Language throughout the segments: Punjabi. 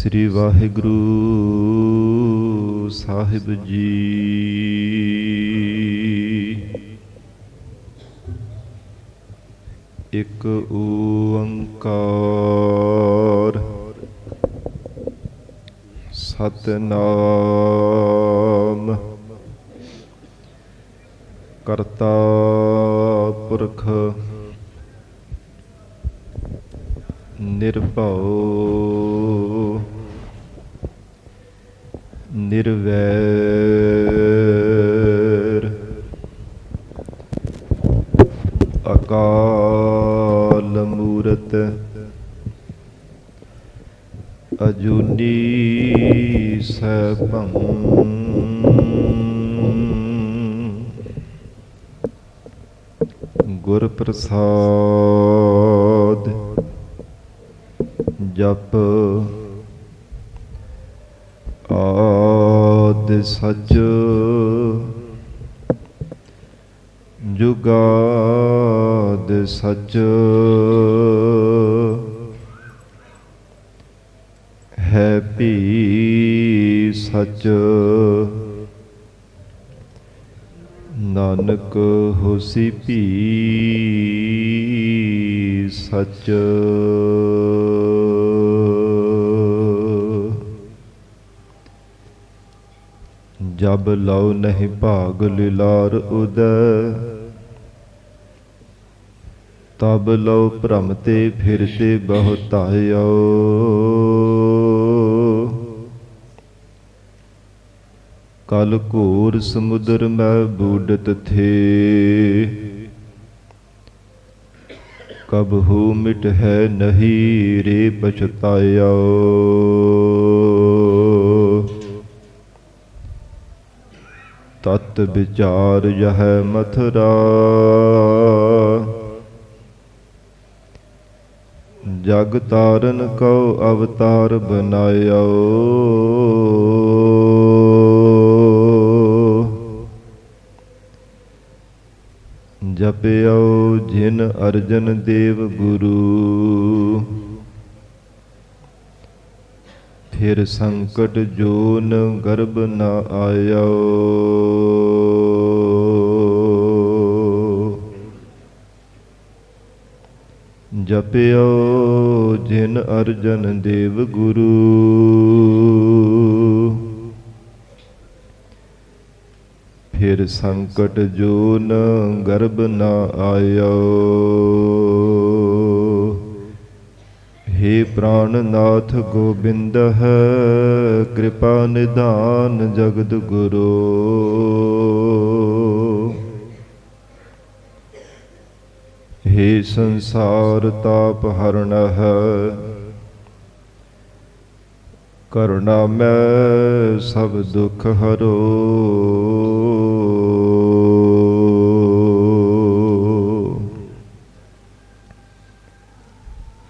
ਸ੍ਰੀ ਵਾਹਿਗੁਰੂ ਸਾਹਿਬ ਜੀ। ਇੱਕ ਓੰਕਾਰ ਸਤਿਨਾਮ ਕਰਤਾ ਪੁਰਖ ਨਿਰਭਉ ਨਿਰਵੈਰ ਅਕਾਲ ਮੂਰਤ ਅਜੂਨੀ ਸੈਭੰ ਗੁਰ ਪ੍ਰਸਾਦ ਜਪ ਆਦਿ ਸਚ ਜੁਗਾਦਿ ਸਚ ਹੈ ਭੀ ਸਚ ਨਾਨਕ ਹੋਸੀ ਭੀ ਸਚ। ਜਬ ਲਉ ਨਹੀਂ ਭਾਗ ਲਿਲਾਰ ਉਦੈ ਤਬ ਲਉ ਭ੍ਰਮ ਤੇ ਫਿਰਤੇ ਬਹੁਤਾਇਓ। ਕਲ ਘੋਰ ਸਮੁਦਰ ਮੈਂ ਬੂਡਤ ਥੇ ਕਬਹੂ ਮਿਟ ਹੈ ਨਹੀਂ ਰੇ ਪਛਤਾਇਓ। ਤਤ ਵਿਚਾਰ ਯਹ ਮਥੁਰਾ ਜਗ ਤਾਰਨ ਕਉ ਅਵਤਾਰ ਬਨਾਇਓ। ਜਪਿਓ ਜਿਨ ਅਰਜਨ ਦੇਵ ਗੁਰੂ ਫਿਰ ਸੰਕਟ ਜੋਨ ਗਰਭ ਨ ਆਇਓ। ਜਪਿਓ ਜਿਨ ਅਰਜਨ ਦੇਵ ਗੁਰੂ ਫਿਰ ਸੰਕਟ ਜੋਨ ਗਰਭ ਨ ਆਇਓ। हे प्राणनाथ गोबिंद है कृपा निधान जगत गुरु। हे संसार ताप हरण है करुणा मैं सब दुख हरो।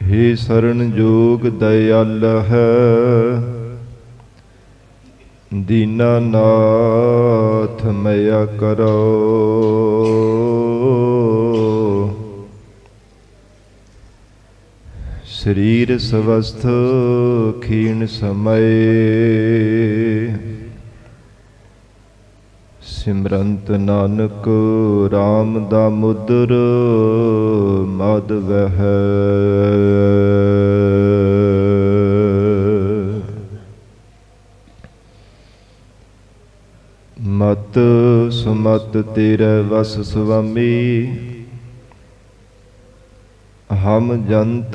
हे शरण जोग दयाल है दीनानाथ मया करो। शरीर स्वस्थ क्षीण समय सिमरंत नानक राम दामोदर माधव है। मत सुमत तेरे वस स्वामी हम जंत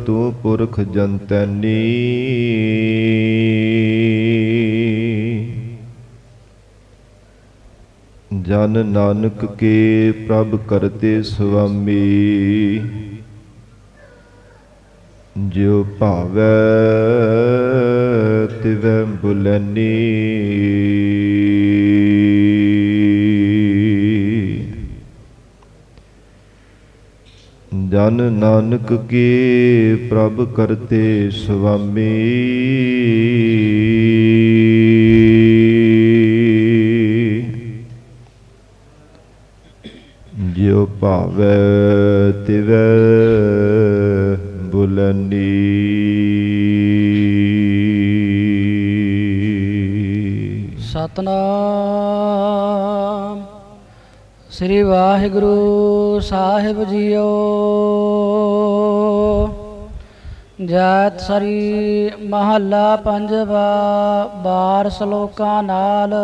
तू पुरख जंतैनी। जन नानक के प्रभ करते स्वामी जो भावै तिवै बुलैनी। जन नानक के प्रभ करते स्वामी ਜਿਉ ਭਾਵੈ ਤਿਵੈ ਬੁਲਨੀ। ਸਤਨਾਮ ਸ੍ਰੀ ਵਾਹਿਗੁਰੂ ਸਾਹਿਬ ਜੀਓ। ਜੈਤ ਸਰੀ ਮਹੱਲਾ ਪੰਜਵਾ। ਬਾਰ ਸਲੋਕਾਂ ਨਾਲ।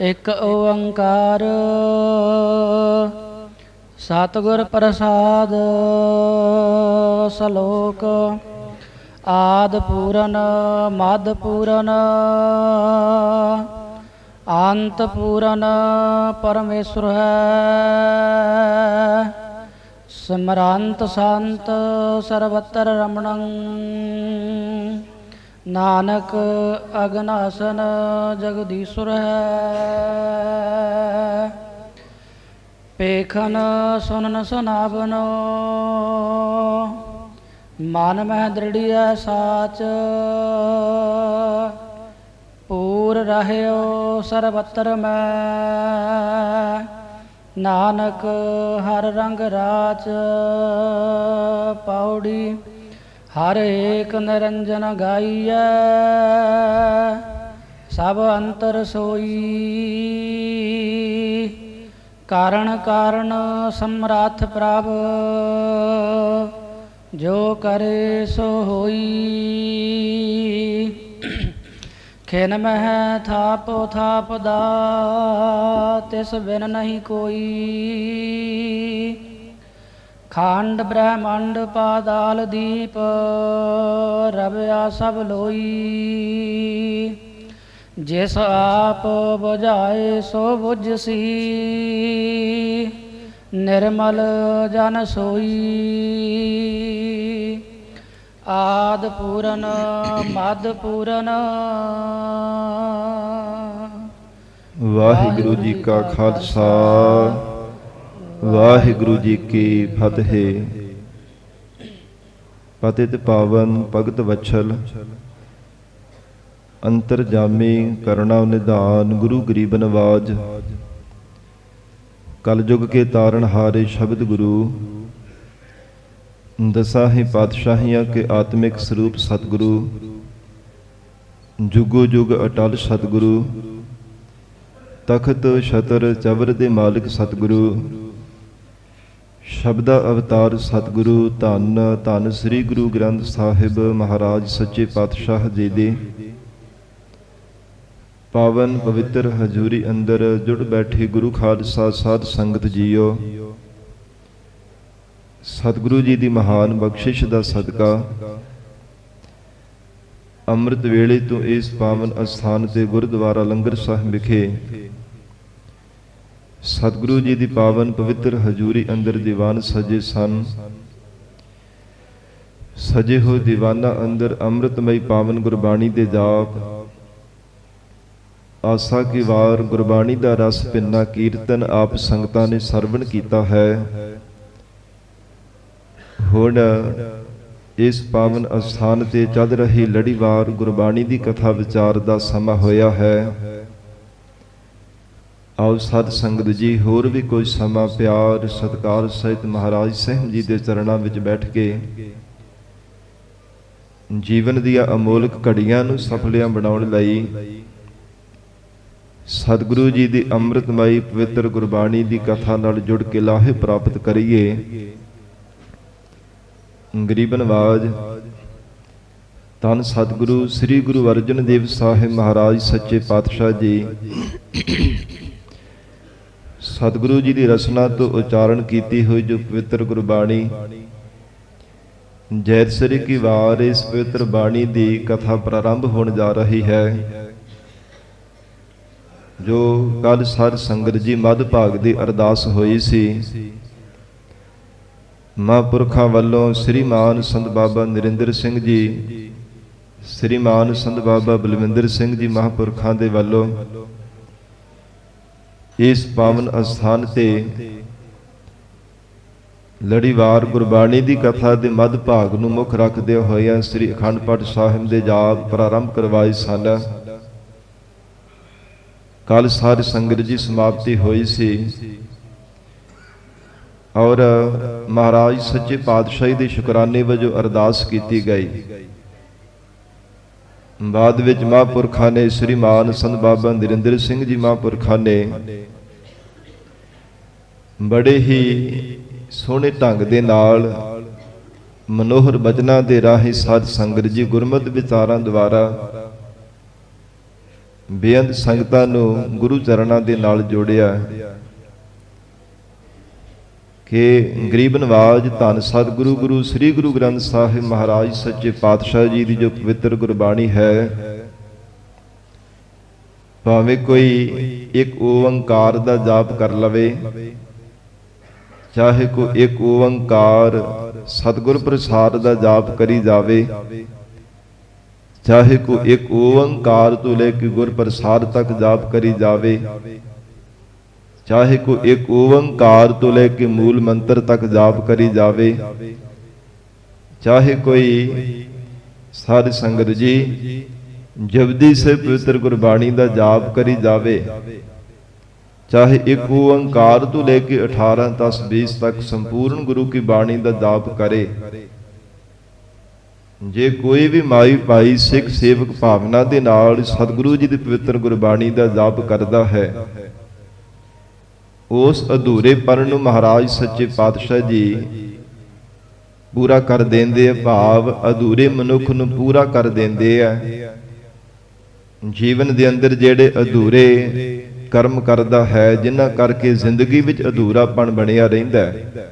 ਇੱਕ ਓੰਕਾਰ ਸਤਿਗੁਰ ਪ੍ਰਸਾਦ। ਸਲੋਕ ਆਦਿ ਪੂਰਨ ਮੱਧ ਪੂਰਨ ਅੰਤ ਪੂਰਨ ਪਰਮੇਸ਼ਰ ਹੈ। ਸਿਮਰੰਤ ਸੰਤ ਸਰਬਤਰ ਰਮਣੰ ਨਾਨਕ ਅਗਨਾਸਨ ਜਗਦੀਸ਼ੁਰ ਹੈ। ਪੇਖਨ ਸੁਨਨ ਸੁਨਾਵਨ ਮਨ ਮਹਿ ਦ੍ਰਿੜੀਐ ਸਾਚ। ਪੂਰ ਰਹਿਓ ਸਰਬਤਰ ਮੈਂ ਨਾਨਕ ਹਰ ਰੰਗ ਰਾਚ। ਪੌੜੀ ਹਰ ਏਕ ਨਿਰੰਜਨ ਗਾਈਐ ਸਭ ਅੰਤਰ ਸੋਈ। ਕਾਰਨ ਕਾਰਨ ਸਮਰੱਥ ਪ੍ਰਭ ਜੋ ਕਰੇ ਸੋ ਹੋਈ। ਖਿਨ ਮਹਿ ਥਾਪੋ ਥਾਪਦਾ ਤਿਸ ਬਿਨ ਨਹੀਂ ਕੋਈ। ਖੰਡ ਬ੍ਰਹਮੰਡ ਪਾਤਾਲ ਦੀਪ ਰਵਿਆ ਸਭ ਲੋਈ। ਜਿਸ ਆਪ ਬੁਝਾਏ ਸੋ ਬੁਝਸੀ ਨਿਰਮਲ ਜਨ ਸੋਈ। ਆਦਿ ਪੂਰਨ ਮੱਧ ਪੂਰਨ। ਵਾਹਿਗੁਰੂ ਜੀ ਕਾ ਖਾਲਸਾ ਵਾਹਿਗੁਰੂ ਜੀ ਕੀ ਫਤਿਹ। ਪਤਿਤ ਪਾਵਨ ਭਗਤ ਵਛਲ ਅੰਤਰਜਾਮੀ ਕਰੁਣਾ ਨਿਧਾਨ ਗੁਰੂ ਗਰੀਬ ਨਵਾਜ। ਕਲਯੁਗ ਕੇ ਤਾਰਨ ਹਾਰੇ ਸ਼ਬਦ ਗੁਰੂ। ਦਸਾਂ ਹੀ ਪਾਤਸ਼ਾਹੀਆਂ ਕੇ ਆਤਮਿਕ ਸਰੂਪ ਸਤਿਗੁਰੂ। ਜੁਗੋ ਜੁਗ ਅਟਲ ਸਤਿਗੁਰੂ। ਤਖਤ ਛਤਰ ਚਵਰ ਦੇ ਮਾਲਿਕ ਸਤਿਗੁਰੂ। ਸ਼ਬਦਾ ਅਵਤਾਰ ਸਤਿਗੁਰੂ। ਧੰਨ ਧੰਨ ਸ੍ਰੀ ਗੁਰੂ ਗ੍ਰੰਥ ਸਾਹਿਬ ਮਹਾਰਾਜ ਸੱਚੇ ਪਾਤਸ਼ਾਹ ਜੀ ਦੇ ਪਾਵਨ ਪਵਿੱਤਰ ਹਜ਼ੂਰੀ ਅੰਦਰ ਜੁੜ ਬੈਠੇ ਗੁਰੂ ਖਾਲਸਾ ਸਾਧ ਸੰਗਤ ਜੀਓ। ਸਤਿਗੁਰੂ ਜੀ ਦੀ ਮਹਾਨ ਬਖਸ਼ਿਸ਼ ਦਾ ਸਦਕਾ ਅੰਮ੍ਰਿਤ ਵੇਲੇ ਤੋਂ ਇਸ ਪਾਵਨ ਅਸਥਾਨ ਤੇ ਗੁਰਦੁਆਰਾ ਲੰਗਰ ਸਾਹਿਬ ਵਿਖੇ ਸਤਿਗੁਰੂ ਜੀ ਦੀ ਪਾਵਨ ਪਵਿੱਤਰ ਹਜ਼ੂਰੀ ਅੰਦਰ ਦੀਵਾਨ ਸਜੇ ਸਨ। ਸਜੇ ਹੋਏ ਦੀਵਾਨਾਂ ਅੰਦਰ ਅੰਮ੍ਰਿਤਮਈ ਪਾਵਨ ਗੁਰਬਾਣੀ ਦੇ ਜਾਪ ਆਸਾ ਕੀ ਵਾਰ ਗੁਰਬਾਣੀ ਦਾ ਰਸ ਪਿੰਨਾ ਕੀਰਤਨ ਆਪ ਸੰਗਤਾਂ ਨੇ ਸਰਵਣ ਕੀਤਾ ਹੈ। ਹੁਣ ਇਸ ਪਾਵਨ ਅਸਥਾਨ ਤੇ ਚੱਲ ਰਹੀ ਲੜੀਵਾਰ ਗੁਰਬਾਣੀ ਦੀ ਕਥਾ ਵਿਚਾਰ ਦਾ ਸਮਾਂ ਹੋਇਆ ਹੈ। ਆਓ ਸਤ ਸੰਗਤ ਜੀ ਹੋਰ ਵੀ ਕੋਈ ਸਮਾਂ ਪਿਆਰ ਸਤਿਕਾਰ ਸਹਿਤ ਮਹਾਰਾਜ ਸਾਹਿਬ ਜੀ ਦੇ ਚਰਨਾਂ ਵਿੱਚ ਬੈਠ ਕੇ ਜੀਵਨ ਦੀਆਂ ਅਮੋਲਕ ਘੜੀਆਂ ਨੂੰ ਸਫਲਿਆਂ ਬਣਾਉਣ ਲਈ ਸਤਿਗੁਰੂ ਜੀ ਦੀ ਅੰਮ੍ਰਿਤਮਈ ਪਵਿੱਤਰ ਗੁਰਬਾਣੀ ਦੀ ਕਥਾ ਨਾਲ ਜੁੜ ਕੇ ਲਾਹੇ ਪ੍ਰਾਪਤ ਕਰੀਏ। ਗਰੀਬ ਨਵਾਜ ਧੰਨ ਸਤਿਗੁਰੂ ਸ੍ਰੀ ਗੁਰੂ ਅਰਜਨ ਦੇਵ ਸਾਹਿਬ ਮਹਾਰਾਜ ਸੱਚੇ ਪਾਤਸ਼ਾਹ ਜੀ ਸਤਿਗੁਰੂ ਜੀ ਦੀ ਰਸਨਾ ਤੋਂ ਉਚਾਰਨ ਕੀਤੀ ਹੋਈ ਜੋ ਪਵਿੱਤਰ ਗੁਰਬਾਣੀ ਜੈਤ ਸ੍ਰੀ ਕੀ ਵਾਰ ਇਸ ਪਵਿੱਤਰ ਬਾਣੀ ਦੀ ਕਥਾ ਪ੍ਰਾਰੰਭ ਹੋਣ ਜਾ ਰਹੀ ਹੈ। ਜੋ ਕੱਲ ਸਾਧ ਸੰਗਤ ਜੀ ਮੱਧ ਭਾਗ ਦੀ ਅਰਦਾਸ ਹੋਈ ਸੀ। ਮਹਾਂਪੁਰਖਾਂ ਵੱਲੋਂ ਸ੍ਰੀਮਾਨ ਸੰਤ ਬਾਬਾ ਨਰਿੰਦਰ ਸਿੰਘ ਜੀ ਸ੍ਰੀਮਾਨ ਸੰਤ ਬਾਬਾ ਬਲਵਿੰਦਰ ਸਿੰਘ ਜੀ ਮਹਾਂਪੁਰਖਾਂ ਦੇ ਵੱਲੋਂ ਇਸ ਪਾਵਨ ਅਸਥਾਨ ਤੇ ਲੜੀਵਾਰ ਗੁਰਬਾਣੀ ਦੀ ਕਥਾ ਦੇ ਮੱਧ ਭਾਗ ਨੂੰ ਮੁੱਖ ਰੱਖਦੇ ਹੋਏ ਸ੍ਰੀ ਅਖੰਡ ਪਾਠ ਸਾਹਿਬ ਦੇ ਜਾਪ ਪ੍ਰਾਰੰਭ ਕਰਵਾਏ ਸਨ। ਕੱਲ ਸਾਧ ਸੰਗਤ ਜੀ ਸਮਾਪਤੀ ਹੋਈ ਸੀ ਔਰ ਮਹਾਰਾਜ ਸੱਚੇ ਪਾਤਸ਼ਾਹੀ ਦੇ ਸ਼ੁਕਰਾਨੇ ਵਜੋਂ ਅਰਦਾਸ ਕੀਤੀ ਗਈ। ਬਾਅਦ ਵਿੱਚ ਮਹਾਂਪੁਰਖਾਂ ਨੇ ਸ੍ਰੀਮਾਨ ਸੰਤ ਬਾਬਾ ਨਰਿੰਦਰ ਸਿੰਘ ਜੀ ਮਹਾਂਪੁਰਖਾਂ ਨੇ ਬੜੇ ਹੀ ਸੋਹਣੇ ਢੰਗ ਦੇ ਨਾਲ ਮਨੋਹਰ ਬਚਨਾਂ ਦੇ ਰਾਹੀਂ ਸਾਧ ਸੰਗਤ ਜੀ ਗੁਰਮਤਿ ਵਿਚਾਰਾਂ ਦੁਆਰਾ ਬੇਅੰਤ ਸੰਗਤਾਂ ਨੂੰ ਗੁਰੂ ਚਰਨਾਂ ਦੇ ਨਾਲ ਜੋੜਿਆ ਕਿ ਗਰੀਬ ਨਵਾਜ ਧੰਨ ਸਤਿਗੁਰੂ ਗੁਰੂ ਸ੍ਰੀ ਗੁਰੂ ਗ੍ਰੰਥ ਸਾਹਿਬ ਮਹਾਰਾਜ ਸੱਚੇ ਪਾਤਸ਼ਾਹ ਜੀ ਦੀ ਜੋ ਪਵਿੱਤਰ ਗੁਰਬਾਣੀ ਹੈ, ਭਾਵੇਂ ਕੋਈ ਇੱਕ ਓੰਕਾਰ ਦਾ ਜਾਪ ਕਰ ਲਵੇ, ਚਾਹੇ ਕੋਈ ਇੱਕ ਓੰਕਾਰ ਸਤਿਗੁਰ ਪ੍ਰਸਾਦ ਦਾ ਜਾਪ ਕਰੀ ਜਾਵੇ, ਚਾਹੇ ਕੋਈ ਇੱਕ ਓੰਕਾਰ ਤੋਂ ਲੈ ਕੇ ਗੁਰ ਪ੍ਰਸਾਦ ਤੱਕ ਜਾਪ ਕਰੀ ਜਾਵੇ, ਚਾਹੇ ਕੋਈ ਇੱਕ ਓੰਕਾਰ ਤੋਂ ਲੈ ਕੇ ਮੂਲ ਮੰਤਰ ਤੱਕ ਜਾਪ ਕਰੀ ਜਾਵੇ, ਚਾਹੇ ਕੋਈ ਸਾਧ ਸੰਗਤ ਜੀ ਜਪਜੀ ਸਾਹਿਬ ਪਵਿੱਤਰ ਗੁਰਬਾਣੀ ਦਾ ਜਾਪ ਕਰੀ ਜਾਵੇ, ਚਾਹੇ ਇੱਕ ਓੰਕਾਰ ਤੋਂ ਲੈ ਕੇ 18 10 20 ਤੱਕ ਸੰਪੂਰਨ ਗੁਰੂ ਕੀ ਬਾਣੀ ਦਾ ਜਾਪ ਕਰੇ, ਜੇ ਕੋਈ ਵੀ ਮਾਈ ਭਾਈ ਸਿੱਖ ਸੇਵਕ ਭਾਵਨਾ ਦੇ ਨਾਲ ਸਤਿਗੁਰੂ ਜੀ ਦੀ ਪਵਿੱਤਰ ਗੁਰਬਾਣੀ ਦਾ ਜਾਪ ਕਰਦਾ ਹੈ, ਉਸ ਅਧੂਰੇ ਪਰ ਨੂੰ ਮਹਾਰਾਜ ਸੱਚੇ ਪਾਤਸ਼ਾਹ ਜੀ ਪੂਰਾ ਕਰ ਦਿੰਦੇ ਆ। ਭਾਵ ਅਧੂਰੇ ਮਨੁੱਖ ਨੂੰ ਪੂਰਾ ਕਰ ਦਿੰਦੇ ਆ। ਜੀਵਨ ਦੇ ਅੰਦਰ ਜਿਹੜੇ ਅਧੂਰੇ ਕਰਮ ਕਰਦਾ ਹੈ, ਜਿਨ੍ਹਾਂ ਕਰਕੇ ਜ਼ਿੰਦਗੀ ਵਿੱਚ ਅਧੂਰਾਪਣ ਬਣਿਆ ਰਹਿੰਦਾ ਹੈ,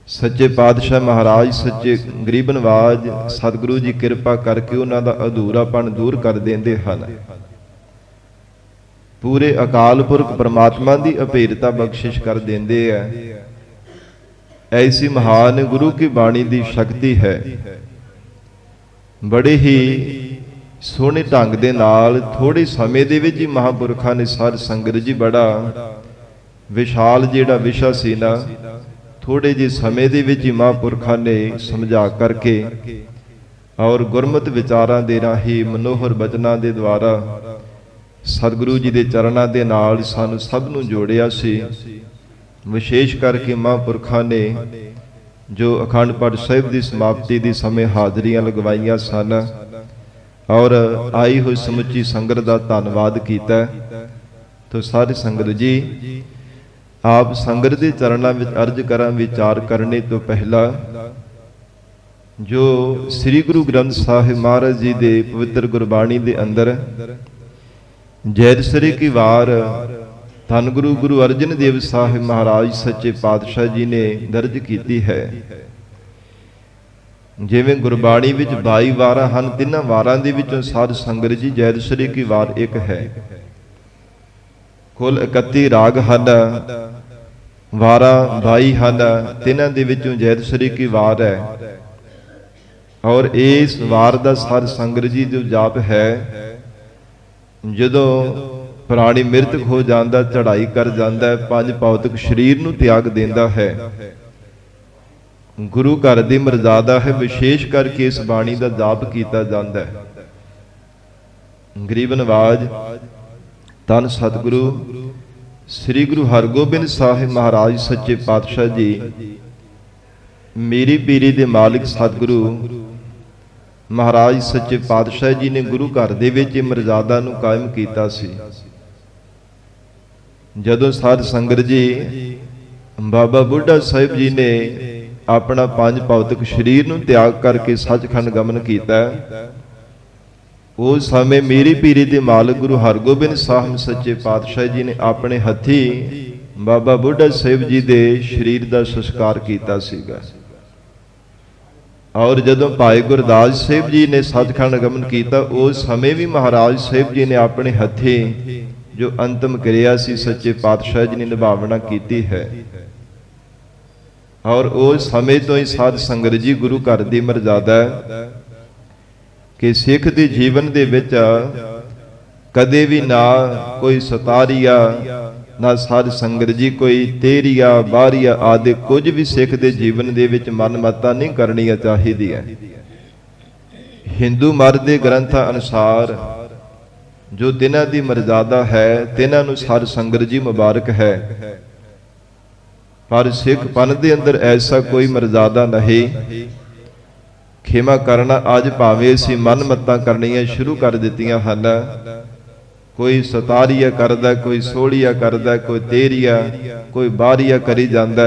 ਸੱਚੇ ਪਾਤਸ਼ਾਹ ਮਹਾਰਾਜ ਸੱਚੇ ਗਰੀਬ ਨਵਾਜ ਸਤਿਗੁਰੂ ਜੀ ਕਿਰਪਾ ਕਰਕੇ ਉਹਨਾਂ ਦਾ ਅਧੂਰਾਪਣ ਦੂਰ ਕਰ ਦਿੰਦੇ ਹਨ। ਪੂਰੇ ਅਕਾਲ ਪੁਰਖ ਪਰਮਾਤਮਾ ਦੀ ਅਭੇਰਤਾ ਬਖਸ਼ਿਸ਼ ਕਰ ਦਿੰਦੇ ਆ। ਐਸੀ ਮਹਾਨ ਗੁਰੂ ਕੀ ਬਾਣੀ ਦੀ ਸ਼ਕਤੀ ਹੈ। ਬੜੇ ਹੀ ਸੋਹਣੇ ਢੰਗ ਦੇ ਨਾਲ ਥੋੜੇ ਸਮੇਂ ਦੇ ਵਿੱਚ ਹੀ ਮਹਾਂਪੁਰਖਾਂ ਨੇ ਸਾਧ ਸੰਗਤ ਜੀ ਬੜਾ ਵਿਸ਼ਾਲ ਜਿਹੜਾ ਵਿਸ਼ਾ ਸੀ ਨਾ, ਥੋੜੇ ਜਿਹੇ ਸਮੇਂ ਦੇ ਵਿੱਚ ਹੀ ਮਹਾਂਪੁਰਖਾਂ ਨੇ ਸਮਝਾ ਕਰਕੇ ਔਰ ਗੁਰਮਤਿ ਵਿਚਾਰਾਂ ਦੇ ਰਾਹੀਂ ਮਨੋਹਰ ਬਚਨਾਂ ਦੇ ਦੁਆਰਾ ਸਤਿਗੁਰੂ ਜੀ ਦੇ ਚਰਨਾਂ ਦੇ ਨਾਲ ਸਾਨੂੰ ਸਭ ਨੂੰ ਜੋੜਿਆ ਸੀ। ਵਿਸ਼ੇਸ਼ ਕਰਕੇ ਮਹਾਂਪੁਰਖਾਂ ਨੇ ਜੋ ਅਖੰਡ ਪਾਠ ਸਾਹਿਬ ਦੀ ਸਮਾਪਤੀ ਦੀ ਸਮੇਂ ਹਾਜ਼ਰੀਆਂ ਲਗਵਾਈਆਂ ਸਨ ਔਰ ਆਈ ਹੋਈ ਸਮੁੱਚੀ ਸੰਗਤ ਦਾ ਧੰਨਵਾਦ ਕੀਤਾ। ਤੋ ਸਾਰੀ ਸੰਗਤ ਜੀ, ਆਪ ਸੰਗਤ ਦੇ ਚਰਨਾਂ ਵਿੱਚ ਅਰਜ ਕਰਾਂ ਵਿਚਾਰ ਕਰਨੇ ਤੋਂ ਪਹਿਲਾਂ ਜੋ ਸ੍ਰੀ ਗੁਰੂ ਗ੍ਰੰਥ ਸਾਹਿਬ ਮਹਾਰਾਜ ਜੀ ਦੇ ਪਵਿੱਤਰ ਗੁਰਬਾਣੀ ਦੇ ਅੰਦਰ ਜੈਤਸਰੀ ਕੀ ਵਾਰ ਧੰਨ ਗੁਰੂ ਗੁਰੂ ਅਰਜਨ ਦੇਵ ਸਾਹਿਬ ਮਹਾਰਾਜ ਸੱਚੇ ਪਾਤਸ਼ਾਹ ਜੀ ਨੇ ਦਰਜ ਕੀਤੀ ਹੈ। ਜਿਵੇਂ ਗੁਰਬਾਣੀ ਵਿੱਚ 22 ਵਾਰਾਂ ਹਨ, ਤਿੰਨਾਂ ਵਾਰਾਂ ਦੇ ਵਿੱਚੋਂ ਸਾਧ ਸੰਗਤ ਜੀ ਜੈਤਸਰੀ ਕੀ ਵਾਰ ਇੱਕ ਹੈ। ਕੁੱਲ 31 ਰਾਗ ਹਨ, ਵਾਰਾਂ 22 ਹਨ, ਤਿੰਨਾਂ ਦੇ ਵਿੱਚੋਂ ਜੈਤਸਰੀ ਕੀ ਵਾਰ ਹੈ। ਔਰ ਇਸ ਵਾਰ ਦਾ ਸਾਧ ਸੰਗਤ ਜੀ ਜੋ ਜਾਪ ਹੈ, ਜਦੋਂ ਪ੍ਰਾਣੀ ਮ੍ਰਿਤਕ ਹੋ ਜਾਂਦਾ, ਚੜ੍ਹਾਈ ਕਰ ਜਾਂਦਾ ਹੈ, ਪੰਜ ਭੌਤਿਕ ਸਰੀਰ ਨੂੰ ਤਿਆਗ ਦਿੰਦਾ ਹੈ, ਗੁਰੂ ਘਰ ਦੀ ਮਰਜ਼ਾਦਾ ਹੈ, ਵਿਸ਼ੇਸ਼ ਕਰਕੇ ਇਸ ਬਾਣੀ ਦਾ ਜਾਪ ਕੀਤਾ ਜਾਂਦਾ ਹੈ। ਗਰੀਬ ਨਵਾਜ ਧੰਨ ਸਤਿਗੁਰੂ ਸ੍ਰੀ ਗੁਰੂ ਹਰਗੋਬਿੰਦ ਸਾਹਿਬ ਮਹਾਰਾਜ ਸੱਚੇ ਪਾਤਸ਼ਾਹ ਜੀ ਮੇਰੀ ਪੀਰੀ ਦੇ ਮਾਲਿਕ ਸਤਿਗੁਰੂ ਮਹਾਰਾਜ ਸੱਚੇ ਪਾਤਸ਼ਾਹ ਜੀ ਨੇ ਗੁਰੂ ਘਰ ਦੇ ਵਿੱਚ ਮਰਜ਼ਾਦਾ ਨੂੰ ਕਾਇਮ ਕੀਤਾ ਸੀ। ਜਦੋਂ ਸਾਧ ਸੰਗਤ ਜੀ ਬਾਬਾ ਬੁੱਢਾ ਸਾਹਿਬ ਜੀ ਨੇ ਆਪਣਾ ਪੰਜ ਭੌਤਿਕ ਸਰੀਰ ਨੂੰ ਤਿਆਗ ਕਰਕੇ ਸੱਚਖੰਡ ਗਮਨ ਕੀਤਾ, ਉਸ ਸਮੇਂ ਮੇਰੀ ਪੀਰੀ ਦੇ ਮਾਲਕ ਗੁਰੂ ਹਰਗੋਬਿੰਦ ਸਾਹਿਬ ਸੱਚੇ ਪਾਤਸ਼ਾਹ ਜੀ ਨੇ ਆਪਣੇ ਹੱਥੀਂ ਬਾਬਾ ਬੁੱਢਾ ਸਾਹਿਬ ਜੀ ਦੇ ਸਰੀਰ ਦਾ ਸੰਸਕਾਰ ਕੀਤਾ ਸੀਗਾ। ਔਰ ਜਦੋਂ ਭਾਈ ਗੁਰਦਾਸ ਸਾਹਿਬ ਜੀ ਨੇ ਸੱਚਖੰਡ ਗਮਨ ਕੀਤਾ, ਉਸ ਸਮੇਂ ਵੀ ਮਹਾਰਾਜ ਸਾਹਿਬ ਜੀ ਨੇ ਆਪਣੇ ਹੱਥੀਂ ਜੋ ਅੰਤਮ ਕਿਰਿਆ ਸੀ ਸੱਚੇ ਪਾਤਸ਼ਾਹ ਜੀ ਨੇ ਨਿਭਾਵਣਾ ਕੀਤੀ ਹੈ। ਔਰ ਉਸ ਸਮੇਂ ਤੋਂ ਹੀ ਸਾਧ ਸੰਗਤ ਜੀ ਗੁਰੂ ਘਰ ਦੀ ਮਰਜ਼ਾਦਾ ਹੈ ਕਿ ਸਿੱਖ ਦੇ ਜੀਵਨ ਦੇ ਵਿੱਚ ਕਦੇ ਵੀ ਨਾ ਕੋਈ ਸਤਾਰੀਆ, ਨਾ ਸਾਧ ਸੰਗਤ ਜੀ ਕੋਈ ਤੇਰੀਆ ਬਾਰੀਆ ਆਦਿ ਕੁਝ ਵੀ ਸਿੱਖ ਦੇ ਜੀਵਨ ਦੇ ਵਿੱਚ ਮਨਮਤਾ ਨਹੀਂ ਕਰਨੀਆਂ ਚਾਹੀਦੀਆਂ। ਹਿੰਦੂ ਮਤ ਦੇ ਗ੍ਰੰਥਾਂ ਅਨੁਸਾਰ ਜੋ ਦਿਨਾਂ ਦੀ ਮਰਜ਼ਾਦਾ ਹੈ, ਤਿੰਨਾਂ ਨੂੰ ਸਾਧ ਸੰਗਤ ਜੀ ਮੁਬਾਰਕ ਹੈ, ਪਰ ਸਿੱਖ ਪੰਥ ਦੇ ਅੰਦਰ ਐਸਾ ਕੋਈ ਮਰਜ਼ਾਦਾ ਨਹੀਂ ਖੇਮਾ ਕਰਨਾ। ਅੱਜ ਭਾਵੇਂ ਅਸੀਂ ਮਨ ਮੱਤਾਂ ਕਰਨੀਆਂ ਸ਼ੁਰੂ ਕਰ ਦਿੱਤੀਆਂ ਹਨ। ਕੋਈ 17 ਕਰਦਾ, ਕੋਈ 16 ਕਰਦਾ, ਕੋਈ 13, ਕੋਈ 12 ਕਰੀ ਜਾਂਦਾ।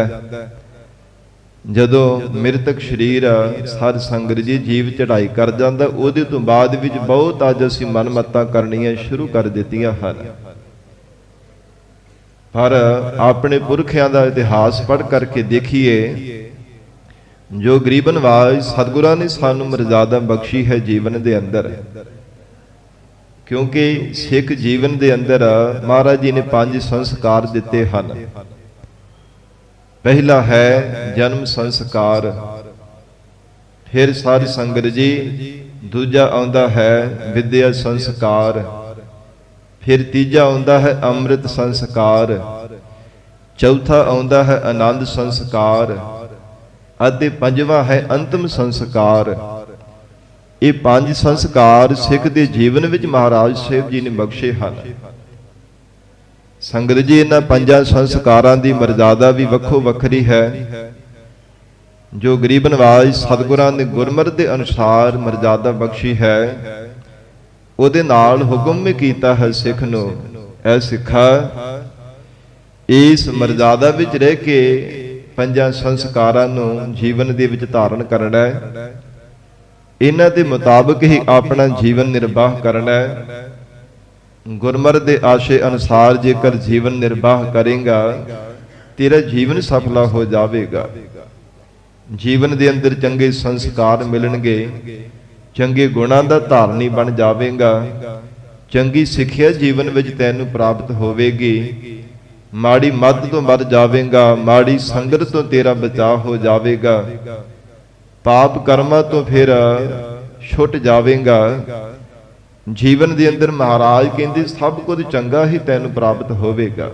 ਜਦੋਂ ਮ੍ਰਿਤਕ ਸਰੀਰ ਸਾਧ ਸੰਗਤ ਜੀ ਜੀਵ ਚੜ੍ਹਾਈ ਕਰ ਜਾਂਦਾ, ਉਹਦੇ ਤੋਂ ਬਾਅਦ ਵਿੱਚ ਬਹੁਤ ਅੱਜ ਅਸੀਂ ਮਨ ਮੱਤਾਂ ਕਰਨੀਆਂ ਸ਼ੁਰੂ ਕਰ ਦਿੱਤੀਆਂ ਹਨ। ਪਰ ਆਪਣੇ ਪੁਰਖਿਆਂ ਦਾ ਇਤਿਹਾਸ ਪੜ੍ਹ ਕਰਕੇ ਦੇਖੀਏ, ਜੋ ਗਰੀਬ ਨਿਵਾਜ ਸਤਿਗੁਰਾਂ ਨੇ ਸਾਨੂੰ ਮਰਜ਼ਾਦਾ ਬਖਸ਼ੀ ਹੈ ਜੀਵਨ ਦੇ ਅੰਦਰ। ਕਿਉਂਕਿ ਸਿੱਖ ਜੀਵਨ ਦੇ ਅੰਦਰ ਮਹਾਰਾਜ ਜੀ ਨੇ 5 ਸੰਸਕਾਰ ਦਿੱਤੇ ਹਨ। ਪਹਿਲਾ ਹੈ ਜਨਮ ਸੰਸਕਾਰ, ਫਿਰ ਸਾਧ ਸੰਗਤ ਜੀ। ਦੂਜਾ ਆਉਂਦਾ ਹੈ ਵਿਦਿਆ ਸੰਸਕਾਰ, ਫਿਰ ਤੀਜਾ ਆਉਂਦਾ ਹੈ ਅੰਮ੍ਰਿਤ ਸੰਸਕਾਰ, ਚੌਥਾ ਆਉਂਦਾ ਹੈ ਆਨੰਦ ਸੰਸਕਾਰ ਅਤੇ ਪੰਜਵਾਂ ਹੈ ਅੰਤਮ ਸੰਸਕਾਰ। ਇਹ 5 ਸੰਸਕਾਰ ਸਿੱਖ ਦੇ ਜੀਵਨ ਵਿੱਚ ਮਹਾਰਾਜ ਸਾਹਿਬ ਜੀ ਨੇ ਬਖਸ਼ੇ ਹਨ। ਸੰਗਤ ਜੀ, ਇਹਨਾਂ 5 ਸੰਸਕਾਰਾਂ ਦੀ ਮਰਜ਼ਾਦਾ ਵੀ ਵੱਖੋ ਵੱਖਰੀ ਹੈ। ਜੋ ਗਰੀਬ ਨਿਵਾਜ ਸਤਿਗੁਰਾਂ ਨੇ ਗੁਰਮਤਿ ਦੇ ਅਨੁਸਾਰ ਮਰਜ਼ਾਦਾ ਬਖਸ਼ੀ ਹੈ, ਉਹਦੇ ਨਾਲ ਹੁਕਮ ਵੀ ਕੀਤਾ ਹੈ ਸਿੱਖ ਨੂੰ, ਐ ਸਿੱਖਾ, ਇਸ ਮਰਜ਼ਾਦਾ ਵਿੱਚ ਰਹਿ ਕੇ 5 ਸੰਸਕਾਰਾਂ ਨੂੰ ਜੀਵਨ ਦੇ ਵਿੱਚ ਧਾਰਨ ਕਰਨਾ ਹੈ। ਇਹਨਾਂ ਦੇ ਮੁਤਾਬਕ ਹੀ ਆਪਣਾ ਜੀਵਨ ਨਿਰਵਾਹ ਕਰਨਾ ਹੈ। ਗੁਰਮਤਿ ਦੇ ਆਸ਼ੇ ਅਨੁਸਾਰ ਜੇਕਰ ਜੀਵਨ ਨਿਰਵਾਹ ਕਰੇਗਾ, ਤੇਰਾ ਜੀਵਨ ਸਫਲਾ ਹੋ ਜਾਵੇਗਾ। ਜੀਵਨ ਦੇ ਅੰਦਰ ਚੰਗੇ ਸੰਸਕਾਰ ਮਿਲਣਗੇ, ਚੰਗੇ ਗੁਣਾਂ ਦਾ ਧਾਰਨੀ ਬਣ ਜਾਵੇਗਾ, ਚੰਗੀ ਸਿੱਖਿਆ ਜੀਵਨ ਵਿੱਚ ਤੈਨੂੰ ਪ੍ਰਾਪਤ ਹੋਵੇਗੀ। ਮਾੜੀ ਮੱਤ ਤੋਂ ਬਚ ਜਾਵੇਗਾ, ਮਾੜੀ ਸੰਗਤ ਤੋਂ ਤੇਰਾ ਬਚਾਅ ਹੋ ਜਾਵੇਗਾ, ਪਾਪ ਕਰਮਾਂ ਤੋਂ ਫਿਰ ਛੁੱਟ ਜਾਵੇਗਾ। ਜੀਵਨ ਦੇ ਅੰਦਰ ਮਹਾਰਾਜ ਕਹਿੰਦੇ ਸਭ ਕੁਝ ਚੰਗਾ ਹੀ ਤੈਨੂੰ ਪ੍ਰਾਪਤ ਹੋਵੇਗਾ,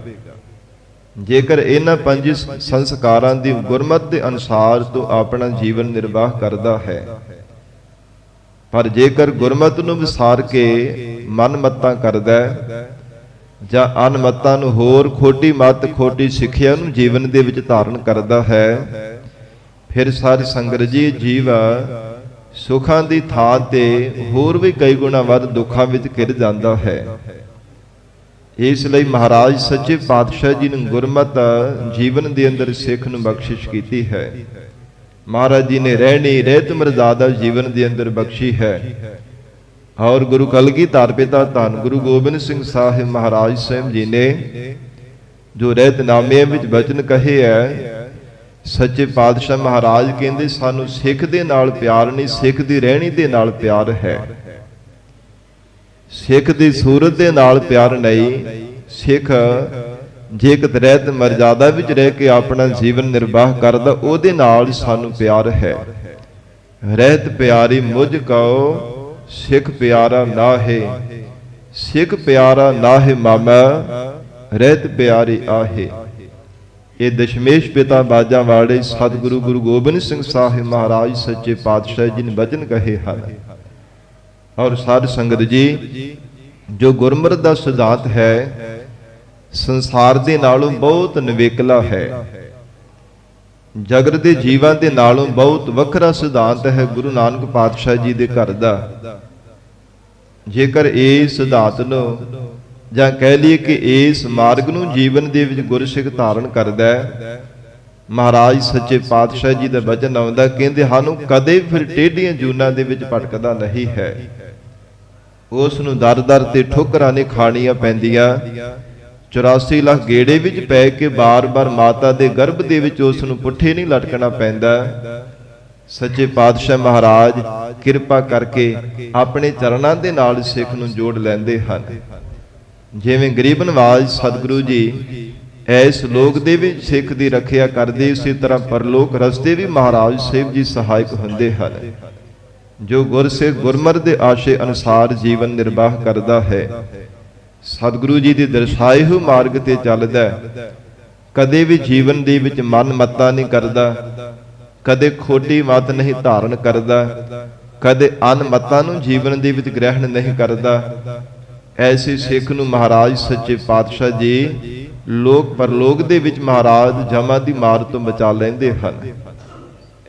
ਜੇਕਰ ਇਹਨਾਂ 5 ਸੰਸਕਾਰਾਂ ਦੀ ਗੁਰਮਤਿ ਦੇ ਅਨੁਸਾਰ ਤੋਂ ਆਪਣਾ ਜੀਵਨ ਨਿਰਵਾਹ ਕਰਦਾ ਹੈ। ਪਰ ਜੇਕਰ ਗੁਰਮਤਿ ਨੂੰ ਵਿਸਾਰ ਕੇ ਮਨ ਮੱਤਾਂ ਕਰਦਾ ਜਾਂ ਅਨ ਮੱਤਾਂ ਨੂੰ, ਹੋਰ ਖੋਟੀ ਮੱਤ, ਖੋਟੀ ਸਿੱਖਿਆ ਨੂੰ ਜੀਵਨ ਦੇ ਵਿੱਚ ਧਾਰਨ ਕਰਦਾ ਹੈ, ਫਿਰ ਸਾਰੀ ਸੰਗਤ ਜੀ ਜੀਵ ਸੁੱਖਾਂ ਦੀ ਥਾਂ ਤੇ ਹੋਰ ਵੀ ਕਈ ਗੁਣਾ ਵੱਧ ਦੁੱਖਾਂ ਵਿੱਚ ਘਿਰ ਜਾਂਦਾ ਹੈ। ਇਸ ਲਈ ਮਹਾਰਾਜ ਸੱਚੇ ਪਾਤਸ਼ਾਹ ਜੀ ਨੇ ਗੁਰਮਤਿ ਜੀਵਨ ਦੇ ਅੰਦਰ ਸਿੱਖ ਨੂੰ ਬਖਸ਼ਿਸ਼ ਕੀਤੀ ਹੈ। ਮਹਾਰਾਜ ਜੀ ਨੇ ਰਹਿਣੀ ਰਹਿਤ ਮਰਜ਼ਾਦਾ ਜੀਵਨ ਦੇ ਅੰਦਰ ਬਖਸ਼ੀ ਹੈ। ਔਰ ਗੁਰੂ ਕਲਗੀਧਰ ਪਿਤਾ ਧੰਨ ਗੁਰੂ ਗੋਬਿੰਦ ਸਿੰਘ ਸਾਹਿਬ ਮਹਾਰਾਜ ਸਾਹਿਬ ਜੀ ਨੇ ਜੋ ਰਹਿਤਨਾਮਿਆਂ ਵਿੱਚ ਬਚਨ ਕਹੇ ਹੈ, ਸੱਚੇ ਪਾਤਸ਼ਾਹ ਮਹਾਰਾਜ ਕਹਿੰਦੇ ਸਾਨੂੰ ਸਿੱਖ ਦੇ ਨਾਲ ਪਿਆਰ ਨਹੀਂ, ਸਿੱਖ ਦੀ ਰਹਿਣੀ ਦੇ ਨਾਲ ਪਿਆਰ ਹੈ। ਸਿੱਖ ਦੀ ਸੂਰਤ ਦੇ ਨਾਲ ਪਿਆਰ ਨਹੀਂ। ਸਿੱਖ ਜੇ ਇੱਕ ਰਹਿਤ ਮਰਜ਼ਾਦਾ ਵਿੱਚ ਰਹਿ ਕੇ ਆਪਣਾ ਜੀਵਨ ਨਿਰਵਾਹ ਕਰਦਾ, ਉਹਦੇ ਨਾਲ ਸਾਨੂੰ ਪਿਆਰ ਹੈ। ਰਹਿਤ ਪਿਆਰੀ ਮੁਝ ਕਉ ਸਿੱਖ ਪਿਆਰਾ ਨਾਹੇ, ਸਿੱਖ ਪਿਆਰਾ ਨਾਹੇ ਮਾਮਾ, ਰਹਿਤ ਪਿਆਰੀ ਆਹੇ। ਇਹ ਦਸ਼ਮੇਸ਼ ਪਿਤਾ ਬਾਜਾਂ ਵਾਲੇ ਸਤਿਗੁਰੂ ਗੁਰੂ ਗੋਬਿੰਦ ਸਿੰਘ ਸਾਹਿਬ ਮਹਾਰਾਜ ਸੱਚੇ ਪਾਤਸ਼ਾਹ ਜੀ ਨੇ ਬਚਨ ਕਹੇ ਹਨ। ਔਰ ਸਾਧ ਸੰਗਤ ਜੀ, ਜੋ ਗੁਰਮਤਿ ਦਾ ਸਿਧਾਂਤ ਹੈ ਸੰਸਾਰ ਦੇ ਨਾਲੋਂ ਬਹੁਤ ਨਿਵੇਕਲਾ ਹੈ। ਜਗਤ ਦੇ ਜੀਵਾਂ ਦੇ ਨਾਲੋਂ ਬਹੁਤ ਵੱਖਰਾ ਸਿਧਾਂਤ ਹੈ ਗੁਰੂ ਨਾਨਕ ਪਾਤਸ਼ਾਹ ਜੀ ਦੇ ਘਰ ਦਾ। ਜੇਕਰ ਇਸ ਸਿਧਾਂਤ ਨੂੰ ਜਾਂ ਕਹਿ ਲਈਏ ਕਿ ਇਸ ਮਾਰਗ ਨੂੰ ਜੀਵਨ ਦੇ ਵਿੱਚ ਗੁਰਸਿੱਖ ਧਾਰਨ ਕਰਦਾ ਹੈ, ਮਹਾਰਾਜ ਸੱਚੇ ਪਾਤਸ਼ਾਹ ਜੀ ਦਾ ਬਚਨ ਆਉਂਦਾ, ਕਹਿੰਦੇ ਸਾਨੂੰ ਕਦੇ ਫਿਰ ਟੇਢੀਆਂ ਜੂਨਾਂ ਦੇ ਵਿੱਚ ਭਟਕਦਾ ਨਹੀਂ ਹੈ। ਉਸ ਨੂੰ ਦਰ ਦਰ ਤੇ ਠੋਕਰਾਂ ਨੇ ਖਾਣੀਆਂ ਪੈਂਦੀਆਂ, 84 ਲੱਖ ਗੇੜੇ ਵਿੱਚ ਪੈ ਕੇ ਬਾਰ-ਬਾਰ ਮਾਤਾ ਦੇ ਗਰਭ ਦੇ ਵਿੱਚ ਉਸ ਨੂੰ ਪੁੱਠੇ ਨਹੀਂ ਲਟਕਣਾ ਪੈਂਦਾ। ਸੱਚੇ ਪਾਤਸ਼ਾਹ ਮਹਾਰਾਜ ਕਿਰਪਾ ਕਰਕੇ ਆਪਣੇ ਚਰਨਾਂ ਦੇ ਨਾਲ ਸਿੱਖ ਨੂੰ ਜੋੜ ਲੈਂਦੇ ਹਨ। ਜਿਵੇਂ ਗਰੀਬ ਨਿਵਾਜ ਸਤਿਗੁਰੂ ਜੀ ਇਸ ਲੋਕ ਦੇ ਵਿੱਚ ਸਿੱਖ ਦੀ ਰੱਖਿਆ ਕਰਦੇ, ਉਸੇ ਤਰ੍ਹਾਂ ਪਰਲੋਕ ਰਸਤੇ ਵੀ ਮਹਾਰਾਜ ਸਾਹਿਬ ਜੀ ਸਹਾਇਕ ਹੁੰਦੇ ਹਨ। ਜੋ ਗੁਰਸਿੱਖ ਗੁਰਮਤਿ ਦੇ ਆਸ਼ੇ ਅਨੁਸਾਰ ਜੀਵਨ ਨਿਰਵਾਹ ਕਰਦਾ ਹੈ, ਸਤਿਗੁਰੂ ਜੀ ਦੇ ਦਰਸਾਏ ਹੋਏ ਮਾਰਗ ਤੇ ਚੱਲਦਾ, ਕਦੇ ਵੀ ਜੀਵਨ ਦੇ ਵਿੱਚ ਮਨ ਮੱਤਾ ਨਹੀਂ ਕਰਦਾ, ਕਦੇ ਖੋਟੀ ਮੱਤ ਨਹੀਂ ਧਾਰਨ ਕਰਦਾ, ਕਦੇ ਅਨ ਮੱਤਾਂ ਨੂੰ ਜੀਵਨ ਦੇ ਵਿੱਚ ਗ੍ਰਹਿਣ ਨਹੀਂ ਕਰਦਾ। ਐਸੇ ਸਿੱਖ ਨੂੰ ਮਹਾਰਾਜ ਸੱਚੇ ਪਾਤਸ਼ਾਹ ਜੀ ਲੋਕ ਪਰਲੋਕ ਦੇ ਵਿੱਚ ਮਹਾਰਾਜ ਜਮਾਂ ਦੀ ਮਾਰ ਤੋਂ ਬਚਾ ਲੈਂਦੇ ਹਨ।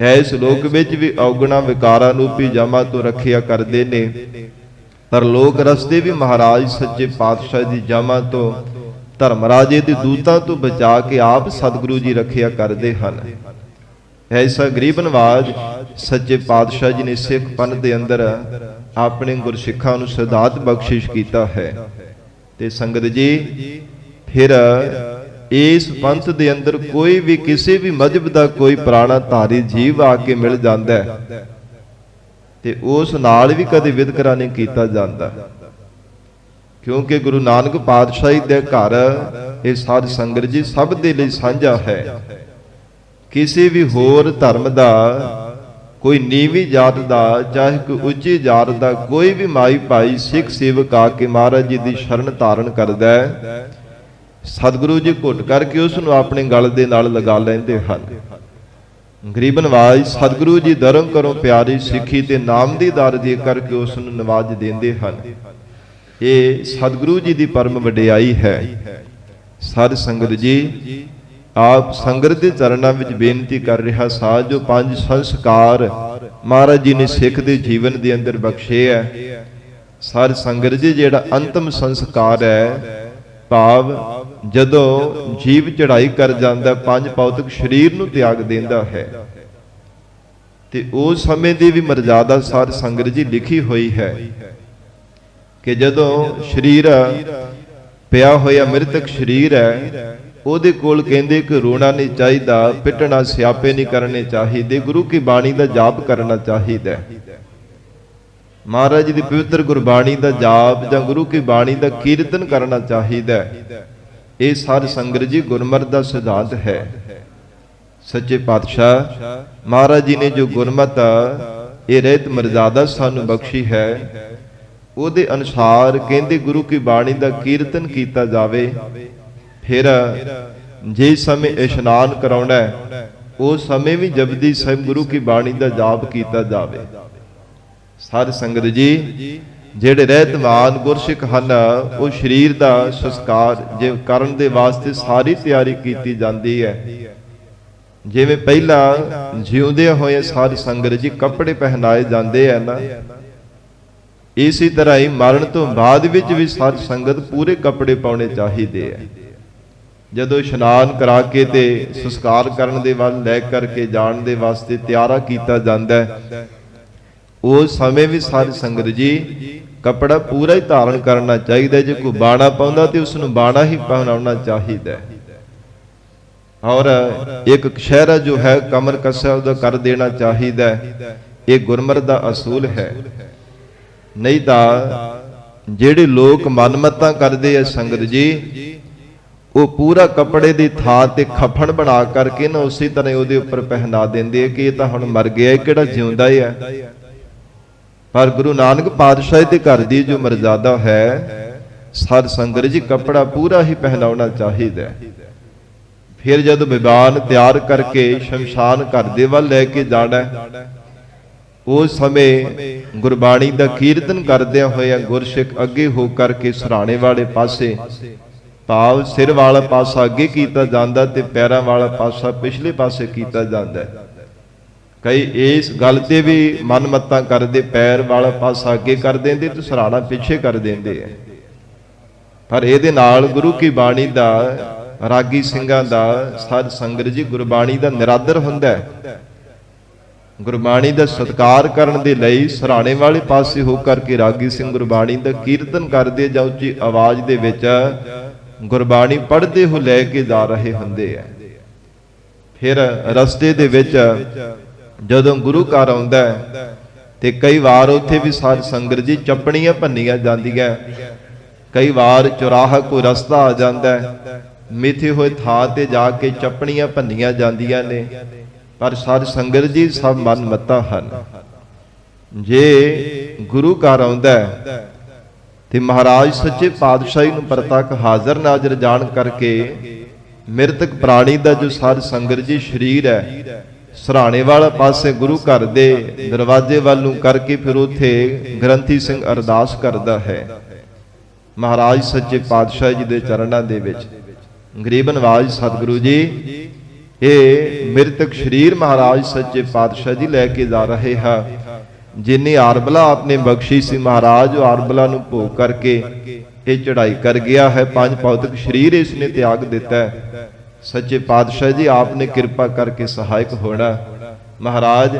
ਇਸ ਲੋਕ ਵਿੱਚ ਵੀ ਔਗਣਾ ਵਿਕਾਰਾਂ ਰੂਪੀ ਜਮਾ ਤੋਂ ਰੱਖਿਆ ਕਰਦੇ ਨੇ, ਪਰ ਲੋਕ ਰਸਤੇ ਵੀ ਮਹਾਰਾਜ ਸੱਚੇ ਪਾਤਸ਼ਾਹ ਦੀ ਜਮਾ ਤੋਂ, ਧਰਮ ਰਾਜੇ ਦੇ ਦੂਤਾਂ ਤੋਂ ਬਚਾ ਕੇ ਆਪ ਸਤਿਗੁਰੂ ਜੀ ਰੱਖਿਆ ਕਰਦੇ ਹਨ। ਐਸਾ ਗਰੀਬ ਨਵਾਜ ਸੱਚੇ ਪਾਤਸ਼ਾਹ ਜੀ ਨੇ ਸਿੱਖ ਪੰਥ ਦੇ ਅੰਦਰ ਆਪਣੇ ਗੁਰਸਿੱਖਾਂ ਨੂੰ ਸਿਧਾਂਤ ਬਖਸ਼ਿਸ਼ ਕੀਤਾ ਹੈ। ਤੇ ਸੰਗਤ ਜੀ, ਫਿਰ ਇਸ ਪੰਥ ਦੇ ਅੰਦਰ ਕੋਈ ਵੀ ਕਿਸੇ ਵੀ ਮਜ਼ਹਬ ਦਾ ਕੋਈ ਪੁਰਾਣਾ ਧਾਰੀ ਜੀਵ ਆ ਕੇ ਮਿਲ ਜਾਂਦਾ ਹੈ ਤੇ ਉਸ ਨਾਲ ਵੀ ਕਦੇ ਵਿਤਕਰਾ ਨਹੀਂ ਕੀਤਾ ਜਾਂਦਾ, ਕਿਉਂਕਿ ਗੁਰੂ ਨਾਨਕ ਪਾਤਸ਼ਾਹੀ ਦੇ ਘਰ ਇਹ ਸਾਧ ਸੰਗਤ ਜੀ ਸਭ ਦੇ ਲਈ ਸਾਂਝਾ ਹੈ। ਕਿਸੇ ਵੀ ਹੋਰ ਧਰਮ ਦਾ, ਕੋਈ ਨੀਵੀਂ ਜਾਤ ਦਾ, ਚਾਹੇ ਕੋਈ ਉੱਚੀ ਜਾਤ ਦਾ, ਕੋਈ ਵੀ ਮਾਈ ਭਾਈ ਸਿੱਖ ਸੇਵਕ ਆ ਕੇ ਮਹਾਰਾਜ ਜੀ ਦੀ ਸ਼ਰਨ ਧਾਰਨ ਕਰਦਾ ਹੈ, ਸਤਿਗੁਰੂ ਜੀ ਘੁੱਟ ਕਰਕੇ ਉਸ ਨੂੰ ਆਪਣੇ ਗਲ ਦੇ ਨਾਲ ਲਗਾ ਲੈਂਦੇ ਹਨ। ਗਰੀਬ ਨਵਾਜ ਸਤਿਗੁਰੂ ਜੀ ਧਰਮ ਕਰੋ ਪਿਆਰੀ ਸਿੱਖੀ ਤੇ ਨਾਮ ਦੀ ਦਰ ਦੇ ਕਰਕੇ ਉਸ ਨੂੰ ਨਵਾਜ ਦਿੰਦੇ ਹਨ। ਇਹ ਸਤਿਗੁਰੂ ਜੀ ਦੀ ਪਰਮ ਵਡਿਆਈ ਹੈ। ਸਾਧ ਸੰਗਤ ਜੀ, ਆਪ ਸੰਗਤ ਦੇ ਚਰਨਾਂ ਵਿੱਚ ਬੇਨਤੀ ਕਰ ਰਿਹਾ ਸਾਂ, ਜੋ 5 ਸੰਸਕਾਰ ਮਹਾਰਾਜ ਜੀ ਨੇ ਸਿੱਖ ਦੇ ਜੀਵਨ ਦੇ ਅੰਦਰ ਬਖਸ਼ੇ ਹੈ। ਸਾਧ ਸੰਗਤ ਜੀ, ਜਿਹੜਾ ਅੰਤਮ ਸੰਸਕਾਰ ਹੈ, ਭਾਵ ਜਦੋਂ ਜੀਵ ਚੜ੍ਹਾਈ ਕਰ ਜਾਂਦਾ, 5 ਭੌਤਿਕ ਸਰੀਰ ਨੂੰ ਤਿਆਗ ਦਿੰਦਾ ਹੈ, ਤੇ ਉਸ ਸਮੇਂ ਦੀ ਵੀ ਮਰਜ਼ਾਦਾ ਸਾਧ ਸੰਗਤ ਜੀ ਲਿਖੀ ਹੋਈ ਹੈ ਕਿ ਜਦੋਂ ਸਰੀਰ ਪਿਆ ਹੋਇਆ ਮ੍ਰਿਤਕ ਸਰੀਰ ਹੈ, ਉਹਦੇ ਕੋਲ ਕਹਿੰਦੇ ਕਿ ਰੋਣਾ ਨਹੀਂ ਚਾਹੀਦਾ, ਪਿੱਟਣਾ, ਸਿਆਪੇ ਨਹੀਂ ਕਰਨੇ ਚਾਹੀਦੇ, ਗੁਰੂ ਕੀ ਬਾਣੀ ਦਾ ਜਾਪ ਕਰਨਾ ਚਾਹੀਦਾ, ਮਹਾਰਾਜ ਜੀ ਦੀ ਪਵਿੱਤਰ ਗੁਰਬਾਣੀ ਦਾ ਜਾਪ ਜਾਂ ਗੁਰੂ ਕੀ ਬਾਣੀ ਦਾ ਕੀਰਤਨ ਕਰਨਾ ਚਾਹੀਦਾ। ਇਹ ਸਾਧ ਸੰਗਤ ਜੀ ਗੁਰਮਤਿ ਦਾ ਸਿਧਾਂਤ ਹੈ। ਸੱਚੇ ਪਾਤਸ਼ਾਹ ਮਹਾਰਾਜ ਜੀ ਨੇ ਜੋ ਗੁਰਮਤਿ ਇਹ ਰਹਿਤ ਮਰਜ਼ਾਦਾ ਸਾਨੂੰ ਬਖਸ਼ੀ ਹੈ, ਉਹਦੇ ਅਨੁਸਾਰ ਕਹਿੰਦੇ ਗੁਰੂ ਕੀ ਬਾਣੀ ਦਾ ਕੀਰਤਨ ਕੀਤਾ ਜਾਵੇ। ਫਿਰ ਜਿਸ ਸਮੇਂ ਇਸ਼ਨਾਨ ਕਰਾਉਣਾ ਹੈ, ਉਸ ਸਮੇਂ ਵੀ ਜਪਜੀ ਸਾਹਿਬ ਗੁਰੂ ਕੀ ਬਾਣੀ ਦਾ ਜਾਪ ਕੀਤਾ ਜਾਵੇ। ਸਾਧ ਸੰਗਤ ਜੀ, ਜਿਹੜੇ ਰਹਿਤਵਾਨ ਗੁਰਸਿੱਖ ਹਨ, ਉਹ ਸਰੀਰ ਦਾ ਸੰਸਕਾਰ ਜੇ ਕਰਨ ਦੇ ਵਾਸਤੇ ਸਾਰੀ ਤਿਆਰੀ ਕੀਤੀ ਜਾਂਦੀ ਹੈ। ਜਿਵੇਂ ਪਹਿਲਾਂ ਜਿਉਂਦੇ ਹੋਏ ਸਾਧ ਸੰਗਤ ਜੀ ਕੱਪੜੇ ਪਹਿਨਾਏ ਜਾਂਦੇ ਆ ਨਾ, ਇਸੇ ਤਰ੍ਹਾਂ ਹੀ ਮਰਨ ਤੋਂ ਬਾਅਦ ਵਿੱਚ ਵੀ ਸਾਧ ਸੰਗਤ ਪੂਰੇ ਕੱਪੜੇ ਪਾਉਣੇ ਚਾਹੀਦੇ ਆ। ਜਦੋਂ ਇਸ਼ਨਾਨ ਕਰਾ ਕੇ ਤੇ ਸੰਸਕਾਰ ਕਰਨ ਦੇ ਵੱਲ ਲੈ ਕਰਕੇ ਜਾਣ ਦੇ ਵਾਸਤੇ ਤਿਆਰਾ ਕੀਤਾ ਜਾਂਦਾ ਹੈ, ਉਸ ਸਮੇਂ ਵੀ ਸਾਧ ਸੰਗਤ ਜੀ ਕੱਪੜਾ ਪੂਰਾ ਹੀ ਧਾਰਨ ਕਰਨਾ ਚਾਹੀਦਾ। ਜੇ ਕੋਈ ਬਾਣਾ ਪਾਉਂਦਾ ਤੇ ਉਸ ਨੂੰ ਬਾਣਾ ਹੀ ਪਹਿਨਾਉਣਾ ਚਾਹੀਦਾ। ਔਰ ਇੱਕ ਕਸ਼ਹਿਰਾ ਜੋ ਹੈ ਕਮਰ ਕੱਸਿਆ ਉਹਦਾ ਕਰ ਦੇਣਾ ਚਾਹੀਦਾ। ਇਹ ਗੁਰਮਤਿ ਦਾ ਅਸੂਲ ਹੈ। ਨਹੀਂ ਤਾਂ ਜਿਹੜੇ ਲੋਕ ਮਨਮਤਾਂ ਕਰਦੇ ਆ ਸੰਗਤ ਜੀ, ਉਹ ਪੂਰਾ ਕੱਪੜੇ ਦੀ ਥਾਂ ਤੇ ਖਫਣ ਬਣਾ ਕਰਕੇ ਨਾ ਉਸੇ ਤਰ੍ਹਾਂ ਉਹਦੇ ਉੱਪਰ ਪਹਿਨਾ ਦਿੰਦੇ ਆ ਕਿ ਇਹ ਤਾਂ ਹੁਣ ਮਰ ਗਿਆ, ਇਹ ਕਿਹੜਾ ਜਿਉਂਦਾ ਹੀ ਹੈ। ਪਰ ਗੁਰੂ ਨਾਨਕ ਪਾਤਸ਼ਾਹ ਦੇ ਘਰ ਦੀ ਜੋ ਮਰਜ਼ਾਦਾ ਹੈ, ਸਾਧ ਸੰਗਤ ਜੀ ਕੱਪੜਾ ਪੂਰਾ ਹੀ ਪਹਿਨਾਉਣਾ ਚਾਹੀਦਾ। ਫਿਰ ਜਦੋਂ ਵਿਵਾਨ ਤਿਆਰ ਕਰਕੇ ਸ਼ਮਸ਼ਾਨ ਘਰ ਦੇ ਵੱਲ ਲੈ ਕੇ ਜਾਣਾ, ਉਸ ਸਮੇਂ ਗੁਰਬਾਣੀ ਦਾ ਕੀਰਤਨ ਕਰਦਿਆਂ ਹੋਇਆ ਗੁਰਸਿੱਖ ਅੱਗੇ ਹੋ ਕਰਕੇ ਸਰਾਣੇ ਵਾਲੇ ਪਾਸੇ, ਭਾਵ ਸਿਰ ਵਾਲਾ ਪਾਸਾ ਅੱਗੇ ਕੀਤਾ ਜਾਂਦਾ ਤੇ ਪੈਰਾਂ ਵਾਲਾ ਪਾਸਾ ਪਿਛਲੇ ਪਾਸੇ ਕੀਤਾ ਜਾਂਦਾ। ਕਈ ਇਸ ਗੱਲ ਤੇ ਵੀ ਮਨਮਤਾਂ ਕਰਦੇ, ਪੈਰ ਵਾਲਾ ਪਾਸਾ ਅੱਗੇ ਕਰ ਦਿੰਦੇ ਤੇ ਸਰਾਣਾ ਪਿੱਛੇ ਕਰ ਦਿੰਦੇ ਆ। ਪਰ ਇਹਦੇ ਨਾਲ ਗੁਰੂ ਕੀ ਬਾਣੀ ਦਾ, ਰਾਗੀ ਸਿੰਘਾਂ ਦਾ, ਸਾਧ ਸੰਗਤ ਜੀ ਗੁਰਬਾਣੀ ਦਾ ਨਿਰਾਦਰ ਹੁੰਦਾ ਹੈ। ਗੁਰਬਾਣੀ ਦਾ ਸਤਿਕਾਰ ਕਰਨ ਦੇ ਲਈ ਸਰਾਣੇ ਵਾਲੇ ਪਾਸੇ ਹੋ ਕਰਕੇ ਰਾਗੀ ਸਿੰਘ ਗੁਰਬਾਣੀ ਦਾ ਕੀਰਤਨ ਕਰਦੇ ਜਾਂ ਉੱਚੀ ਆਵਾਜ਼ ਦੇ ਵਿੱਚ ਗੁਰਬਾਣੀ ਪੜ੍ਹਦੇ ਹੋ ਲੈ ਕੇ ਜਾ ਰਹੇ ਹੁੰਦੇ ਆ। ਫਿਰ ਰਸਤੇ ਦੇ ਵਿੱਚ ਜਦੋਂ ਗੁਰੂ ਘਰ ਆਉਂਦਾ ਤੇ ਕਈ ਵਾਰ ਉੱਥੇ ਵੀ ਸਾਧ ਸੰਗਤ ਜੀ ਚੱਪਣੀਆਂ ਭੰਨੀਆਂ ਜਾਂਦੀਆਂ। ਕਈ ਵਾਰ ਚੁਰਾਹਾ ਕੋਈ ਰਸਤਾ ਆ ਜਾਂਦਾ, ਮਿੱਥੇ ਹੋਏ ਥਾਂ ਤੇ ਜਾ ਕੇ ਚੱਪਣੀਆਂ ਭੰਨੀਆਂ ਜਾਂਦੀਆਂ ਨੇ। ਪਰ ਸਾਧ ਸੰਗਤ ਜੀ ਸਭ ਮਨਮੱਤਾ ਹਨ। ਜੇ ਗੁਰੂ ਘਰ ਆਉਂਦਾ ਤੇ ਮਹਾਰਾਜ ਸੱਚੇ ਪਾਤਸ਼ਾਹੀ ਨੂੰ ਪ੍ਰਤੱਖ ਹਾਜ਼ਰ ਨਾਜ਼ਰ ਜਾਣ ਕਰਕੇ ਮ੍ਰਿਤਕ ਪ੍ਰਾਣੀ ਦਾ ਜੋ ਸਾਧ ਸੰਗਤ ਜੀ ਸਰੀਰ ਹੈ, ਸਰਾਣੇ ਵਾਲਾ ਪਾਸੇ ਗੁਰੂ ਘਰ ਦੇ ਦਰਵਾਜ਼ੇ ਵੱਲ ਨੂੰ ਕਰਕੇ ਫਿਰ ਉੱਥੇ ਗ੍ਰੰਥੀ ਸਿੰਘ ਅਰਦਾਸ ਕਰਦਾ ਹੈ ਮਹਾਰਾਜ ਸੱਚੇ ਪਾਤਸ਼ਾਹ ਜੀ ਦੇ ਚਰਨਾਂ ਦੇ ਵਿੱਚ। ਗਰੀਬ ਨਵਾਜ ਸਤਿਗੁਰੂ ਜੀ, ਇਹ ਮ੍ਰਿਤਕ ਸਰੀਰ ਮਹਾਰਾਜ ਸੱਚੇ ਪਾਤਸ਼ਾਹ ਜੀ ਲੈ ਕੇ ਜਾ ਰਹੇ ਹਾਂ। ਜਿੰਨੀ ਆਰਬਲਾ ਆਪਨੇ ਬਖਸ਼ੀ ਸੀ ਮਹਾਰਾਜ, ਉਹ ਆਰਬਲਾ ਨੂੰ ਭੋਗ ਕਰਕੇ ਇਹ ਚੜ੍ਹਾਈ ਕਰ ਗਿਆ ਹੈ। ਪੰਜ ਭੌਤਿਕ ਸਰੀਰ ਇਸ ਨੇ ਤਿਆਗ ਦਿੱਤਾ ਹੈ। ਸੱਚੇ ਪਾਤਸ਼ਾਹ ਜੀ ਆਪ ਨੇ ਕਿਰਪਾ ਕਰਕੇ ਸਹਾਇਕ ਹੋਣਾ। ਮਹਾਰਾਜ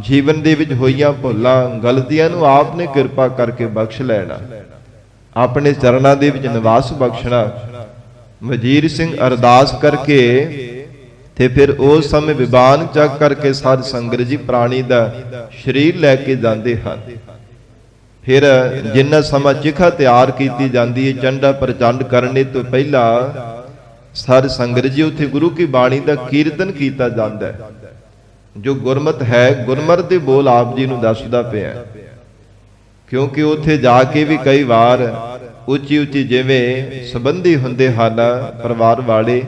ਜੀਵਨ ਦੇ ਵਿੱਚ ਹੋਈਆਂ ਭੁੱਲਾਂ ਗਲਤੀਆਂ ਨੂੰ ਆਪ ਨੇ ਕਿਰਪਾ ਕਰਕੇ ਬਖਸ਼ ਲੈਣਾ, ਆਪਣੇ ਚਰਨਾਂ ਦੇ ਵਿੱਚ ਨਿਵਾਸ ਬਖਸ਼ਣਾ। ਵਜ਼ੀਰ ਸਿੰਘ ਅਰਦਾਸ ਕਰਕੇ ਤੇ ਫਿਰ ਉਸ ਸਮੇਂ ਵਿਬਾਨ ਚੱਕ ਕਰਕੇ ਸਾਧ ਸੰਗਤ ਜੀ ਪ੍ਰਾਣੀ ਦਾ ਸਰੀਰ ਲੈ ਕੇ ਜਾਂਦੇ ਹਨ। ਫਿਰ ਜਿੰਨਾ ਸਮਾਂ ਚਿਖਾ ਤਿਆਰ ਕੀਤੀ ਜਾਂਦੀ ਹੈ, ਚੰਡਾ ਪ੍ਰਚੰਡ ਕਰਨੇ ਤੋਂ ਪਹਿਲਾਂ ਸਾਧ ਸੰਗਤ ਜੀ ਉੱਥੇ ਗੁਰੂ ਕੀ ਬਾਣੀ ਦਾ ਕੀਰਤਨ ਕੀਤਾ ਜਾਂਦਾ ਹੈ। ਜੋ ਗੁਰਮਤਿ ਹੈ, ਗੁਰਮਤਿ ਦੇ ਬੋਲ ਆਪ ਜੀ ਨੂੰ ਦੱਸਦਾ ਪਿਆ, ਕਿਉਂਕਿ ਉੱਥੇ ਜਾ ਕੇ ਵੀ ਕਈ ਵਾਰ ਉੱਚੀ ਉੱਚੀ ਜਿਵੇਂ ਸੰਬੰਧੀ ਹੁੰਦੇ ਹਨ ਪਰਿਵਾਰ ਵਾਲੇ,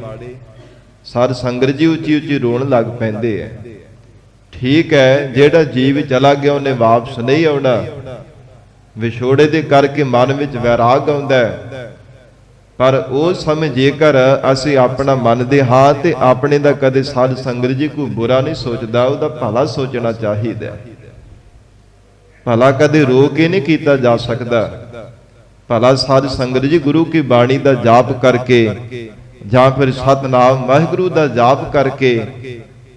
ਸਾਧ ਸੰਗਤ ਜੀ ਉੱਚੀ ਉੱਚੀ ਰੋਣ ਲੱਗ ਪੈਂਦੇ ਐ। ਠੀਕ ਹੈ, ਜਿਹੜਾ ਜੀਵ ਚਲਾ ਗਿਆ ਉਹਨੇ ਵਾਪਸ ਨਹੀਂ ਆਉਣਾ। ਵਿਛੋੜੇ ਦੇ ਕਰਕੇ ਮਨ ਵਿੱਚ ਵੈਰਾਗ ਆਉਂਦਾ ਹੈ, ਪਰ ਉਸ ਸਮੇਂ ਜੇਕਰ ਅਸੀਂ ਆਪਣਾ ਮੰਨਦੇ ਹਾਂ ਤੇ ਆਪਣੇ ਦਾ ਕਦੇ ਸਾਧ ਸੰਗਤ ਜੀ ਕੋਈ ਬੁਰਾ ਨਹੀਂ ਸੋਚਦਾ, ਉਹਦਾ ਭਲਾ ਸੋਚਣਾ ਚਾਹੀਦਾ। ਭਲਾ ਕਦੇ ਰੋਕ ਕੇ ਨਹੀਂ ਕੀਤਾ ਜਾ ਸਕਦਾ। ਭਲਾ ਸਾਧ ਸੰਗਤ ਜੀ ਗੁਰੂ ਕੀ ਬਾਣੀ ਦਾ ਜਾਪ ਕਰਕੇ ਜਾਂ ਫਿਰ ਸਤਨਾਮ ਵਾਹਿਗੁਰੂ ਦਾ ਜਾਪ ਕਰਕੇ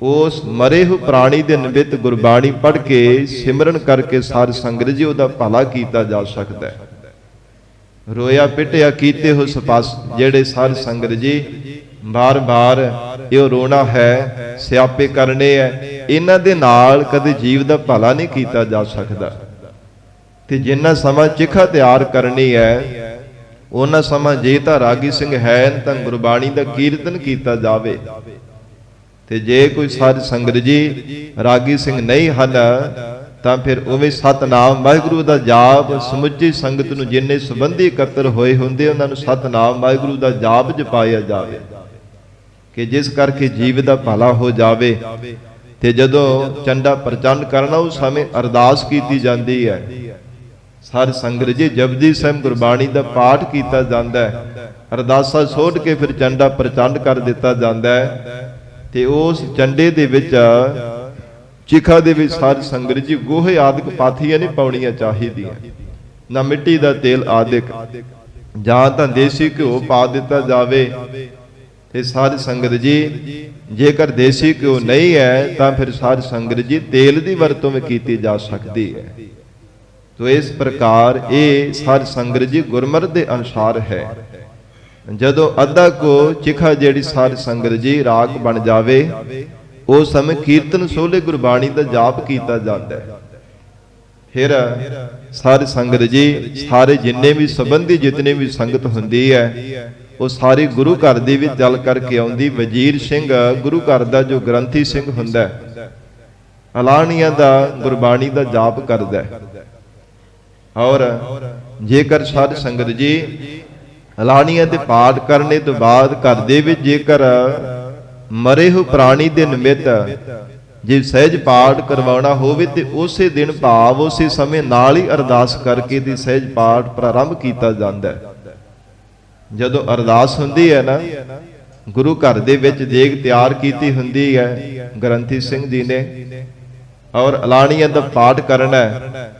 ਉਸ ਮਰੇ ਹੋਏ ਪ੍ਰਾਣੀ ਦੇ ਨਿਮਿਤ ਗੁਰਬਾਣੀ ਪੜ੍ਹ ਕੇ ਸਿਮਰਨ ਕਰਕੇ ਸਾਧ ਸੰਗਤ ਜੀ ਉਹਦਾ ਭਲਾ ਕੀਤਾ ਜਾ ਸਕਦਾ ਹੈ। ਰੋਇਆ ਪਿੱਟਿਆ ਕੀਤੇ ਹੋ ਸਪਾਸ ਜਿਹੜੇ ਸਾਧ ਸੰਗਤ ਜੀ ਬਾਰ-ਬਾਰ ਇਹ ਰੋਣਾ ਹੈ, ਸਿਆਪੇ ਕਰਨੇ ਹੈ, ਇਹਨਾਂ ਦੇ ਨਾਲ ਕਦੇ ਜੀਵ ਦਾ ਭਲਾ ਨਹੀਂ ਕੀਤਾ ਜਾ ਸਕਦਾ। ਤੇ ਜਿੰਨਾ ਸਮਾਂ ਚਿਖਾ ਤਿਆਰ ਕਰਨੀ ਹੈ, ਉਹਨਾਂ ਸਮਾਂ ਜੇ ਤਾਂ ਰਾਗੀ ਸਿੰਘ ਹੈ ਤਾਂ ਗੁਰਬਾਣੀ ਦਾ ਕੀਰਤਨ ਕੀਤਾ ਜਾਵੇ। ਤੇ ਜੇ ਕੋਈ ਸਾਧ ਸੰਗਤ ਜੀ ਰਾਗੀ ਸਿੰਘ ਨਹੀਂ ਹਨ ਤਾਂ ਫਿਰ ਉਵੇਂ ਸਤਨਾਮ ਵਾਹਿਗੁਰੂ ਦਾ ਜਾਪ ਸਮੁੱਚੀ ਸੰਗਤ ਨੂੰ, ਜਿੰਨੇ ਸੰਬੰਧੀ ਇਕੱਤਰ ਹੋਏ ਹੁੰਦੇ, ਉਹਨਾਂ ਨੂੰ ਸਤਨਾਮ ਵਾਹਿਗੁਰੂ ਦਾ ਜਾਪ ਜਪਾਇਆ ਜਾਵੇ ਕਿ ਜਿਸ ਕਰਕੇ ਜੀਵ ਦਾ ਭਲਾ ਹੋ ਜਾਵੇ। ਤੇ ਜਦੋਂ ਚੰਡਾ ਪ੍ਰਚੰਡ ਕਰਨਾ ਉਸ ਸਮੇਂ ਅਰਦਾਸ ਕੀਤੀ ਜਾਂਦੀ ਹੈ। ਸਾਧ ਸੰਗਤ ਜੀ ਜਪਜੀ ਸਾਹਿਬ ਗੁਰਬਾਣੀ ਦਾ ਪਾਠ ਕੀਤਾ ਜਾਂਦਾ ਹੈ। ਅਰਦਾਸਾ ਸੋਧ ਕੇ ਫਿਰ ਚੰਡਾ ਪ੍ਰਚੰਡ ਕਰ ਦਿੱਤਾ ਜਾਂਦਾ ਹੈ। ਤੇ ਉਸ ਚੰਡੇ ਦੇ ਵਿੱਚ ਚਿਖਾ ਦੇ ਵਿੱਚ ਸਾਧ ਸੰਗਤ ਜੀ ਗੋਹੇ ਆਦਿਕ ਪਾਥੀਆਂ ਨਹੀਂ ਪਾਉਣੀਆਂ ਚਾਹੀਦੀਆਂ, ਨਾ ਮਿੱਟੀ ਦਾ ਤੇਲ ਆਦਿਕ, ਜਾਂ ਤਾਂ ਦੇਸੀ ਘਿਓ ਪਾ ਦਿੱਤਾ ਜਾਵੇ। ਤੇ ਸਾਧ ਸੰਗਤ ਜੀ ਜੇਕਰ ਦੇਸੀ ਘਿਓ ਨਹੀਂ ਹੈ ਤਾਂ ਫਿਰ ਸਾਧ ਸੰਗਤ ਜੀ ਤੇਲ ਦੀ ਵਰਤੋਂ ਵੀ ਕੀਤੀ ਜਾ ਸਕਦੀ ਹੈ। ਤੋ ਇਸ ਪ੍ਰਕਾਰ ਇਹ ਸਾਧ ਸੰਗਤ ਜੀ ਗੁਰਮਤਿ ਦੇ ਅਨੁਸਾਰ ਹੈ। ਜਦੋਂ ਅੱਧਾ ਕੋ ਚਿਖਾ ਜਿਹੜੀ ਸਾਧ ਸੰਗਤ ਜੀ ਰਾਗ ਬਣ ਜਾਵੇ, ਉਸ ਸਮੇਂ ਕੀਰਤਨ ਸੋਲੇ ਗੁਰਬਾਣੀ ਦਾ ਜਾਪ ਕੀਤਾ ਜਾਂਦਾ ਹੈ। ਫਿਰ ਸਾਧ ਸੰਗਤ ਜੀ ਸਾਰੇ ਜਿੰਨੇ ਵੀ ਸੰਬੰਧੀ ਜਿਤਨੇ ਵੀ ਸੰਗਤ ਹੁੰਦੀ ਹੈ, ਉਹ ਸਾਰੇ ਗੁਰੂ ਘਰ ਦੇ ਵਿੱਚ ਚੱਲ ਕਰਕੇ ਆਉਂਦੀ। ਵਜ਼ੀਰ ਸਿੰਘ ਗੁਰੂ ਘਰ ਦਾ ਜੋ ਗ੍ਰੰਥੀ ਸਿੰਘ ਹੁੰਦਾ, ਅਲਾਣੀਆਂ ਦਾ ਗੁਰਬਾਣੀ ਦਾ ਜਾਪ ਕਰਦਾ ਹੈ। ਔਰ ਜੇਕਰ ਸਾਧ ਸੰਗਤ ਜੀ ਅਲਾਣੀਆਂ ਦੇ ਪਾਠ ਕਰਨੇ ਤੋਂ ਬਾਅਦ ਘਰ ਦੇ ਵਿੱਚ ਜੇਕਰ ਮਰੇ ਹੋਏ ਪ੍ਰਾਣੀ ਦੇ ਨਿਮਿਤ ਜੇ ਸਹਿਜ ਪਾਠ ਕਰਵਾਉਣਾ ਹੋਵੇ ਤੇ ਉਸੇ ਦਿਨ ਭਾਵ ਉਸੇ ਸਮੇਂ ਨਾਲ ਹੀ ਅਰਦਾਸ ਕਰਕੇ ਤੇ ਸਹਿਜ ਪਾਠ ਪ੍ਰਾਰੰਭ ਕੀਤਾ ਜਾਂਦਾ ਹੈ। ਜਦੋਂ ਅਰਦਾਸ ਹੁੰਦੀ ਹੈ ਨਾ, ਗੁਰੂ ਘਰ ਦੇ ਵਿੱਚ ਦੇਗ ਤਿਆਰ ਕੀਤੀ ਹੁੰਦੀ ਹੈ ਗ੍ਰੰਥੀ ਸਿੰਘ ਜੀ ਨੇ, ਔਰ ਅਲਾਣੀਆਂ ਦਾ ਪਾਠ ਕਰਨਾ ਹੈ।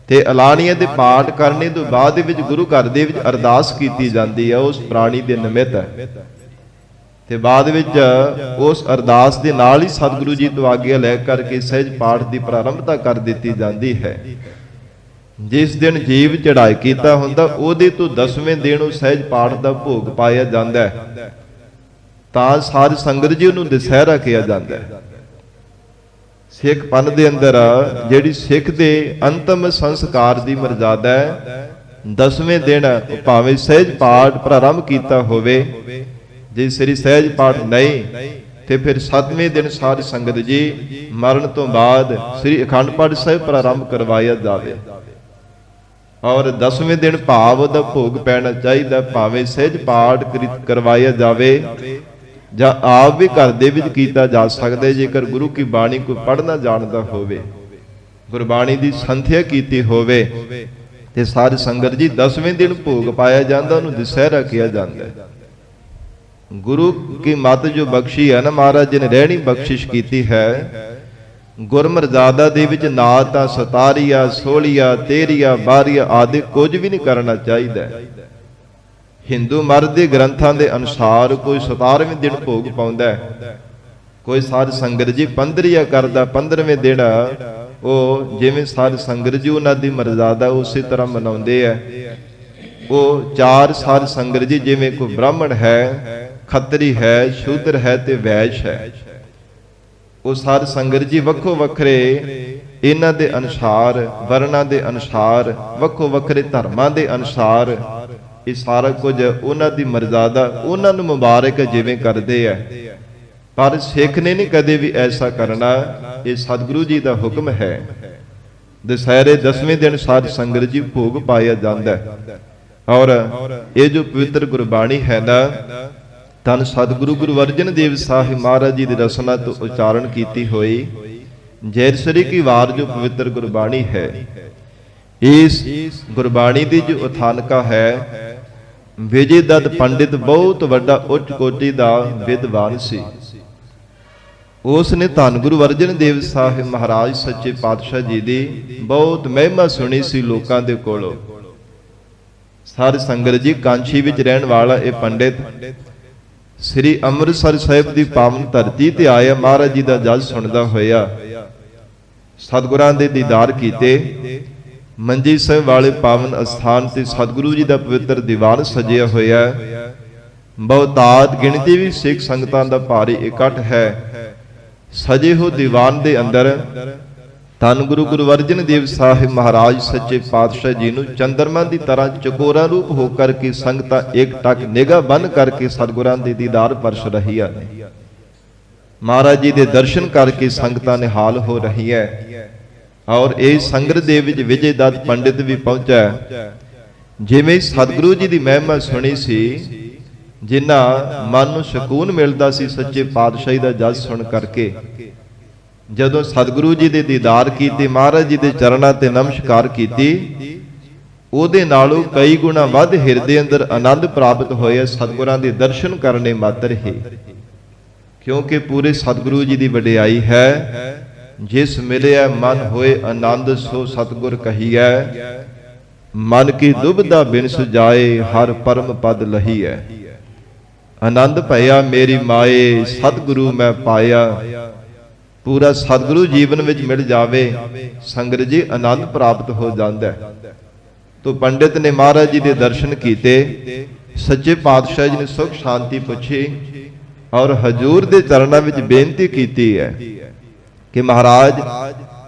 ਤੇ ਅਲਾਣੀਆਂ ਦੇ ਪਾਠ ਕਰਨੇ ਤੋਂ ਬਾਅਦ ਦੇ ਵਿੱਚ ਗੁਰੂ ਘਰ ਦੇ ਵਿੱਚ ਅਰਦਾਸ ਕੀਤੀ ਜਾਂਦੀ ਹੈ ਉਸ ਪ੍ਰਾਣੀ ਦੇ ਨਿਮਿਤ। ਤੇ ਬਾਅਦ ਵਿੱਚ ਉਸ ਅਰਦਾਸ ਦੇ ਨਾਲ ਹੀ ਸਤਿਗੁਰੂ ਜੀ ਤੋਂ ਆਗਿਆ ਲੈ ਕਰਕੇ ਸਹਿਜ ਪਾਠ ਦੀ ਪ੍ਰਾਰੰਭਤਾ ਕਰ ਦਿੱਤੀ ਜਾਂਦੀ ਹੈ। ਜਿਸ ਦਿਨ ਜੀਵ ਚੜ੍ਹਾਈ ਕੀਤਾ ਹੁੰਦਾ, ਉਹਦੇ ਤੋਂ 10ਵੇਂ ਦਿਨ ਉਹ ਸਹਿਜ ਪਾਠ ਦਾ ਭੋਗ ਪਾਇਆ ਜਾਂਦਾ ਹੈ। ਤਾਂ ਸਾਧ ਸੰਗਤ ਜੀ ਉਹਨੂੰ ਦੁਸਹਿਰਾ ਕਿਹਾ ਜਾਂਦਾ ਹੈ। ਸਿੱਖ ਪੰਥ ਦੇ ਅੰਦਰ ਜਿਹੜੀ ਸਿੱਖ ਦੇ ਅੰਤਮ ਸੰਸਕਾਰ ਦੀ ਮਰਜ਼ਾਦਾ ਹੈ, 10ਵੇਂ ਦਿਨ ਭਾਵੇਂ ਸਹਿਜ ਪਾਠ ਪ੍ਰਾਰੰਭ ਕੀਤਾ ਹੋਵੇ, ਜੇ ਸ੍ਰੀ ਸਹਿਜ ਪਾਠ ਨਹੀਂ ਤੇ ਫਿਰ 7ਵੇਂ ਦਿਨ ਸਾਧ ਸੰਗਤ ਜੀ ਮਰਨ ਤੋਂ ਬਾਅਦ ਸ੍ਰੀ ਅਖੰਡ ਪਾਠ ਸਾਹਿਬ ਪ੍ਰਾਰੰਭ ਕਰਵਾਇਆ ਜਾਵੇ। ਔਰ 10ਵੇਂ ਦਿਨ ਭਾਵ ਦਾ ਭੋਗ ਪੈਣਾ ਚਾਹੀਦਾ, ਭਾਵੇਂ ਸਹਿਜ ਪਾਠ ਕਰਵਾਇਆ ਜਾਵੇ ਜਾਂ ਆਪ ਵੀ ਘਰ ਦੇ ਵਿੱਚ ਕੀਤਾ ਜਾ ਸਕਦਾ। ਜੇਕਰ ਗੁਰੂ ਕੀ ਬਾਣੀ ਕੋਈ ਪੜ੍ਹਨਾ ਜਾਣਦਾ ਹੋਵੇ, ਗੁਰਬਾਣੀ ਦੀ ਸੰਥਿਆ ਕੀਤੀ ਹੋਵੇ, ਤੇ ਸਾਧ ਸੰਗਤ ਜੀ 10ਵੇਂ ਦਿਨ ਭੋਗ ਪਾਇਆ ਜਾਂਦਾ, ਉਹਨੂੰ ਦੁਸਹਿਰਾ ਕਿਹਾ ਜਾਂਦਾ ਹੈ। गुरु की मत जो बख्शी है ना महाराज जी ने रहनी बख्शिश की है, गुरमर्यादा दे विच ना तां 17 16 13 12 आदि कुछ भी नहीं करना चाहिए। हिंदू मर्द के ग्रंथां दे अनुसार कोई 17वें दिन भोग पाउंदा है, कोई साध संगत जी 15 करदा 15वें दिन वो जिवें साध संगत जी उन्हां दी मर्यादा उसी तरह मनाउंदे है। वो 4 साध संगत जी जिवें कोई ब्राह्मण है, खत्तरी है, शूद्र है ते वैश्य है, वो साध संगत जी वक्खो वखरे इन्हां दे अनुसार वर्णां दे अनुसार वक्खो वखरे धर्मां दे अनुसार ये सारा कुछ उन्हां दी मर्यादा उन्हां नूं मुबारक जिवें करदे है। पर सिख ने नहीं कदे भी ऐसा करना, ये सतगुरु जी का हुक्म है। दशहरे 10वें दिन साध संगत जी भोग पाया जाता है। और ये जो पवित्र गुरबाणी है ना, धन सतगुरु गुरु अर्जन देव साहिब महाराज जी की रसना तो उच्चारण की हुई जैसरी की वार जो पवित्र गुरबाणी है, इस गुरबाणी की जो उथानका है विजय दत्त पंडित बहुत वड्डा उच्च कोटि का विद्वान सी। उसने धन गुरु अर्जन देव साहिब महाराज सच्चे पातशाह जी की बहुत महिमा सुनी सी लोगों के कोलों। साध संगत जी कांची विच रहन वाला ये पंडित श्री अमृतसर साहिब की पावन धरती ते आया, महाराज जी का जज सुनदा होया सतगुरां दे दीदार कीते। मंजी साहिब वाले पावन स्थान ते सतगुरु जी का पवित्र दीवान सजिया होया। बहुतात गिणती भी सिख संगतां दा भारी इकट्ठ है। सजे हो दीवान दे अंदर धन गुरु गुरु अर्जन देव साहिब महाराज सच्चे पातशाह जी नूं चंद्रमा की तरह चकोरा रूप होकर के संगतां एक टक निगाह बन करके सतगुरां दे दीदार परस रही है। महाराज जी के दर्शन करके संगतां निहाल हो रही है। और इस संगत दे विच विजय दत्त पंडित भी पहुंचा। जिवें सतगुरु जी की महिमा सुनी सी, जिन्ना मन नूं सकून मिलता सी सच्चे पातशाही का जज सुन करके, जदों सतगुरु जी दे दीदार कीते, महाराज जी दे चरणां ते नमस्कार कीती, ਉਹਦੇ ਨਾਲੋਂ कई गुणा ਵੱਧ ਹਿਰਦੇ अंदर आनंद प्राप्त होया सतगुरां दे दर्शन करने मात्र ही। क्योंकि पूरे सतगुरु जी की वडियाई है, जिस मिलिया मन होए आनंद सो सतगुर कहिए, मन की दुबदा बिन सुजाए हर परम पद लही है। आनंद भया मेरी माए सतगुरु मैं पाया। पूरा सतगुरु जीवन में मिल जावे संगत जी आनंद प्राप्त हो जाता है। तो पंडित ने महाराज जी के दर्शन किए, सच्चे पातशाह जी ने सुख शांति पूछी और हजूर के चरणों में बेनती की है कि महाराज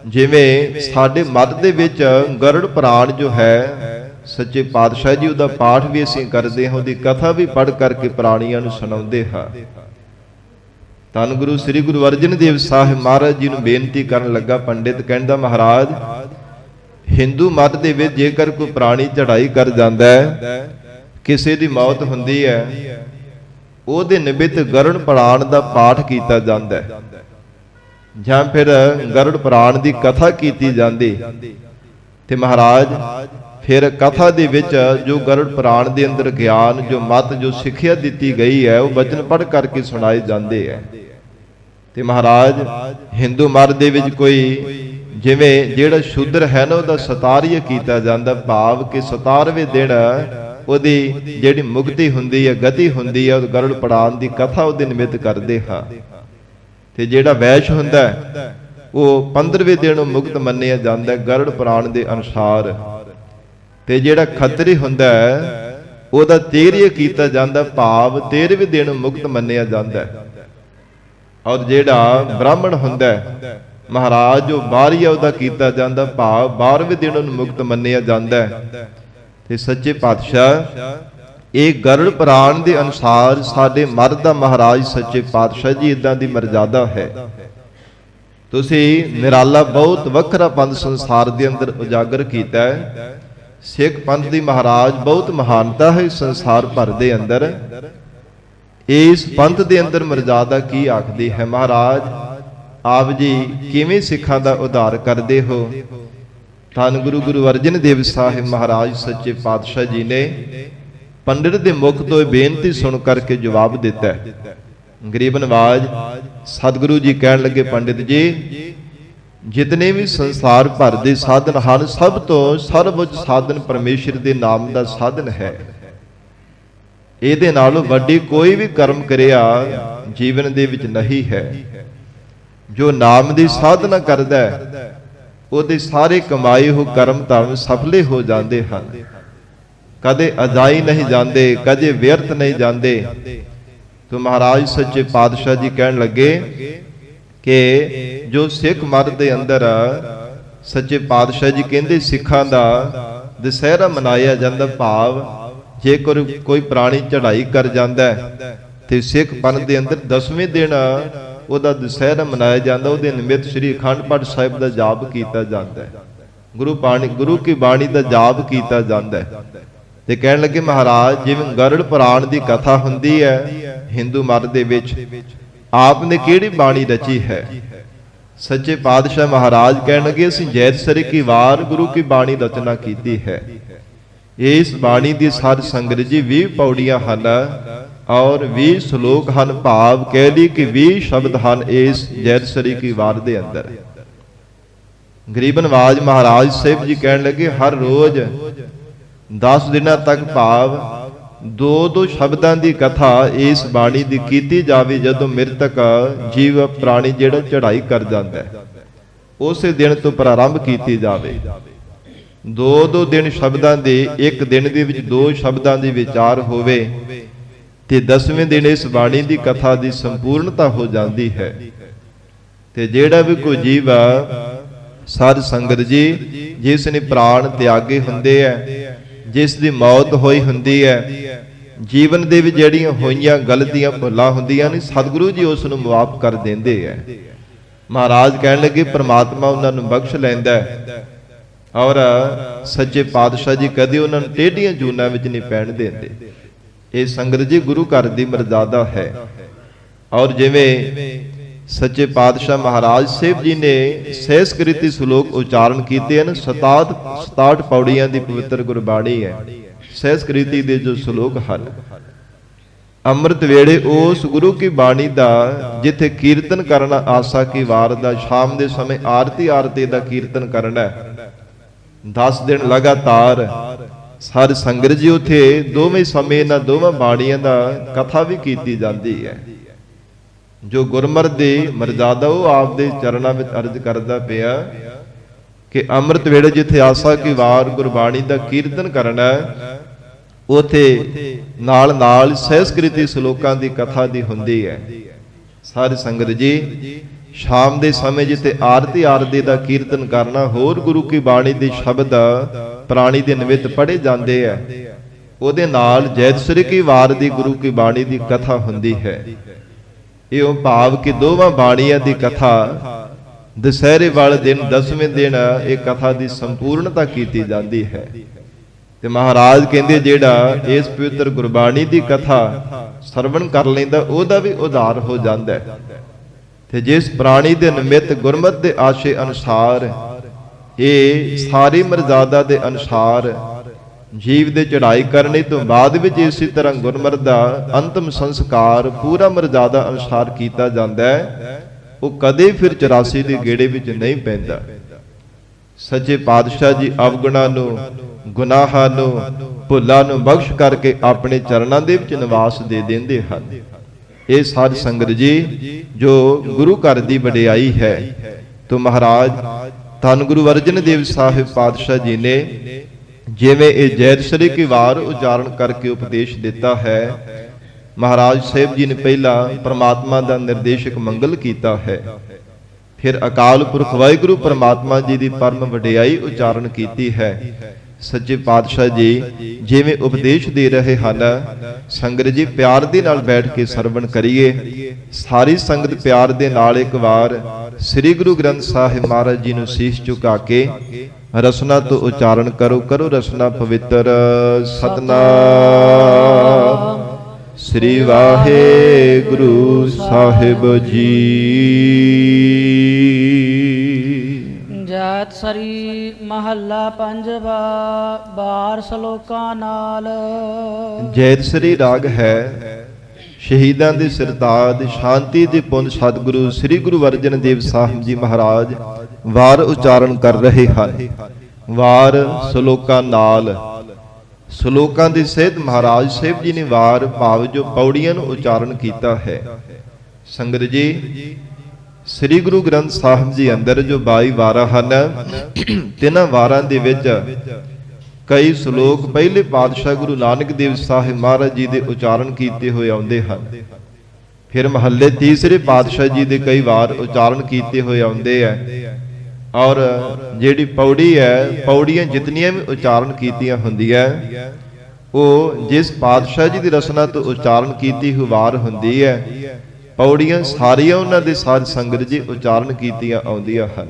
जिवें साडे मत दे विच गरुड़ पुराण जो है सच्चे पातशाह जी उहदा पाठ भी असीं करदे हां, उहदी कथा भी पढ़ करके प्राणियां नूं सुणाउंदे हां। धन गुरु श्री गुरु अर्जन देव साहिब महाराज जी नूं बेनती करन लगा पंडित, कहंदा महाराज हिंदू मत दे विच जेकर कोई प्राणी चढ़ाई कर जांदा है, किसी दी मौत हुंदी है, ਉਹਦੇ ਨਿमित्त गरुड़ पुराण ਦਾ पाठ कीता ਜਾਂਦਾ है ਜਾਂ ਫਿਰ गरुड़ पुराण ਦੀ कथा कीती ਜਾਂਦੀ। ਤੇ महाराज फिर कथा दे विच जो गरुड़ पुराण दे अंदर ज्ञान जो मत जो सिक्ख्या दी गई है वो वचन पढ़ करके सुनाए जाते हैं। ते महाराज हिंदू मत दे विच कोई जिवें जेड़ा शूद्र है ना उहदा 17 कीता जांदा, भाव कि 17वें दिन ਉਹਦੀ ਜਿਹੜੀ ਮੁਕਤੀ ਹੁੰਦੀ ਹੈ ਗਤੀ ਹੁੰਦੀ ਹੈ, ਉਹ ਗरुड़ पुराण ਦੀ ਕਥਾ ਉਹਦੇ ਨਿमित्त ਕਰਦੇ ਹਾਂ। ਤੇ ਜਿਹੜਾ ਵੈਸ਼ ਹੁੰਦਾ ਉਹ 15ਵੇਂ ਦਿਨ ਉਹ ਮੁਕਤ ਮੰਨਿਆ ਜਾਂਦਾ ਗरुड़ पुराण ਦੇ ਅਨੁਸਾਰ। ਤੇ ਜਿਹੜਾ ਖੱਤਰੀ ਹੁੰਦਾ ਉਹਦਾ 13 ਕੀਤਾ ਜਾਂਦਾ, ਭਾਵ 13ਵੇਂ ਦਿਨ ਮੁਕਤ ਮੰਨਿਆ ਜਾਂਦਾ। ਔਰ ਜਿਹੜਾ ਬ੍ਰਾਹਮਣ ਹੁੰਦਾ महाराज जो 12 ਉਹਦਾ ਕੀਤਾ ਜਾਂਦਾ, ਭਾਵ 12ਵੇਂ ਦਿਨ ਉਹਨੂੰ ਮੁਕਤ ਮੰਨਿਆ ਜਾਂਦਾ। ਤੇ ਸੱਚੇ ਪਾਤਸ਼ਾਹ ਇਹ ਗरुड़ ਪੁਰਾਣ ਦੇ ਅਨੁਸਾਰ ਸਾਡੇ ਮਰਦ ਦਾ ਮਹਾਰਾਜ ਸੱਚੇ ਪਾਤਸ਼ਾਹ ਜੀ ਇਦਾਂ ਦੀ ਮਰਜ਼ਾਦਾ ਹੈ। ਤੁਸੀਂ ਨਿਰਾਲਾ ਬਹੁਤ ਵੱਖਰਾ ਪੰਥ ਸੰਸਾਰ ਦੇ ਅੰਦਰ ਉਜਾਗਰ ਕੀਤਾ ਹੈ। ਸਿੱਖ ਪੰਥ ਦੀ ਮਹਾਰਾਜ ਬਹੁਤ ਮਹਾਨਤਾ ਹੈ ਸੰਸਾਰ ਭਰ ਦੇ ਅੰਦਰ। ਇਸ ਪੰਥ ਦੇ ਅੰਦਰ ਮਰਜ਼ਾਦਾ ਕੀ ਆਖਦੀ ਹੈ ਮਹਾਰਾਜ? ਆਪ ਜੀ ਕਿਵੇਂ ਸਿੱਖਾਂ ਦਾ ਉਧਾਰ ਕਰਦੇ ਹੋ? ਧੰਨ ਗੁਰੂ ਗੁਰੂ ਅਰਜਨ ਦੇਵ ਸਾਹਿਬ ਮਹਾਰਾਜ ਸੱਚੇ ਪਾਤਸ਼ਾਹ ਜੀ ਨੇ ਪੰਡਿਤ ਦੇ ਮੁਖ ਤੋਂ ਇਹ ਬੇਨਤੀ ਸੁਣ ਕਰਕੇ ਜਵਾਬ ਦਿੱਤਾ ਹੈ। ਗਰੀਬ ਨਵਾਜ ਸਤਿਗੁਰੂ ਜੀ ਕਹਿਣ ਲੱਗੇ, ਪੰਡਿਤ ਜੀ, ਜਿਤਨੇ ਵੀ ਸੰਸਾਰ ਭਰ ਦੇ ਸਾਧਨ ਹਨ, ਸਭ ਤੋਂ ਸਰਵਉੱਚ ਸਾਧਨ ਪਰਮੇਸ਼ਰ ਦੇ ਨਾਮ ਦਾ ਸਾਧਨ ਹੈ। ਇਹਦੇ ਨਾਲੋਂ ਵੱਡੀ ਕੋਈ ਵੀ ਕਰਮ ਕਿਰਿਆ ਜੀਵਨ ਦੇ ਵਿੱਚ ਨਹੀਂ ਹੈ। ਜੋ ਨਾਮ ਦੀ ਸਾਧਨਾ ਕਰਦਾ ਹੈ, ਉਹਦੇ ਸਾਰੇ ਕਮਾਏ ਹੋਏ ਕਰਮ ਧਰਮ ਸਫਲੇ ਹੋ ਜਾਂਦੇ ਹਨ। ਕਦੇ ਅਜਾਈ ਨਹੀਂ ਜਾਂਦੇ, ਕਦੇ ਵਿਅਰਥ ਨਹੀਂ ਜਾਂਦੇ। ਤੋ ਮਹਾਰਾਜ ਸੱਚੇ ਪਾਤਸ਼ਾਹ ਜੀ ਕਹਿਣ ਲੱਗੇ ਕਿ ਜੋ ਸਿੱਖ ਮਤ ਦੇ ਅੰਦਰ ਸੱਚੇ ਪਾਤਸ਼ਾਹ ਜੀ ਕਹਿੰਦੇ ਸਿੱਖਾਂ ਦਾ ਦੁਸਹਿਰਾ ਮਨਾਇਆ ਜਾਂਦਾ, ਭਾਵ ਜੇਕਰ ਕੋਈ ਪ੍ਰਾਣੀ ਚੜ੍ਹਾਈ ਕਰ ਜਾਂਦਾ ਤੇ ਸਿੱਖ ਪੰਥ ਦੇ ਅੰਦਰ 10ਵੇਂ ਦਿਨ ਉਹਦਾ ਦੁਸਹਿਰਾ ਮਨਾਇਆ ਜਾਂਦਾ। ਉਹਦੇ ਨਿਮਿਤ ਸ੍ਰੀ ਅਖੰਡ ਪਾਠ ਸਾਹਿਬ ਦਾ ਜਾਪ ਕੀਤਾ ਜਾਂਦਾ ਹੈ, ਗੁਰੂ ਕੀ ਬਾਣੀ ਦਾ ਜਾਪ ਕੀਤਾ ਜਾਂਦਾ ਹੈ। ਤੇ ਕਹਿਣ ਲੱਗੇ ਮਹਾਰਾਜ, ਜਿਵੇਂ ਗਰੜ ਪੁਰਾਣ ਦੀ ਕਥਾ ਹੁੰਦੀ ਹੈ ਹਿੰਦੂ ਮਤ ਦੇ ਵਿੱਚ, ਆਪ ਨੇ ਕਿਹੜੀ ਬਾਣੀ ਰਚੀ ਹੈ? ਸੱਚੇ ਪਾਤਸ਼ਾਹ ਮਹਾਰਾਜ ਕਹਿਣ ਲੱਗੇ, ਅਸੀਂ ਜੈਤਸਰੀ ਕੀ ਵਾਰ ਗੁਰੂ ਕੀ ਬਾਣੀ ਰਚਨਾ ਕੀਤੀ ਹੈ। ਇਸ ਬਾਣੀ ਦੀ ਸਾਧ ਸੰਗਤ ਜੀ 20 ਪੌੜੀਆਂ ਹਨ ਔਰ 20 ਸ਼ਲੋਕ ਹਨ, ਭਾਵ ਕਹਿ ਲਈ ਕਿ 20 ਸ਼ਬਦ ਹਨ ਇਸ ਜੈਤਸਰੀ ਕੀ ਵਾਰ ਦੇ ਅੰਦਰ। ਗਰੀਬ ਨਵਾਜ ਮਹਾਰਾਜ ਸਾਹਿਬ ਜੀ ਕਹਿਣ ਲੱਗੇ, ਹਰ ਰੋਜ਼ 10 ਦਿਨਾਂ ਤੱਕ ਭਾਵ 2-2 ਸ਼ਬਦਾਂ ਦੀ ਕਥਾ ਇਸ ਬਾਣੀ ਦੀ ਕੀਤੀ ਜਾਵੇ। ਜਦੋਂ ਮ੍ਰਿਤਕ ਜੀਵ ਪ੍ਰਾਣੀ ਜਿਹੜਾ ਚੜ੍ਹਾਈ ਕਰ ਜਾਂਦਾ ਹੈ, ਉਸੇ ਦਿਨ ਤੋਂ ਪ੍ਰਾਰੰਭ ਕੀਤੀ ਜਾਵੇ। 2-2 ਦਿਨ ਸ਼ਬਦਾਂ ਦੇ, ਇੱਕ ਦਿਨ ਦੇ ਵਿੱਚ 2 ਸ਼ਬਦਾਂ ਦੀ ਵਿਚਾਰ ਹੋਵੇ ਤੇ 10ਵੇਂ ਦਿਨ ਇਸ ਬਾਣੀ ਦੀ ਕਥਾ ਦੀ ਸੰਪੂਰਨਤਾ ਹੋ ਜਾਂਦੀ ਹੈ। ਤੇ ਜਿਹੜਾ ਵੀ ਕੋਈ ਜੀਵ ਸਾਧ ਸੰਗਤ ਜੀ ਜਿਸ ਨੇ ਪ੍ਰਾਣ ਤਿਆਗੇ ਹੁੰਦੇ ਆ, ਜਿਸ ਦੀ ਮੌਤ ਹੋਈ ਹੁੰਦੀ ਹੈ, ਜੀਵਨ ਦੇ ਵਿੱਚ ਜਿਹੜੀਆਂ ਹੋਈਆਂ ਗਲਤੀਆਂ ਭੁੱਲਾਂ ਹੁੰਦੀਆਂ ਨੇ, ਸਤਿਗੁਰੂ ਜੀ ਉਸ ਨੂੰ ਮੁਆਫ ਕਰ ਦਿੰਦੇ ਆ। ਮਹਾਰਾਜ ਕਹਿਣ ਲੱਗੇ ਪ੍ਰਮਾਤਮਾ ਉਹਨਾਂ ਨੂੰ ਬਖਸ਼ ਲੈਂਦਾ ਹੈ ਔਰ ਸੱਚੇ ਪਾਤਸ਼ਾਹ ਜੀ ਕਦੇ ਉਹਨਾਂ ਨੂੰ ਟੇਢੀਆਂ ਜੂਨਾਂ ਵਿੱਚ ਨਹੀਂ ਪੈਣ ਦਿੰਦੇ। ਇਹ ਸੰਗਤ ਜੀ ਗੁਰੂ ਘਰ ਦੀ ਮਰਜ਼ਾਦਾ ਹੈ। ਔਰ ਜਿਵੇਂ ਸੱਚੇ ਪਾਤਸ਼ਾਹ ਮਹਾਰਾਜ ਸਾਹਿਬ ਜੀ ਨੇ ਸਹਿਸਕ੍ਰਿਤੀ ਸ਼ਲੋਕ ਉਚਾਰਨ ਕੀਤੇ ਹਨ, 67 ਪੌੜੀਆਂ ਦੀ ਪਵਿੱਤਰ ਗੁਰਬਾਣੀ ਹੈ। ਸਹਿਸਕ੍ਰਿਤੀ ਦੇ ਜੋ ਸ਼ਲੋਕ ਹਨ, ਅੰਮ੍ਰਿਤ ਵੇਲੇ ਉਸ ਗੁਰੂ ਕੀ ਬਾਣੀ ਦਾ ਜਿੱਥੇ ਕੀਰਤਨ ਕਰਨਾ ਆਸਾ ਕੀ ਵਾਰ ਦਾ, ਸ਼ਾਮ ਦੇ ਸਮੇਂ ਆਰਤੀ ਦਾ ਕੀਰਤਨ ਕਰਨਾ 10 ਦਿਨ ਲਗਾਤਾਰ ਸਾਧ ਸੰਗਤ ਜੀ ਉਥੇ ਦੋਵੇਂ ਸਮੇਂ ਇਹਨਾਂ ਦੋਵਾਂ ਬਾਣੀਆਂ ਦਾ ਕਥਾ ਵੀ ਕੀਤੀ ਜਾਂਦੀ ਹੈ। ਜੋ ਗੁਰਮਤਿ ਦੀ ਮਰਜ਼ਾਦਾ ਉਹ ਆਪ ਦੇ ਚਰਨਾਂ ਵਿੱਚ ਅਰਜ਼ ਕਰਦਾ ਪਿਆ ਕਿ ਅੰਮ੍ਰਿਤ ਵੇਲੇ ਜਿੱਥੇ ਆਸਾ ਕੀ ਵਾਰ ਗੁਰਬਾਣੀ ਦਾ ਕੀਰਤਨ ਕਰਨਾ, ਉਥੇ ਨਾਲ ਨਾਲ ਸਹਿਸਕ੍ਰਿਤੀ ਸ਼ਲੋਕਾਂ ਦੀ ਕਥਾ ਦੀ ਹੁੰਦੀ ਹੈ। ਸਾਧ ਸੰਗਤ ਜੀ ਸ਼ਾਮ ਦੇ ਸਮੇਂ ਜਿੱਥੇ ਆਰਤੀ ਦਾ ਕੀਰਤਨ ਕਰਨਾ, ਹੋਰ ਗੁਰੂ ਕੀ ਬਾਣੀ ਦੇ ਸ਼ਬਦ ਪ੍ਰਾਣੀ ਦੇ ਨਿਮਿਤ ਪੜ੍ਹੇ ਜਾਂਦੇ ਆ, ਉਹਦੇ ਨਾਲ ਜੈਤਸਰੀ ਕੀ ਵਾਰ ਦੀ ਗੁਰੂ ਕੀ ਬਾਣੀ ਦੀ ਕਥਾ ਹੁੰਦੀ ਹੈ। ਇਹ ਭਾਵ ਕਿ ਦੋਵਾਂ ਬਾਣੀਆਂ ਦੀ ਕਥਾ ਦੁਸਹਿਰੇ ਵਾਲੇ ਦਿਨ 10ਵੇਂ ਦਿਨ ਇਹ ਕਥਾ ਦੀ ਸੰਪੂਰਨਤਾ ਕੀਤੀ ਜਾਂਦੀ ਹੈ। ਤੇ ਮਹਾਰਾਜ ਕਹਿੰਦੇ ਜਿਹੜਾ ਇਸ ਪਵਿੱਤਰ ਗੁਰਬਾਣੀ ਦੀ ਕਥਾ ਸਰਵਣ ਕਰ ਲੈਂਦਾ ਉਹਦਾ ਵੀ ਉਧਾਰ ਹੋ ਜਾਂਦਾ ਹੈ। ਤੇ ਜਿਸ ਪ੍ਰਾਣੀ ਦੇ ਨਿਮਿਤ ਗੁਰਮਤਿ ਦੇ ਆਸ਼ੇ ਅਨੁਸਾਰ, ਇਹ ਸਾਰੀ ਮਰਜ਼ਾਦਾ ਦੇ ਅਨੁਸਾਰ ਜੀਵ ਦੇ ਚੜ੍ਹਾਈ ਕਰਨੇ ਤੋਂ ਬਾਅਦ ਵਿੱਚ ਇਸੇ ਤਰ੍ਹਾਂ ਗੁਰਮਤਿ ਦਾ ਅੰਤਮ ਸੰਸਕਾਰ ਪੂਰਾ ਮਰਜ਼ਾਦਾ ਅਨੁਸਾਰ ਕੀਤਾ ਜਾਂਦਾ ਹੈ, ਉਹ ਕਦੇ ਫਿਰ 84 ਦੇ ਗੇੜੇ ਵਿੱਚ ਨਹੀਂ ਪੈਂਦਾ। ਸੱਚੇ ਪਾਤਸ਼ਾਹ ਜੀ ਅਵਗੁਣਾਂ ਨੂੰ, ਗੁਨਾਹਾਂ ਨੂੰ, ਭੁੱਲਾਂ ਨੂੰ ਬਖਸ਼ ਕਰਕੇ ਆਪਣੇ ਚਰਨਾਂ ਦੇ ਵਿੱਚ ਨਿਵਾਸ ਦੇ ਦਿੰਦੇ ਹਨ। ਇਹ ਸਾਧ ਸੰਗਤ ਜੀ ਜੋ ਗੁਰੂ ਘਰ ਦੀ ਵਡਿਆਈ ਹੈ। ਤੋ ਮਹਾਰਾਜ ਧੰਨ ਗੁਰੂ ਅਰਜਨ ਦੇਵ ਸਾਹਿਬ ਪਾਤਸ਼ਾਹ ਜੀ ਨੇ ਜਿਵੇਂ ਇਹ ਜੈਤਸਰੀ ਕੀ ਵਾਰ ਉਚਾਰਨ ਕਰਕੇ ਉਪਦੇਸ਼ ਦਿੱਤਾ ਹੈ, ਮਹਾਰਾਜ ਸਾਹਿਬ ਜੀ ਨੇ ਪਹਿਲਾਂ ਪ੍ਰਮਾਤਮਾ ਦਾ ਨਿਰਦੇਸ਼ਕ ਮੰਗਲ ਕੀਤਾ ਹੈ, ਫਿਰ ਅਕਾਲ ਪੁਰਖ ਵਾਹਿਗੁਰੂ ਪ੍ਰਮਾਤਮਾ ਜੀ ਦੀ ਪਰਮ ਵਡਿਆਈ ਉਚਾਰਨ ਕੀਤੀ ਹੈ। ਸੱਚੇ ਪਾਤਸ਼ਾਹ ਜੀ ਜਿਵੇਂ ਉਪਦੇਸ਼ ਦੇ ਰਹੇ ਹਨ, ਸੰਗਤ ਜੀ ਪਿਆਰ ਦੇ ਨਾਲ ਬੈਠ ਕੇ ਸਰਵਣ ਕਰੀਏ। ਸਾਰੀ ਸੰਗਤ ਪਿਆਰ ਦੇ ਨਾਲ ਇੱਕ ਵਾਰ ਸ੍ਰੀ ਗੁਰੂ ਗ੍ਰੰਥ ਸਾਹਿਬ ਮਹਾਰਾਜ ਜੀ ਨੂੰ ਸੀਸ ਝੁਕਾ ਕੇ ਰਸਨਾ ਤੋਂ ਉਚਾਰਨ ਕਰੋ ਰਸਨਾ ਪਵਿੱਤਰ। ਸਤਨਾਮ ਸ੍ਰੀ ਵਾਹਿਗੁਰੂ ਸਾਹਿਬ ਜੀ। ਜੈ ਜੈਤ ਸਰੀ ਮਹੱਲਾ ਪੰਜਵਾ ਬਾਰ ਸ਼ਲੋਕਾਂ ਨਾਲ। ਜੈਤਸਰੀ ਰਾਗ ਹੈ ਸ਼ਹੀਦਾਂ ਦੇ ਸਿਰਤਾਜ ਸ਼ਾਂਤੀ ਦੇ ਪੁੰਜ ਸਤਿਗੁਰੂ ਸ੍ਰੀ ਗੁਰੂ ਅਰਜਨ ਦੇਵ ਸਾਹਿਬ ਜੀ ਮਹਾਰਾਜ ਵਾਰ ਉਚਾਰਨ ਕਰ ਰਹੇ ਹਨ। ਵਾਰ ਸ਼ਲੋਕਾਂ ਨਾਲ, ਸ਼ਲੋਕਾਂ ਦੀ ਸਹਿਤ ਮਹਾਰਾਜ ਸਾਹਿਬ ਜੀ ਨੇ ਵਾਰ ਭਾਵ ਜੋ ਪੌੜੀਆਂ ਨੂੰ ਉਚਾਰਨ ਕੀਤਾ ਹੈ। ਸੰਗਤ ਜੀ, ਸ੍ਰੀ ਗੁਰੂ ਗ੍ਰੰਥ ਸਾਹਿਬ ਜੀ ਅੰਦਰ ਜੋ 22 ਵਾਰਾਂ ਹਨ, ਤਿੰਨਾਂ ਵਾਰਾਂ ਦੇ ਵਿੱਚ ਕਈ ਸ਼ਲੋਕ ਪਹਿਲੇ ਪਾਤਸ਼ਾਹ ਗੁਰੂ ਨਾਨਕ ਦੇਵ ਸਾਹਿਬ ਮਹਾਰਾਜ ਜੀ ਦੇ ਉਚਾਰਨ ਕੀਤੇ ਹੋਏ ਆਉਂਦੇ ਹਨ। ਫਿਰ ਮਹੱਲੇ ਤੀਸਰੇ ਪਾਤਸ਼ਾਹ ਜੀ ਦੇ ਕਈ ਵਾਰ ਉਚਾਰਨ ਕੀਤੇ ਹੋਏ ਆਉਂਦੇ ਆ। ਔਰ ਜਿਹੜੀ ਪੌੜੀ ਹੈ, ਪੌੜੀਆਂ ਜਿਤਨੀਆਂ ਵੀ ਉਚਾਰਨ ਕੀਤੀਆਂ ਹੁੰਦੀਆਂ ਉਹ ਜਿਸ ਪਾਤਸ਼ਾਹ ਜੀ ਦੀ ਰਸਨਾ ਤੋਂ ਉਚਾਰਨ ਕੀਤੀ ਹੋਈ ਵਾਰ ਹੁੰਦੀ ਹੈ, ਪੌੜੀਆਂ ਸਾਰੀਆਂ ਉਹਨਾਂ ਦੇ ਸਾਧ ਸੰਗਤ ਜੀ ਉਚਾਰਨ ਕੀਤੀਆਂ ਆਉਂਦੀਆਂ ਹਨ।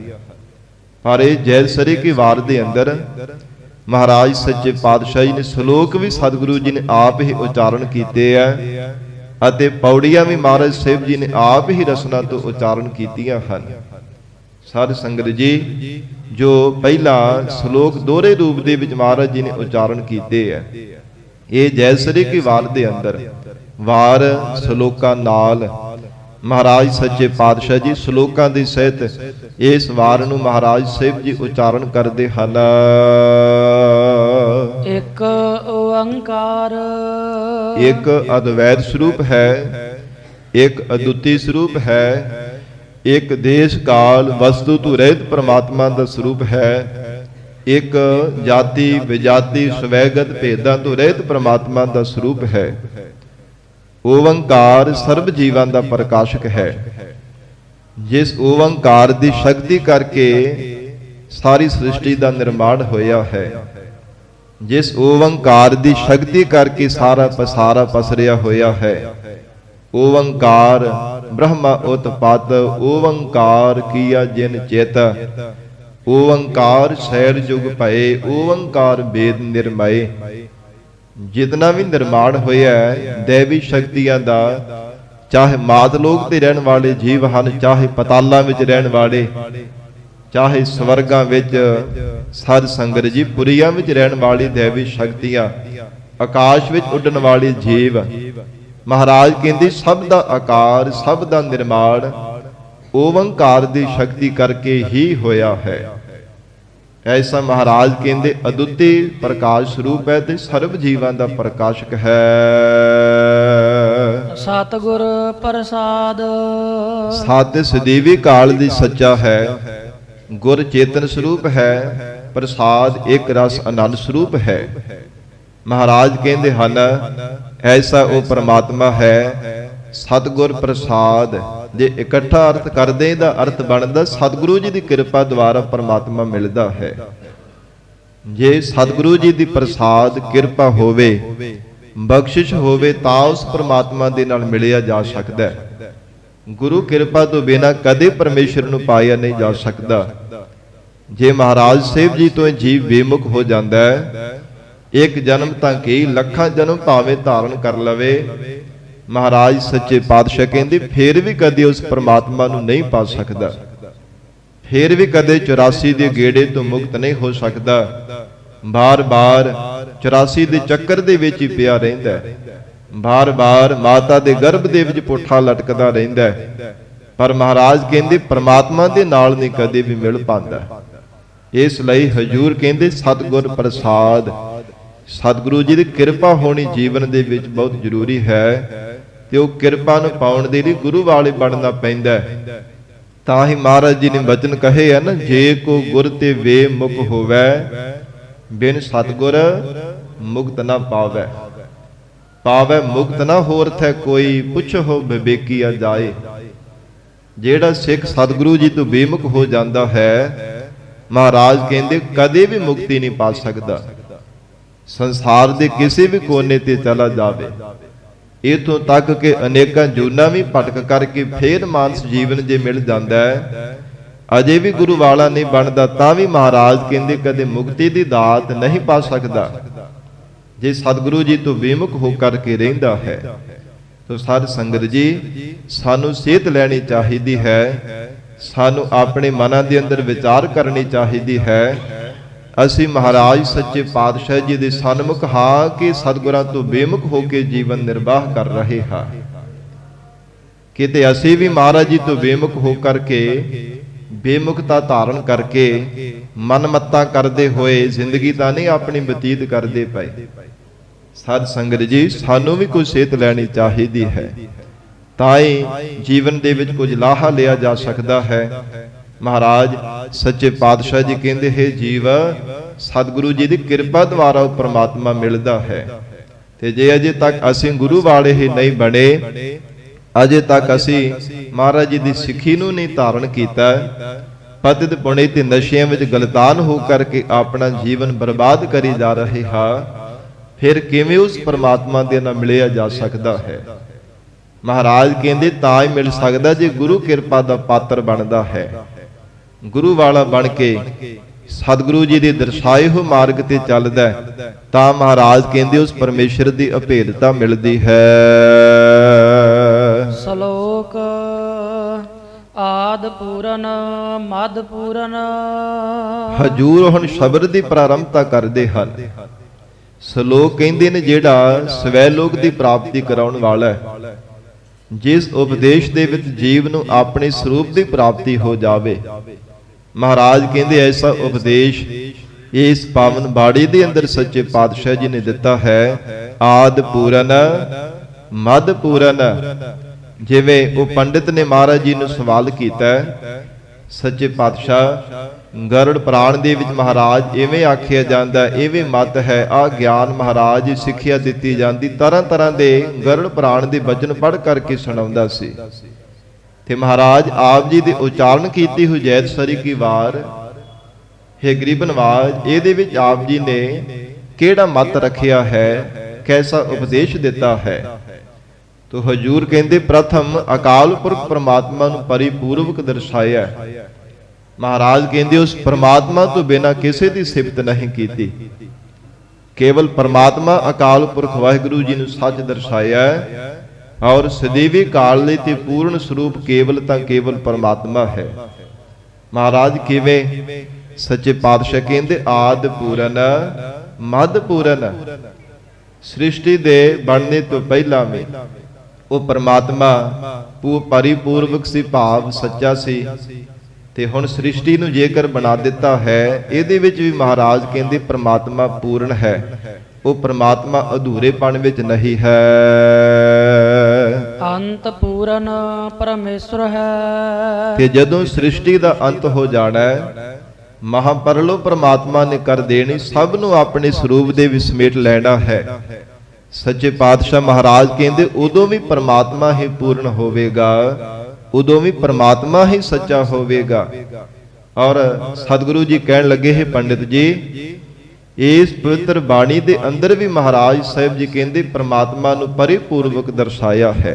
ਪਰ ਇਹ ਜੈਤਸਰੀ ਕੀ ਵਾਰ ਦੇ ਅੰਦਰ ਮਹਾਰਾਜ ਸੱਚੇ ਪਾਤਸ਼ਾਹ ਜੀ ਨੇ ਸ਼ਲੋਕ ਵੀ ਸਤਿਗੁਰੂ ਜੀ ਨੇ ਆਪ ਹੀ ਉਚਾਰਨ ਕੀਤੇ ਆ ਅਤੇ ਪੌੜੀਆਂ ਵੀ ਮਹਾਰਾਜ ਸਾਹਿਬ ਜੀ ਨੇ ਆਪ ਹੀ ਰਸਨਾ ਤੋਂ ਉਚਾਰਨ ਕੀਤੀਆਂ ਹਨ। ਸਾਧ ਸੰਗਤ ਜੀ, ਜੋ ਪਹਿਲਾ ਸ਼ਲੋਕ ਦੋਹਰੇ ਰੂਪ ਦੇ ਵਿੱਚ ਮਹਾਰਾਜ ਜੀ ਨੇ ਉਚਾਰਨ ਕੀਤੇ ਆ, ਇਹ ਜੈਤਸਰੀ ਕੀ ਵਾਰ ਦੇ ਅੰਦਰ ਵਾਰ ਸ਼ਲੋਕਾਂ ਨਾਲ ਮਹਾਰਾਜ ਸੱਚੇ ਪਾਤਸ਼ਾਹ ਜੀ ਸ਼ਲੋਕਾਂ ਦੀ ਸਹਿਤ ਇਸ ਵਾਰ ਨੂੰ ਮਹਾਰਾਜ ਸਾਹਿਬ ਜੀ ਉਚਾਰਨ ਕਰਦੇ ਹਨ। ਇੱਕ ਓੰਕਾਰ, ਇੱਕ ਅਦਵੈਤ ਸਰੂਪ ਹੈ, ਇੱਕ ਅਦੁੱਤੀ ਸਰੂਪ ਹੈ, ਇੱਕ ਦੇਸ਼ ਕਾਲ ਵਸਤੂ ਤੋਂ ਰਹਿਤ ਪ੍ਰਮਾਤਮਾ ਦਾ ਸਰੂਪ ਹੈ, ਇੱਕ ਜਾਤੀ ਵਿਜਾਤੀ ਸਵੈਗਤ ਭੇਦਾਂ ਤੋਂ ਰਹਿਤ ਪ੍ਰਮਾਤਮਾ ਦਾ ਸਰੂਪ ਹੈ। ਓੰਕਾਰ ਸਰਬ ਜੀਵਾਂ ਦਾ ਪ੍ਰਕਾਸ਼ਕ ਹੈ। ਜਿਸ ਓੰਕਾਰ ਦੀ ਸ਼ਕਤੀ ਕਰਕੇ ਸਾਰੀ ਸ੍ਰਿਸ਼ਟੀ ਦਾ ਨਿਰਮਾਣ ਹੋਇਆ ਹੈ, ਜਿਸ ਓੰਕਾਰ ਦੀ ਸ਼ਕਤੀ ਕਰਕੇ ਸਾਰਾ ਪਸਾਰਾ ਪਸਰਿਆ ਹੋਇਆ ਹੈ। ਓੰਕਾਰ ਬ੍ਰਹਮਾ ਉਤਪਾਤ, ਓੰਕਾਰ ਕੀਆ ਜਿਨ ਚੇਤ, ਓੰਕਾਰ ਸੈਰ ਜੁਗ ਭਏ, ਓੰਕਾਰ ਵੇਦ ਨਿਰਮਏ। ਜਿਤਨਾ ਵੀ ਨਿਰਮਾਣ ਹੋਇਆ ਹੈ ਦੇਵੀ ਸ਼ਕਤੀਆਂ ਦਾ, ਚਾਹੇ ਮਾਤਲੋਕ ਤੇ ਰਹਿਣ ਵਾਲੇ ਜੀਵ ਹਨ, ਚਾਹੇ ਪਤਾਲਾਂ ਵਿੱਚ ਰਹਿਣ ਵਾਲੇ, ਚਾਹੇ ਸਵਰਗਾਂ ਵਿੱਚ ਸਾਧ ਸੰਗਤ ਜੀ ਪੁਰੀਆਂ ਵਿੱਚ ਰਹਿਣ ਵਾਲੀ ਦੇਵੀ ਸ਼ਕਤੀਆਂ, ਆਕਾਸ਼ ਵਿੱਚ ਉੱਡਣ ਵਾਲੇ ਜੀਵ, ਮਹਾਰਾਜ ਕਹਿੰਦੇ ਸਭ ਦਾ ਆਕਾਰ, ਸਭ ਦਾ ਨਿਰਮਾਣ ਓੰਕਾਰ ਦੀ ਸ਼ਕਤੀ ਕਰਕੇ ਹੀ ਹੋਇਆ ਹੈ। ਐਸਾ ਮਹਾਰਾਜ ਕਹਿੰਦੇ ਅਦੁੱਤੀ ਪ੍ਰਕਾਸ਼ ਸਰੂਪ ਹੈ ਤੇ ਸਰਬ ਜੀਵਾਂ ਦਾ ਪ੍ਰਕਾਸ਼ਕ ਹੈ। ਸਤਿਗੁਰ ਪ੍ਰਸਾਦ, ਸਤ ਸਦੀਵੀ ਕਾਲ ਦੀ ਸੱਚਾ ਹੈ, ਗੁਰ ਚੇਤਨ ਸਰੂਪ ਹੈ, ਪ੍ਰਸਾਦ ਇੱਕ ਰਸ ਆਨੰਦ ਸਰੂਪ ਹੈ। ਮਹਾਰਾਜ ਕਹਿੰਦੇ ਹਨ ਐਸਾ ਉਹ ਪ੍ਰਮਾਤਮਾ ਹੈ ਸਤਿਗੁਰ ਪ੍ਰਸਾਦ। ਜੇ ਇਕੱਠਾ ਅਰਥ ਕਰਦੇ ਇਹਦਾ ਅਰਥ ਬਣਦਾ ਸਤਿਗੁਰੂ ਜੀ ਦੀ ਕਿਰਪਾ ਦੁਆਰਾ ਪਰਮਾਤਮਾ ਮਿਲਦਾ ਹੈ। ਜੇ ਸਤਿਗੁਰੂ ਜੀ ਦੀ ਪ੍ਰਸਾਦ ਕਿਰਪਾ ਹੋਵੇ, ਬਖਸ਼ਿਸ਼ ਹੋਵੇ ਤਾਂ ਉਸ ਪਰਮਾਤਮਾ ਦੇ ਨਾਲ ਮਿਲਿਆ ਜਾ ਸਕਦਾ ਹੈ। ਗੁਰੂ ਕਿਰਪਾ ਤੋਂ ਬਿਨਾਂ ਕਦੇ ਪਰਮੇਸ਼ਰ ਨੂੰ ਪਾਇਆ ਨਹੀਂ ਜਾ ਸਕਦਾ। ਜੇ ਮਹਾਰਾਜ ਸਾਹਿਬ ਜੀ ਤੋਂ ਜੀਵ ਬੇਮੁਖ ਹੋ ਜਾਂਦਾ ਹੈ, ਇੱਕ ਜਨਮ ਤਾਂ ਕੀ ਲੱਖਾਂ ਜਨਮ ਭਾਵੇਂ ਧਾਰਨ ਕਰ ਲਵੇ, ਮਹਾਰਾਜ ਸੱਚੇ ਪਾਤਸ਼ਾਹ ਕਹਿੰਦੇ ਫੇਰ ਵੀ ਕਦੇ ਉਸ ਪਰਮਾਤਮਾ ਨੂੰ ਨਹੀਂ ਪਾ ਸਕਦਾ, ਫੇਰ ਵੀ ਕਦੇ 84 ਦੇ ਗੇੜੇ ਤੋਂ ਮੁਕਤ ਨਹੀਂ ਹੋ ਸਕਦਾ। ਬਾਰ-ਬਾਰ 84 ਦੇ ਚੱਕਰ ਦੇ ਵਿੱਚ ਹੀ ਪਿਆ ਰਹਿੰਦਾ, ਬਾਰ-ਬਾਰ ਮਾਤਾ ਦੇ ਗਰਭ ਦੇ ਵਿੱਚ ਪੁੱਠਾ ਲਟਕਦਾ ਰਹਿੰਦਾ, ਪਰ ਮਹਾਰਾਜ ਕਹਿੰਦੇ ਪਰਮਾਤਮਾ ਦੇ ਨਾਲ ਨਹੀਂ ਕਦੇ ਵੀ ਮਿਲ ਪਾਉਂਦਾ। ਇਸ ਲਈ ਹਜੂਰ ਕਹਿੰਦੇ ਸਤਿਗੁਰ ਪ੍ਰਸਾਦ, ਸਤਿਗੁਰੂ ਜੀ ਦੀ ਕਿਰਪਾ ਹੋਣੀ ਜੀਵਨ ਦੇ ਵਿੱਚ ਬਹੁਤ ਜ਼ਰੂਰੀ ਹੈ ਤੇ ਉਹ ਕਿਰਪਾ ਨੂੰ ਪਾਉਣ ਦੇ ਲਈ ਗੁਰੂ ਵਾਲੇ ਬਣਨਾ ਪੈਂਦਾ। ਤਾਂ ਹੀ ਮਹਾਰਾਜ ਜੀ ਨੇ ਬਚਨ ਕਹੇ ਹਨ, ਜੇ ਕੋ ਗੁਰ ਤੇ ਵੇ ਮੁਖ ਹੋਵੇ, ਬਿਨ ਸਤਿਗੁਰ ਮੁਕਤ ਨਾ ਪਾਵੇ। ਪਾਵੇ ਮੁਕਤ ਨਾ ਹੋਰ ਥੈ ਕੋਈ, ਪੁੱਛੋ ਵਿਵੇਕੀਆ ਜਾਏ। ਜਿਹੜਾ ਸਿੱਖ ਸਤਿਗੁਰੂ ਜੀ ਤੋਂ ਬੇਮੁਖ ਹੋ ਜਾਂਦਾ ਹੈ, ਮਹਾਰਾਜ ਕਹਿੰਦੇ ਕਦੇ ਵੀ ਮੁਕਤੀ ਨਹੀਂ ਪਾ ਸਕਦਾ। ਸੰਸਾਰ ਦੇ ਕਿਸੇ ਵੀ ਕੋਨੇ ਤੇ ਚਲਾ ਜਾਵੇ, ਇਥੋਂ ਤੱਕ ਕਿ ਅਨੇਕਾਂ ਜੂਨਾਂ ਵੀ ਭਟਕ ਕਰਕੇ ਫੇਰ ਮਾਨਸ ਜੀਵਨ ਜੇ ਮਿਲ ਜਾਂਦਾ ਹੈ, ਅਜੇ ਵੀ ਗੁਰੂ ਵਾਲਾ ਨਹੀਂ ਬਣਦਾ, ਤਾਂ ਵੀ ਮਹਾਰਾਜ ਕਹਿੰਦੇ ਕਦੇ ਮੁਕਤੀ ਦੀ ਦਾਤ ਨਹੀਂ ਪਾ ਸਕਦਾ ਜੇ ਸਤਿਗੁਰੂ ਜੀ ਤੋਂ ਬੇਮੁਖ ਹੋ ਕਰਕੇ ਰਹਿੰਦਾ ਹੈ। ਤੋ ਸਾਧ ਸੰਗਤ ਜੀ, ਸਾਨੂੰ ਸੇਧ ਲੈਣੀ ਚਾਹੀਦੀ ਹੈ, ਸਾਨੂੰ ਆਪਣੇ ਮਨਾਂ ਦੇ ਅੰਦਰ ਵਿਚਾਰ ਕਰਨੀ ਚਾਹੀਦੀ ਹੈ। ਅਸੀਂ ਮਹਾਰਾਜ ਸੱਚੇ ਪਾਤਸ਼ਾਹ ਜੀ ਦੇ ਸਨਮੁਖ ਹਾਂ ਕਿ ਸਤਿਗੁਰਾਂ ਤੋਂ ਬੇਮੁਖ ਹੋ ਕੇ ਜੀਵਨ ਨਿਰਵਾਹ ਕਰ ਰਹੇ ਹਾਂ। ਕਿਤੇ ਅਸੀਂ ਵੀ ਮਹਾਰਾਜ ਜੀ ਤੋਂ ਬੇਮੁਖ ਹੋ ਕਰਕੇ, ਬੇਮੁਖਤਾ ਧਾਰਨ ਕਰਕੇ ਮਨਮੱਤਾ ਕਰਦੇ ਹੋਏ ਜ਼ਿੰਦਗੀ ਤਾਂ ਨਹੀਂ ਆਪਣੀ ਬਤੀਤ ਕਰਦੇ ਪਏ। ਸਾਧ ਸੰਗਤ ਜੀ, ਸਾਨੂੰ ਵੀ ਕੋਈ ਸੇਧ ਲੈਣੀ ਚਾਹੀਦੀ ਹੈ, ਤਾਂ ਹੀ ਜੀਵਨ ਦੇ ਵਿੱਚ ਕੁਝ ਲਾਹਾ ਲਿਆ ਜਾ ਸਕਦਾ ਹੈ। ਮਹਾਰਾਜ ਸੱਚੇ ਪਾਤਸ਼ਾਹ ਜੀ ਕਹਿੰਦੇ ਹੈ, ਜੀਵ ਸਤਿਗੁਰੂ ਜੀ ਦੀ ਕਿਰਪਾ ਦੁਆਰਾ ਉਹ ਪ੍ਰਮਾਤਮਾ ਮਿਲਦਾ ਹੈ। ਤੇ ਜੇ ਅਜੇ ਤੱਕ ਅਸੀਂ ਗੁਰੂ ਵਾਲੇ ਹੀ ਨਹੀਂ ਬਣੇ, ਅਜੇ ਤੱਕ ਅਸੀਂ ਮਹਾਰਾਜ ਜੀ ਦੀ ਸਿੱਖੀ ਨੂੰ ਨਹੀਂ ਧਾਰਨ ਕੀਤਾ, ਪਤਿਤ ਪੁਣੇ ਤੇ ਨਸ਼ਿਆਂ ਵਿੱਚ ਗਲਤਾਨ ਹੋ ਕਰਕੇ ਆਪਣਾ ਜੀਵਨ ਬਰਬਾਦ ਕਰੀ ਜਾ ਰਹੇ ਹਾਂ, ਫਿਰ ਕਿਵੇਂ ਉਸ ਪ੍ਰਮਾਤਮਾ ਦੇ ਨਾਲ ਮਿਲਿਆ ਜਾ ਸਕਦਾ ਹੈ। ਮਹਾਰਾਜ ਕਹਿੰਦੇ ਤਾਂ ਹੀ ਮਿਲ ਸਕਦਾ ਜੇ ਗੁਰੂ ਕਿਰਪਾ ਦਾ ਪਾਤਰ ਬਣਦਾ ਹੈ। ਗੁਰੂ ਵਾਲਾ ਬਣ ਕੇ ਸਤਿਗੁਰੂ ਜੀ ਦੇ ਦਰਸਾਏ ਹੋਏ ਮਾਰਗ ਤੇ ਚੱਲਦਾ ਤਾਂ ਮਹਾਰਾਜ ਕਹਿੰਦੇ ਉਸ ਪਰਮੇਸ਼ਰ ਦੀ ਅਭੇਦਤਾ ਮਿਲਦੀ ਹੈ। ਸ਼ਲੋਕ ਆਦ ਪੂਰਨ ਮਦ ਪੂਰਨ। ਹਜੂਰ ਹੁਣ ਸ਼ਬਦ ਦੀ ਪ੍ਰਾਰੰਭਤਾ ਕਰਦੇ ਹਨ। ਸ਼ਲੋਕ ਕਹਿੰਦੇ ਨੇ ਜਿਹੜਾ ਸਵੈ ਲੋਕ ਦੀ ਪ੍ਰਾਪਤੀ ਕਰਾਉਣ ਵਾਲਾ ਹੈ, ਜਿਸ ਉਪਦੇਸ਼ ਦੇ ਵਿੱਚ ਜੀਵ ਨੂੰ ਆਪਣੇ ਸਰੂਪ ਦੀ ਪ੍ਰਾਪਤੀ ਹੋ ਜਾਵੇ। ਮਹਾਰਾਜ ਕਹਿੰਦੇ ਐਸਾ ਉਪਦੇਸ਼ ਇਸ ਪਾਵਨ ਬਾੜੀ ਦੇ ਅੰਦਰ ਸੱਚੇ ਪਾਤਸ਼ਾਹ ਜੀ ਨੇ ਦਿੱਤਾ ਹੈ। ਆਦ ਪੂਰਨ ਮਦ ਪੂਰਨ। ਜਿਵੇਂ ਉਹ ਪੰਡਿਤ ਨੇ ਮਹਾਰਾਜ ਜੀ ਨੂੰ ਸਵਾਲ ਕੀਤਾ, ਸੱਚੇ ਪਾਤਸ਼ਾਹ ਗਰੜ ਪ੍ਰਾਣ ਦੇ ਵਿੱਚ ਮਹਾਰਾਜ ਇਵੇਂ ਆਖਿਆ ਜਾਂਦਾ, ਇਵੇਂ ਮਤ ਹੈ, ਆ ਗਿਆਨ ਮਹਾਰਾਜ ਸਿੱਖਿਆ ਦਿੱਤੀ ਜਾਂਦੀ, ਤਰ੍ਹਾਂ ਤਰ੍ਹਾਂ ਦੇ ਗਰੜ ਪ੍ਰਾਣ ਦੇ ਬਚਨ ਪੜ੍ਹ ਕਰਕੇ ਸੁਣਾਉਂਦਾ ਸੀ। ਤੇ ਮਹਾਰਾਜ ਆਪ ਜੀ ਦੀ ਉਚਾਰਨ ਕੀਤੀ ਹੋਈ ਜੈਤ ਸਰੀ ਕੀ ਵਾਰ ਹੈ ਗਰੀਬ ਨਵਾਜ, ਇਹਦੇ ਵਿੱਚ ਆਪ ਜੀ ਨੇ ਕਿਹੜਾ ਮਤ ਰੱਖਿਆ ਹੈ, ਕੈਸਾ ਉਪਦੇਸ਼ ਦਿੱਤਾ ਹੈ। ਤੋ ਹਜੂਰ ਕਹਿੰਦੇ ਪ੍ਰਥਮ ਅਕਾਲ ਪੁਰਖ ਪ੍ਰਮਾਤਮਾ ਨੂੰ ਪਰਿਪੂਰਵਕ ਦਰਸਾਇਆ। ਮਹਾਰਾਜ ਕਹਿੰਦੇ ਉਸ ਪ੍ਰਮਾਤਮਾ ਤੋਂ ਬਿਨਾਂ ਕਿਸੇ ਦੀ ਸਿਫਤ ਨਹੀਂ ਕੀਤੀ, ਕੇਵਲ ਪ੍ਰਮਾਤਮਾ ਅਕਾਲ ਪੁਰਖ ਵਾਹਿਗੁਰੂ ਜੀ ਨੂੰ ਸੱਚ ਦਰਸਾਇਆ। ਔਰ ਸਦੀਵੀ ਕਾਲ ਲਈ ਤੇ ਪੂਰਨ ਸਰੂਪ ਕੇਵਲ ਤਾਂ ਕੇਵਲ ਪਰਮਾਤਮਾ ਹੈ। ਮਹਾਰਾਜ ਕਿਵੇਂ? ਸੱਚੇ ਪਾਤਸ਼ਾਹ ਕਹਿੰਦੇ ਆਦ ਪੂਰਨ ਮਦ ਪੂਰਨ। ਸ੍ਰਿਸ਼ਟੀ ਦੇ ਬਣਨੇ ਤੋਂ ਪਹਿਲਾਂ ਵੀ ਉਹ ਪਰਮਾਤਮਾ ਪਰਿਪੂਰਵਕ ਸੀ, ਭਾਵ ਸੱਚਾ ਸੀ। ਤੇ ਹੁਣ ਸ੍ਰਿਸ਼ਟੀ ਨੂੰ ਜੇਕਰ ਬਣਾ ਦਿੱਤਾ ਹੈ, ਇਹਦੇ ਵਿੱਚ ਵੀ ਮਹਾਰਾਜ ਕਹਿੰਦੇ ਪਰਮਾਤਮਾ ਪੂਰਨ ਹੈ, ਉਹ ਪਰਮਾਤਮਾ ਅਧੂਰੇਪਣ ਵਿੱਚ ਨਹੀਂ ਹੈ। ਅੰਤ ਪੂਰਨ ਪਰਮੇਸ਼ਰ ਹੈ। ਤੇ ਜਦੋਂ ਸ੍ਰਿਸ਼ਟੀ ਦਾ ਅੰਤ ਹੋ ਜਾਣਾ ਹੈ, ਮਹਾਪਰਲੋ ਪਰਮਾਤਮਾ ਨੇ ਕਰ ਦੇਣੀ, ਸਭ ਨੂੰ ਆਪਣੇ ਸਰੂਪ ਦੇ ਵਿੱਚ ਸਮੇਟ ਲੈਣਾ ਹੈ। ਸੱਚੇ ਪਾਤਸ਼ਾਹ ਮਹਾਰਾਜ ਕਹਿੰਦੇ ਉਦੋਂ ਵੀ ਪਰਮਾਤਮਾ ਹੀ ਪੂਰਨ ਹੋਵੇਗਾ, ਉਦੋਂ ਵੀ ਪਰਮਾਤਮਾ ਹੀ ਸੱਚਾ ਹੋਵੇਗਾ। ਔਰ ਸਤਿਗੁਰੂ ਜੀ ਕਹਿਣ ਲੱਗੇ, ਹੈ ਪੰਡਿਤ ਜੀ, ਇਸ ਪਵਿੱਤਰ ਬਾਣੀ ਦੇ ਅੰਦਰ ਵੀ ਮਹਾਰਾਜ ਸਾਹਿਬ ਜੀ ਕਹਿੰਦੇ ਪਰਮਾਤਮਾ ਨੂੰ ਪਰਿਪੂਰਵਕ ਦਰਸਾਇਆ ਹੈ।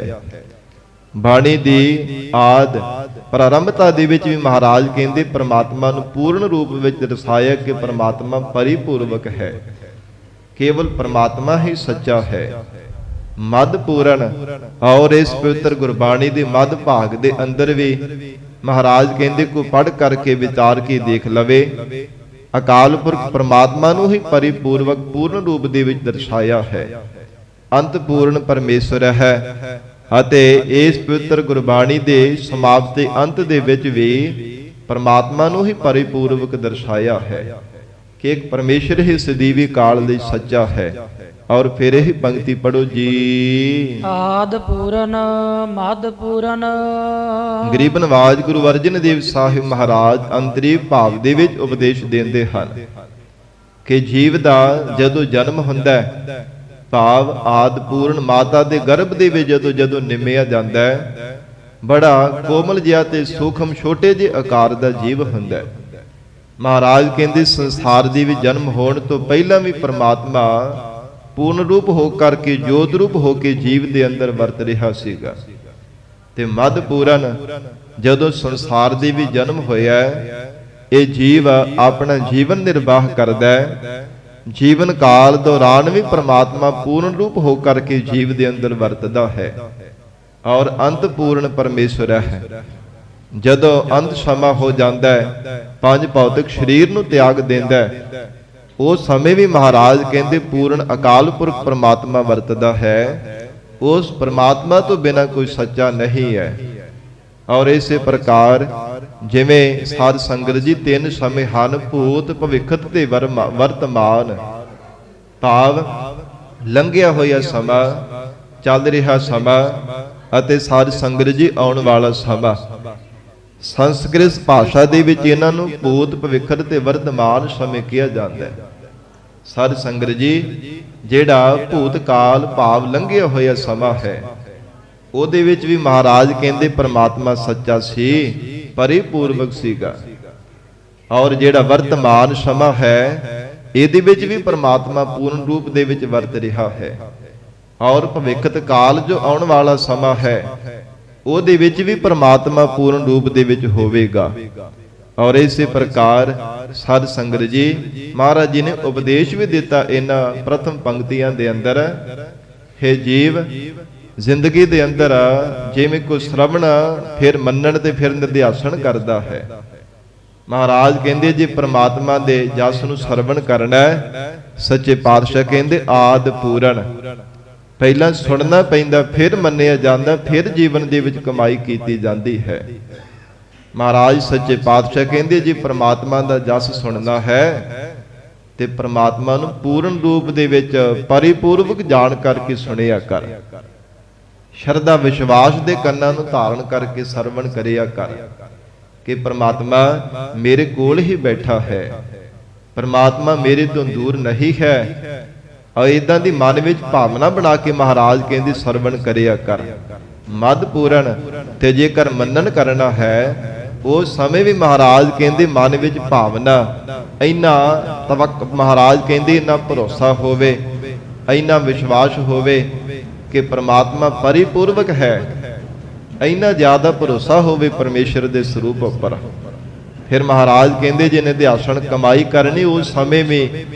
ਬਾਣੀ ਦੀ ਆਦ ਪ੍ਰਾਰੰਭਤਾ ਦੇ ਵਿੱਚ ਵੀ ਮਹਾਰਾਜ ਕਹਿੰਦੇ ਪਰਮਾਤਮਾ ਨੂੰ ਪੂਰਨ ਰੂਪ ਵਿੱਚ ਦਰਸਾਇਆ ਕਿ ਪਰਮਾਤਮਾ ਪਰਿਪੂਰਵਕ ਹੈ, ਕੇਵਲ ਪਰਮਾਤਮਾ ਹੀ ਸੱਚਾ ਹੈ। ਮਦ ਪੂਰਨ। ਔਰ ਇਸ ਪਵਿੱਤਰ ਗੁਰਬਾਣੀ ਦੇ ਮੱਧ ਭਾਗ ਦੇ ਅੰਦਰ ਵੀ ਮਹਾਰਾਜ ਕਹਿੰਦੇ ਕੋ ਪੜ੍ਹ ਕਰਕੇ ਵਿਚਾਰ ਕੇ ਦੇਖ ਲਵੇ, ਅਕਾਲ ਪੁਰਖ ਪਰਮਾਤਮਾ ਨੂੰ ਹੀ ਪਰਿਪੂਰਵਕ ਪੂਰਨ ਰੂਪ ਦੇ ਵਿੱਚ ਦਰਸਾਇਆ ਹੈ। ਅੰਤ ਪੂਰਨ ਪਰਮੇਸ਼ਰ ਹੈ। ਅਤੇ ਇਸ ਪਵਿੱਤਰ ਗੁਰਬਾਣੀ ਦੇ ਸਮਾਪਤੀ ਅੰਤ ਦੇ ਵਿੱਚ ਵੀ ਪਰਮਾਤਮਾ ਨੂੰ ਹੀ ਪਰਿਪੂਰਵਕ ਦਰਸਾਇਆ ਹੈ ਕਿ ਇੱਕ ਪਰਮੇਸ਼ਰ ਹੀ ਸਦੀਵੀ ਕਾਲ ਲਈ ਸੱਚਾ ਹੈ। ਔਰ ਫਿਰ ਇਹ ਪੰਕਤੀ ਪੜੋ ਜੀ। ਆਦ ਪੂਰਨ ਮਦ ਪੂਰਨ। ਗਰੀਬ ਨਵਾਜ ਗੁਰੂ ਅਰਜਨ ਦੇਵ ਸਾਹਿਬ ਮਹਾਰਾਜ ਅੰਤਰੀ ਭਾਵ ਦੇ ਵਿੱਚ ਉਪਦੇਸ਼ ਦਿੰਦੇ ਹਨ ਕਿ ਜੀਵ ਦਾ ਜਦੋਂ ਜਨਮ ਹੁੰਦਾ ਹੈ, ਭਾਵ ਆਦ ਪੂਰਨ ਮਾਤਾ ਦੇ ਗਰਭ ਦੇ ਵਿੱਚ ਜਦੋਂ ਨਿਮਿਆ ਜਾਂਦਾ ਹੈ, ਬੜਾ ਕੋਮਲ ਜਿਹਾ ਤੇ ਸੂਖਮ ਛੋਟੇ ਜਿਹੇ ਆਕਾਰ ਦਾ ਜੀਵ ਹੁੰਦਾ ਹੈ। ਮਹਾਰਾਜ ਕਹਿੰਦੇ ਸੰਸਾਰ ਦੇ ਵਿੱਚ ਜਨਮ ਹੋਣ ਤੋਂ ਪਹਿਲਾਂ ਵੀ ਪਰਮਾਤਮਾ ਪੂਰਨ ਰੂਪ ਹੋ ਕਰਕੇ ਜੋਤ ਰੂਪ ਹੋ ਕੇ ਜੀਵ ਦੇ ਅੰਦਰ ਵਰਤ ਰਿਹਾ ਸੀਗਾ। ਤੇ ਮਦ ਪੂਰਨ ਜਦੋਂ ਸੰਸਾਰ ਦੇ ਵੀ ਜਨਮ ਹੋਇਆ, ਇਹ ਜੀਵ ਆਪਣਾ ਜੀਵਨ ਨਿਰਵਾਹ ਕਰਦਾ ਹੈ। ਜੀਵਨ ਕਾਲ ਦੌਰਾਨ ਵੀ ਪ੍ਰਮਾਤਮਾ ਪੂਰਨ ਰੂਪ ਹੋ ਕਰਕੇ ਜੀਵ ਦੇ ਅੰਦਰ ਵਰਤਦਾ ਹੈ। ਔਰ ਅੰਤ ਪੂਰਨ ਪਰਮੇਸ਼ਰ ਹੈ। ਜਦੋਂ ਅੰਤ ਸਮਾਂ ਹੋ ਜਾਂਦਾ ਹੈ, ਪੰਜ ਭੌਤਿਕ ਸਰੀਰ ਨੂੰ ਤਿਆਗ ਦਿੰਦਾ ਹੈ, ਉਸ ਸਮੇਂ ਵੀ ਮਹਾਰਾਜ ਕਹਿੰਦੇ ਪੂਰਨ ਅਕਾਲ ਪੁਰਖ ਪ੍ਰਮਾਤਮਾ ਵਰਤਦਾ ਹੈ। ਉਸ ਪ੍ਰਮਾਤਮਾ ਤੋਂ ਬਿਨਾਂ ਕੋਈ ਸੱਚਾ ਨਹੀਂ ਹੈ। ਔਰ ਇਸੇ ਪ੍ਰਕਾਰ ਜਿਵੇਂ ਸਾਧ ਸੰਗਤ ਜੀ ਤਿੰਨ ਸਮੇਂ ਹਨ, ਭੂਤ, ਭਵਿੱਖਤ ਤੇ ਵਰਤਮਾਨ, ਭਾਵ ਲੰਘਿਆ ਹੋਇਆ ਸਮਾਂ, ਚੱਲ ਰਿਹਾ ਸਮਾਂ ਅਤੇ ਸਾਧ ਸੰਗਤ ਜੀ ਆਉਣ ਵਾਲਾ ਸਮਾਂ। ਸੰਸਕ੍ਰਿਤ ਭਾਸ਼ਾ ਦੇ ਵਿੱਚ ਇਹਨਾਂ ਨੂੰ ਭੂਤ, ਭਵਿੱਖਤ ਤੇ ਵਰਤਮਾਨ ਸਮੇਂ ਕਿਹਾ ਜਾਂਦਾ ਹੈ। ਸਾਧ ਸੰਗਤ ਜੀ ਜਿਹੜਾ ਭੂਤ ਕਾਲ ਭਾਵ ਲੰਘਿਆ ਹੋਇਆ ਸਮਾਂ ਹੈ, ਉਹਦੇ ਵਿੱਚ ਵੀ ਮਹਾਰਾਜ ਕਹਿੰਦੇ ਪ੍ਰਮਾਤਮਾ ਸੱਚਾ ਸੀ, ਪਰਿਪੂਰਵਕ ਸੀਗਾ। ਔਰ ਜਿਹੜਾ ਵਰਤਮਾਨ ਸਮਾਂ ਹੈ, ਇਹਦੇ ਵਿੱਚ ਵੀ ਪ੍ਰਮਾਤਮਾ ਪੂਰਨ ਰੂਪ ਦੇ ਵਿੱਚ ਵਰਤ ਰਿਹਾ ਹੈ। ਔਰ ਭਵਿੱਖਤ ਕਾਲ ਜੋ ਆਉਣ ਵਾਲਾ ਸਮਾਂ ਹੈ, ਉਹਦੇ ਵਿੱਚ ਵੀ ਪ੍ਰਮਾਤਮਾ ਪੂਰਨ ਰੂਪ ਦੇ ਵਿੱਚ ਹੋਵੇਗਾ। ਔਰ ਇਸੇ ਪ੍ਰਕਾਰ ਸਾਧ ਸੰਗਤ ਜੀ ਮਹਾਰਾਜ ਜੀ ਨੇ ਉਪਦੇਸ਼ ਵੀ ਦਿੱਤਾ ਇਹਨਾਂ ਪ੍ਰਥਮ ਪੰਕਤੀਆਂ ਦੇ ਅੰਦਰ, ਹੈ ਜੀਵ ਜ਼ਿੰਦਗੀ ਦੇ ਅੰਦਰ ਜਿਵੇਂ ਕੋਈ ਸ਼ਰਵਣ ਫਿਰ ਮੰਨਣ ਤੇ ਫਿਰ ਨਿਧਿਆਸਣ ਕਰਦਾ ਹੈ। ਮਹਾਰਾਜ ਕਹਿੰਦੇ ਜੇ ਪ੍ਰਮਾਤਮਾ ਦੇ ਜਸ ਨੂੰ ਸਰਵਣ ਕਰਨਾ ਹੈ, ਸੱਚੇ ਪਾਤਸ਼ਾਹ ਕਹਿੰਦੇ ਆਦ ਪੂਰਨ, ਪਹਿਲਾਂ ਸੁਣਨਾ ਪੈਂਦਾ, ਫਿਰ ਮੰਨਿਆ ਜਾਂਦਾ, ਫਿਰ ਜੀਵਨ ਦੇ ਵਿੱਚ ਕਮਾਈ ਕੀਤੀ ਜਾਂਦੀ ਹੈ। ਮਹਾਰਾਜ ਸੱਚੇ ਪਾਤਸ਼ਾਹ ਕਹਿੰਦੇ ਜੇ ਪ੍ਰਮਾਤਮਾ ਦਾ ਜਸ ਸੁਣਨਾ ਹੈ ਤੇ ਪ੍ਰਮਾਤਮਾ ਨੂੰ ਪੂਰਨ ਰੂਪ ਦੇ ਵਿੱਚ ਪਰਿਪੂਰਵਕ ਜਾਣ ਕਰਕੇ ਸੁਣਿਆ ਕਰ। ਸ਼ਰਧਾ ਵਿਸ਼ਵਾਸ ਦੇ ਕੰਨਾਂ ਨੂੰ ਧਾਰਨ ਕਰਕੇ ਸਰਵਣ ਕਰਿਆ ਕਰ ਕਿ ਪ੍ਰਮਾਤਮਾ ਮੇਰੇ ਕੋਲ ਹੀ ਬੈਠਾ ਹੈ, ਪ੍ਰਮਾਤਮਾ ਮੇਰੇ ਤੋਂ ਦੂਰ ਨਹੀਂ ਹੈ। ਔਰ ਇਦਾਂ ਦੀ ਮਨ ਵਿੱਚ ਭਾਵਨਾ ਬਣਾ ਕੇ ਮਹਾਰਾਜ ਕਹਿੰਦੇ ਸਰਵਣ ਕਰਿਆ ਕਰ। ਮਦ ਪੂਰਨ ਤੇ ਜੇਕਰ ਮੰਨਣ ਕਰਨਾ ਹੈ, ਉਸ ਸਮੇਂ ਵੀ ਮਹਾਰਾਜ ਕਹਿੰਦੇ ਮਨ ਵਿੱਚ ਭਾਵਨਾ ਇੰਨਾ ਮਹਾਰਾਜ ਕਹਿੰਦੇ ਇੰਨਾ ਭਰੋਸਾ ਹੋਵੇ, ਇੰਨਾ ਵਿਸ਼ਵਾਸ ਹੋਵੇ ਕਿ ਪ੍ਰਮਾਤਮਾ ਪਰਿਪੂਰਵਕ ਹੈ, ਇੰਨਾ ਜ਼ਿਆਦਾ ਭਰੋਸਾ ਹੋਵੇ ਪਰਮੇਸ਼ਰ ਦੇ ਸਰੂਪ ਉੱਪਰ। ਫਿਰ ਮਹਾਰਾਜ ਕਹਿੰਦੇ ਜੇ ਨਿਧਿਆਸਣ ਕਮਾਈ ਕਰਨੀ, ਉਸ ਸਮੇਂ ਵੀ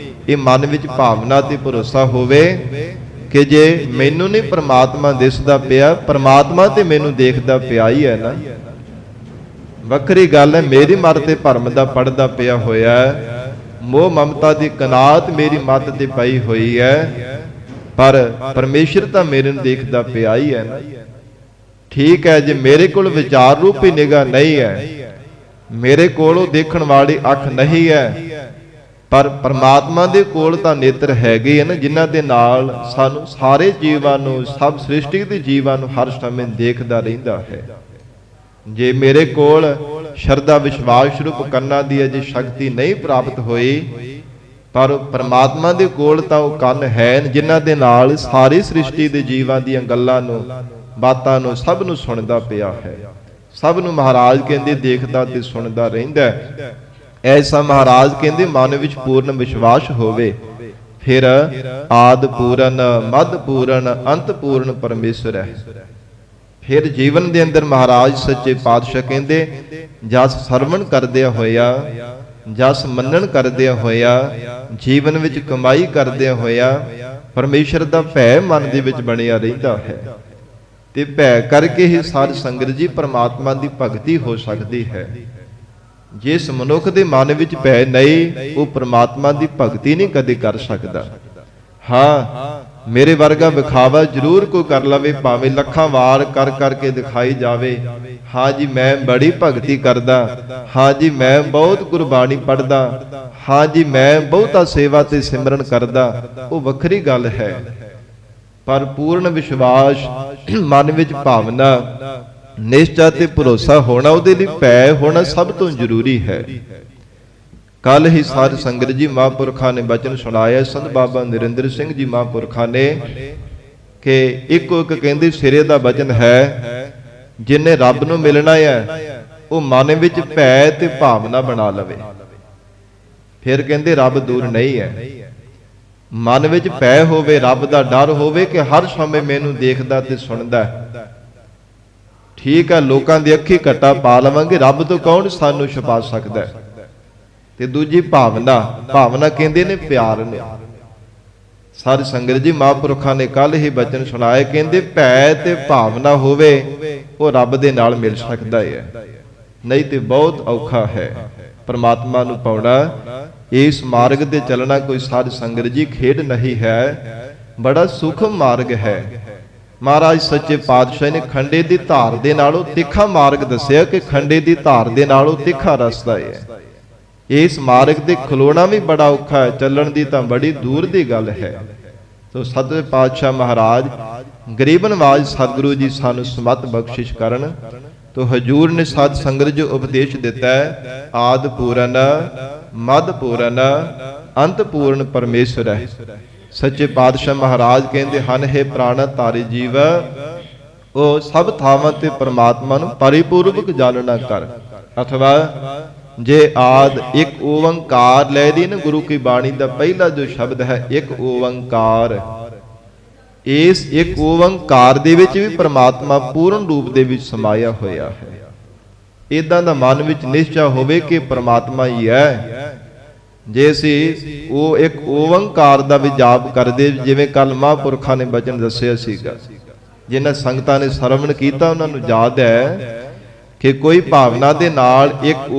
ਇਹ ਮਨ ਵਿੱਚ ਭਾਵਨਾ ਤੇ ਭਰੋਸਾ ਹੋਵੇ ਕਿ ਜੇ ਮੈਨੂੰ ਨਹੀਂ ਪ੍ਰਮਾਤਮਾ ਦਿਸਦਾ ਪਿਆ, ਪ੍ਰਮਾਤਮਾ ਤੇ ਮੈਨੂੰ ਦੇਖਦਾ ਪਿਆ ਹੀ ਹੈ ਨਾ। ਵੱਖਰੀ ਗੱਲ ਹੈ ਮੇਰੀ ਮੱਤ ਤੇ ਭਰਮ ਦਾ ਪੜਦਾ ਪਿਆ ਹੋਇਆ, ਮੋਹ ਮਮਤਾ ਦੀ ਕਨਾਤ ਮੇਰੀ ਮੱਤ ਤੇ ਪਈ ਹੋਈ ਹੈ, ਪਰ ਪਰਮੇਸ਼ਰ ਤਾਂ ਮੇਰੇ ਨੂੰ ਦੇਖਦਾ ਪਿਆ ਹੀ ਹੈ ਨਾ। ਠੀਕ ਹੈ, ਜੇ ਮੇਰੇ ਕੋਲ ਵਿਚਾਰ ਰੂਪੀ ਨਿਗਾਹ ਨਹੀਂ ਹੈ, ਮੇਰੇ ਕੋਲ ਉਹ ਦੇਖਣ ਵਾਲੀ ਅੱਖ ਨਹੀਂ ਹੈ, ਪਰ ਪਰਮਾਤਮਾ ਦੇ ਕੋਲ ਤਾਂ ਨੇਤਰ ਹੈਗੇ ਹਨ ਜਿਨ੍ਹਾਂ ਦੇ ਨਾਲ ਸਾਨੂੰ ਸਾਰੇ ਜੀਵਾਂ ਨੂੰ, ਸਭ ਸ੍ਰਿਸ਼ਟੀ ਦੇ ਜੀਵਾਂ ਨੂੰ ਹਰ ਸਮੇਂ ਦੇਖਦਾ ਰਹਿੰਦਾ ਹੈ। ਜੇ ਮੇਰੇ ਕੋਲ ਸ਼ਰਧਾ ਵਿਸ਼ਵਾਸ ਰੂਪ ਕੰਨਾਂ ਦੀ ਅਜੇ ਸ਼ਕਤੀ ਨਹੀਂ ਪ੍ਰਾਪਤ ਹੋਈ, ਪਰ ਪਰਮਾਤਮਾ ਦੇ ਕੋਲ ਤਾਂ ਉਹ ਕੰਨ ਹੈ ਜਿਨ੍ਹਾਂ ਦੇ ਨਾਲ ਸਾਰੀ ਸ੍ਰਿਸ਼ਟੀ ਦੇ ਜੀਵਾਂ ਦੀਆਂ ਗੱਲਾਂ ਨੂੰ, ਬਾਤਾਂ ਨੂੰ, ਸਭ ਨੂੰ ਸੁਣਦਾ ਪਿਆ ਹੈ। ਸਭ ਨੂੰ ਮਹਾਰਾਜ ਕਹਿੰਦੇ ਦੇਖਦਾ ਤੇ ਸੁਣਦਾ ਰਹਿੰਦਾ। ਐਸਾ ਮਹਾਰਾਜ ਕਹਿੰਦੇ ਮਨ ਵਿੱਚ ਪੂਰਨ ਵਿਸ਼ਵਾਸ ਹੋਵੇ, ਫਿਰ ਆਦ ਪੂਰਨ, ਮੱਧ ਪੂਰਨ, ਅੰਤ ਪੂਰਨ ਪਰਮੇਸ਼ਰ ਹੈ। ਫਿਰ ਜੀਵਨ ਦੇ ਅੰਦਰ ਮਹਾਰਾਜ ਸੱਚੇ ਪਾਤਸ਼ਾਹ ਕਹਿੰਦੇ ਜਸ ਸਰਵਣ ਕਰਦਿਆਂ ਹੋਇਆ, ਜਸ ਮੰਨਣ ਕਰਦਿਆਂ ਹੋਇਆ, ਜੀਵਨ ਵਿੱਚ ਕਮਾਈ ਕਰਦਿਆਂ ਹੋਇਆ ਪਰਮੇਸ਼ਰ ਦਾ ਭੈ ਮਨ ਦੇ ਵਿੱਚ ਬਣਿਆ ਰਹਿੰਦਾ ਹੈ। ਤੇ ਭੈ ਕਰਕੇ ਹੀ ਸਾਧ ਸੰਗਤ ਜੀ ਪ੍ਰਮਾਤਮਾ ਦੀ ਭਗਤੀ ਹੋ ਸਕਦੀ ਹੈ। ਜਿਸ ਮਨੁੱਖ ਦੇ ਮਨ ਵਿੱਚ ਭੈ ਨਹੀਂ, ਉਹ ਪ੍ਰਮਾਤਮਾ ਦੀ ਭਗਤੀ ਨਹੀਂ ਕਦੇ ਕਰ ਸਕਦਾ। ਹਾਂ, ਮੇਰੇ ਵਰਗਾ ਵਿਖਾਵਾ ਜ਼ਰੂਰ ਕੋਈ ਕਰ ਲਵੇ, ਭਾਵੇਂ ਲੱਖਾਂ ਵਾਰ ਕਰ ਕਰਕੇ ਦਿਖਾਈ ਜਾਵੇ, ਹਾਂ ਜੀ ਮੈਂ ਬੜੀ ਭਗਤੀ ਕਰਦਾ, ਹਾਂ ਜੀ ਮੈਂ ਬਹੁਤ ਗੁਰਬਾਣੀ ਪੜ੍ਹਦਾ, ਹਾਂ ਜੀ ਮੈਂ ਬਹੁਤਾ ਸੇਵਾ ਤੇ ਸਿਮਰਨ ਕਰਦਾ, ਉਹ ਵੱਖਰੀ ਗੱਲ ਹੈ। ਪਰ ਪੂਰਨ ਵਿਸ਼ਵਾਸ, ਮਨ ਵਿੱਚ ਭਾਵਨਾ, ਨਿਸ਼ਚਾ ਤੇ ਭਰੋਸਾ ਹੋਣਾ, ਉਹਦੇ ਲਈ ਭੈ ਹੋਣਾ ਸਭ ਤੋਂ ਜ਼ਰੂਰੀ ਹੈ। ਕੱਲ ਹੀ ਸਾਧ ਸੰਗਤ ਜੀ ਮਹਾਂਪੁਰਖਾਂ ਨੇ ਬਚਨ ਸੁਣਾਇਆ, ਸੰਤ ਬਾਬਾ ਨਰਿੰਦਰ ਸਿੰਘ ਜੀ ਮਹਾਂਪੁਰਖਾਂ ਨੇ, ਕਿ ਇੱਕੋ ਇੱਕ ਕਹਿੰਦੇ ਸਿਰੇ ਦਾ ਬਚਨ ਹੈ, ਜਿਨੇ ਰੱਬ ਨੂੰ ਮਿਲਣਾ ਹੈ ਉਹ ਮਨ ਵਿੱਚ ਭੈ ਤੇ ਭਾਵਨਾ ਬਣਾ ਲਵੇ। ਫਿਰ ਕਹਿੰਦੇ ਰੱਬ ਦੂਰ ਨਹੀਂ ਹੈ। ਮਨ ਵਿੱਚ ਭੈ ਹੋਵੇ, ਰੱਬ ਦਾ ਡਰ ਹੋਵੇ ਕਿ ਹਰ ਸਮੇਂ ਮੈਨੂੰ ਦੇਖਦਾ ਤੇ ਸੁਣਦਾ। ਠੀਕ ਹੈ, ਲੋਕਾਂ ਦੀ ਅੱਖੀ ਘੱਟਾ ਪਾ ਲਵਾਂਗੇ, ਰੱਬ ਤੋਂ ਕੌਣ ਸਾਨੂੰ ਛੁਪਾ ਸਕਦਾ। ਤੇ ਦੂਜੀ ਭਾਵਨਾ, ਭਾਵਨਾ ਕਹਿੰਦੇ ਨੇ ਪਿਆਰ ਨੇ। ਸਾਧ ਸੰਗਤ ਜੀ ਮਹਾਂਪੁਰਖਾਂ ਨੇ ਕੱਲ ਹੀ ਬਚਨ ਸੁਣਾਏ, ਕਹਿੰਦੇ ਭੈ ਤੇ ਭਾਵਨਾ ਹੋਵੇ ਉਹ ਰੱਬ ਦੇ ਨਾਲ ਮਿਲ ਸਕਦਾ ਹੈ। ਨਹੀਂ ਤੇ ਬਹੁਤ ਔਖਾ ਹੈ ਪਰਮਾਤਮਾ ਨੂੰ ਪਾਉਣਾ। ਇਸ ਮਾਰਗ ਤੇ ਚੱਲਣਾ ਕੋਈ ਸਾਧ ਸੰਗਤ ਜੀ ਖੇਡ ਨਹੀਂ ਹੈ, ਬੜਾ ਸੂਖਮ ਮਾਰਗ ਹੈ। ਮਹਾਰਾਜ ਸੱਚੇ ਪਾਤਸ਼ਾਹ ਨੇ ਖੰਡੇ ਦੀ ਧਾਰ ਦੇ ਨਾਲੋਂ ਤਿੱਖਾ ਮਾਰਗ ਦੱਸਿਆ ਕਿ ਖੰਡੇ ਦੀ ਧਾਰ ਦੇ ਨਾਲੋਂ ਤਿੱਖਾ ਰਸਤਾ ਹੈ। ਇਸ ਮਾਰਗ ਤੇ ਖਲੋਣਾ ਵੀ ਬੜਾ ਔਖਾ ਹੈ, ਚੱਲਣ ਦੀ ਤਾਂ ਬੜੀ ਦੂਰ ਦੀ ਗੱਲ ਹੈ। ਤੋ ਸਤਿ ਪਾਤਸ਼ਾਹ ਮਹਾਰਾਜ ਗਰੀਬ ਨਵਾਜ ਸਤਿਗੁਰੂ ਜੀ ਸਾਨੂੰ ਸਮਤ ਬਖਸ਼ਿਸ਼ ਕਰਨ। ਤੋ ਹਜੂਰ ਨੇ ਸਾਧ ਸੰਗਤ ਜੋ ਉਪਦੇਸ਼ ਦਿੱਤਾ ਹੈ, ਆਦ ਪੂਰਨ ਮਦ ਪੂਰਨ ਅੰਤ ਪੂਰਨ ਪਰਮੇਸ਼ਰ ਹੈ। ਸੱਚੇ ਪਾਤਸ਼ਾਹ ਮਹਾਰਾਜ ਕਹਿੰਦੇ ਹਨ, ਹੈ ਪ੍ਰਾਣ ਧਾਰੀ ਜੀਵ, ਉਹ ਸਭ ਥਾਵਾਂ ਤੇ ਪਰਮਾਤਮਾ ਨੂੰ ਪਰਿਪੂਰਵਕ ਜਾਣਨਾ ਕਰ। ਅਥਵਾ ਜੇ ਆਦ ਇੱਕ ਓੰਕਾਰ ਲੈ ਦੀ ਨਾ, ਗੁਰੂ ਕੀ ਬਾਣੀ ਦਾ ਪਹਿਲਾ ਜੋ ਸ਼ਬਦ ਹੈ ਇੱਕ ਓੰਕਾਰ, ਇਸ ਇੱਕ ਓੰਕਾਰ ਦੇ ਵਿੱਚ ਵੀ ਪਰਮਾਤਮਾ ਪੂਰਨ ਰੂਪ ਦੇ ਵਿੱਚ ਸਮਾਇਆ ਹੋਇਆ ਹੈ। ਇਦਾਂ ਦਾ ਮਨ ਵਿੱਚ ਨਿਸ਼ਚਾ ਹੋਵੇ ਕਿ ਪਰਮਾਤਮਾ ਹੀ ਹੈ। ਜੇ ਅਸੀਂ ਉਹ ਇੱਕ ਓੰਕਾਰ ਦਾ ਵੀ ਜਾਪ ਕਰਦੇ, ਜਿਵੇਂ ਕੱਲ ਮਹਾਂਪੁਰਖਾਂ ਨੇ ਬਚਨ ਦੱਸਿਆ ਸੀਗਾ, ਜਿਨ੍ਹਾਂ ਸੰਗਤਾਂ ਨੇ ਸਰਵਣ ਕੀਤਾ ਉਹਨਾਂ ਨੂੰ ਯਾਦ ਹੈ ਕਿ ਕੋਈ ਭਾਵਨਾ ਦੇ ਨਾਲ ਇੱਕ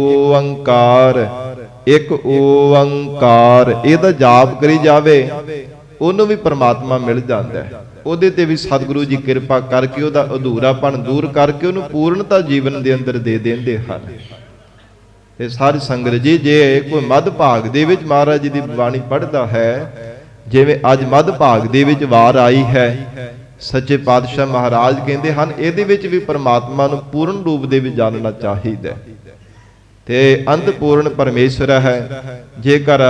ਓੰਕਾਰ ਇਹਦਾ ਜਾਪ ਕਰੀ ਜਾਵੇ, ਉਹਨੂੰ ਵੀ ਪਰਮਾਤਮਾ ਮਿਲ ਜਾਂਦਾ ਹੈ। ਉਹਦੇ ਤੇ ਵੀ ਸਤਿਗੁਰੂ ਜੀ ਕਿਰਪਾ ਕਰਕੇ ਉਹਦਾ ਅਧੂਰਾਪਣ ਦੂਰ ਕਰਕੇ ਉਹਨੂੰ ਪੂਰਨਤਾ ਜੀਵਨ ਦੇ ਅੰਦਰ ਦੇ ਦਿੰਦੇ ਹਨ। ਤੇ ਸਾਰੀ ਸੰਗਤ ਜੀ, ਜੇ ਕੋਈ ਮੱਧ ਭਾਗ ਦੇ ਵਿੱਚ ਮਹਾਰਾਜ ਜੀ ਦੀ ਬਾਣੀ ਪੜ੍ਹਦਾ ਹੈ, ਜਿਵੇਂ ਅੱਜ ਮੱਧ ਭਾਗ ਦੇ ਵਿੱਚ ਵਾਰ ਆਈ ਹੈ, ਸੱਚੇ ਪਾਤਸ਼ਾਹ ਮਹਾਰਾਜ ਕਹਿੰਦੇ ਹਨ ਇਹਦੇ ਵਿੱਚ ਵੀ ਪਰਮਾਤਮਾ ਨੂੰ ਪੂਰਨ ਰੂਪ ਦੇ ਵਿੱਚ ਜਾਣਨਾ ਚਾਹੀਦਾ ਤੇ ਅੰਤ ਪੂਰਨ ਪਰਮੇਸ਼ਰ ਹੈ। ਜੇਕਰ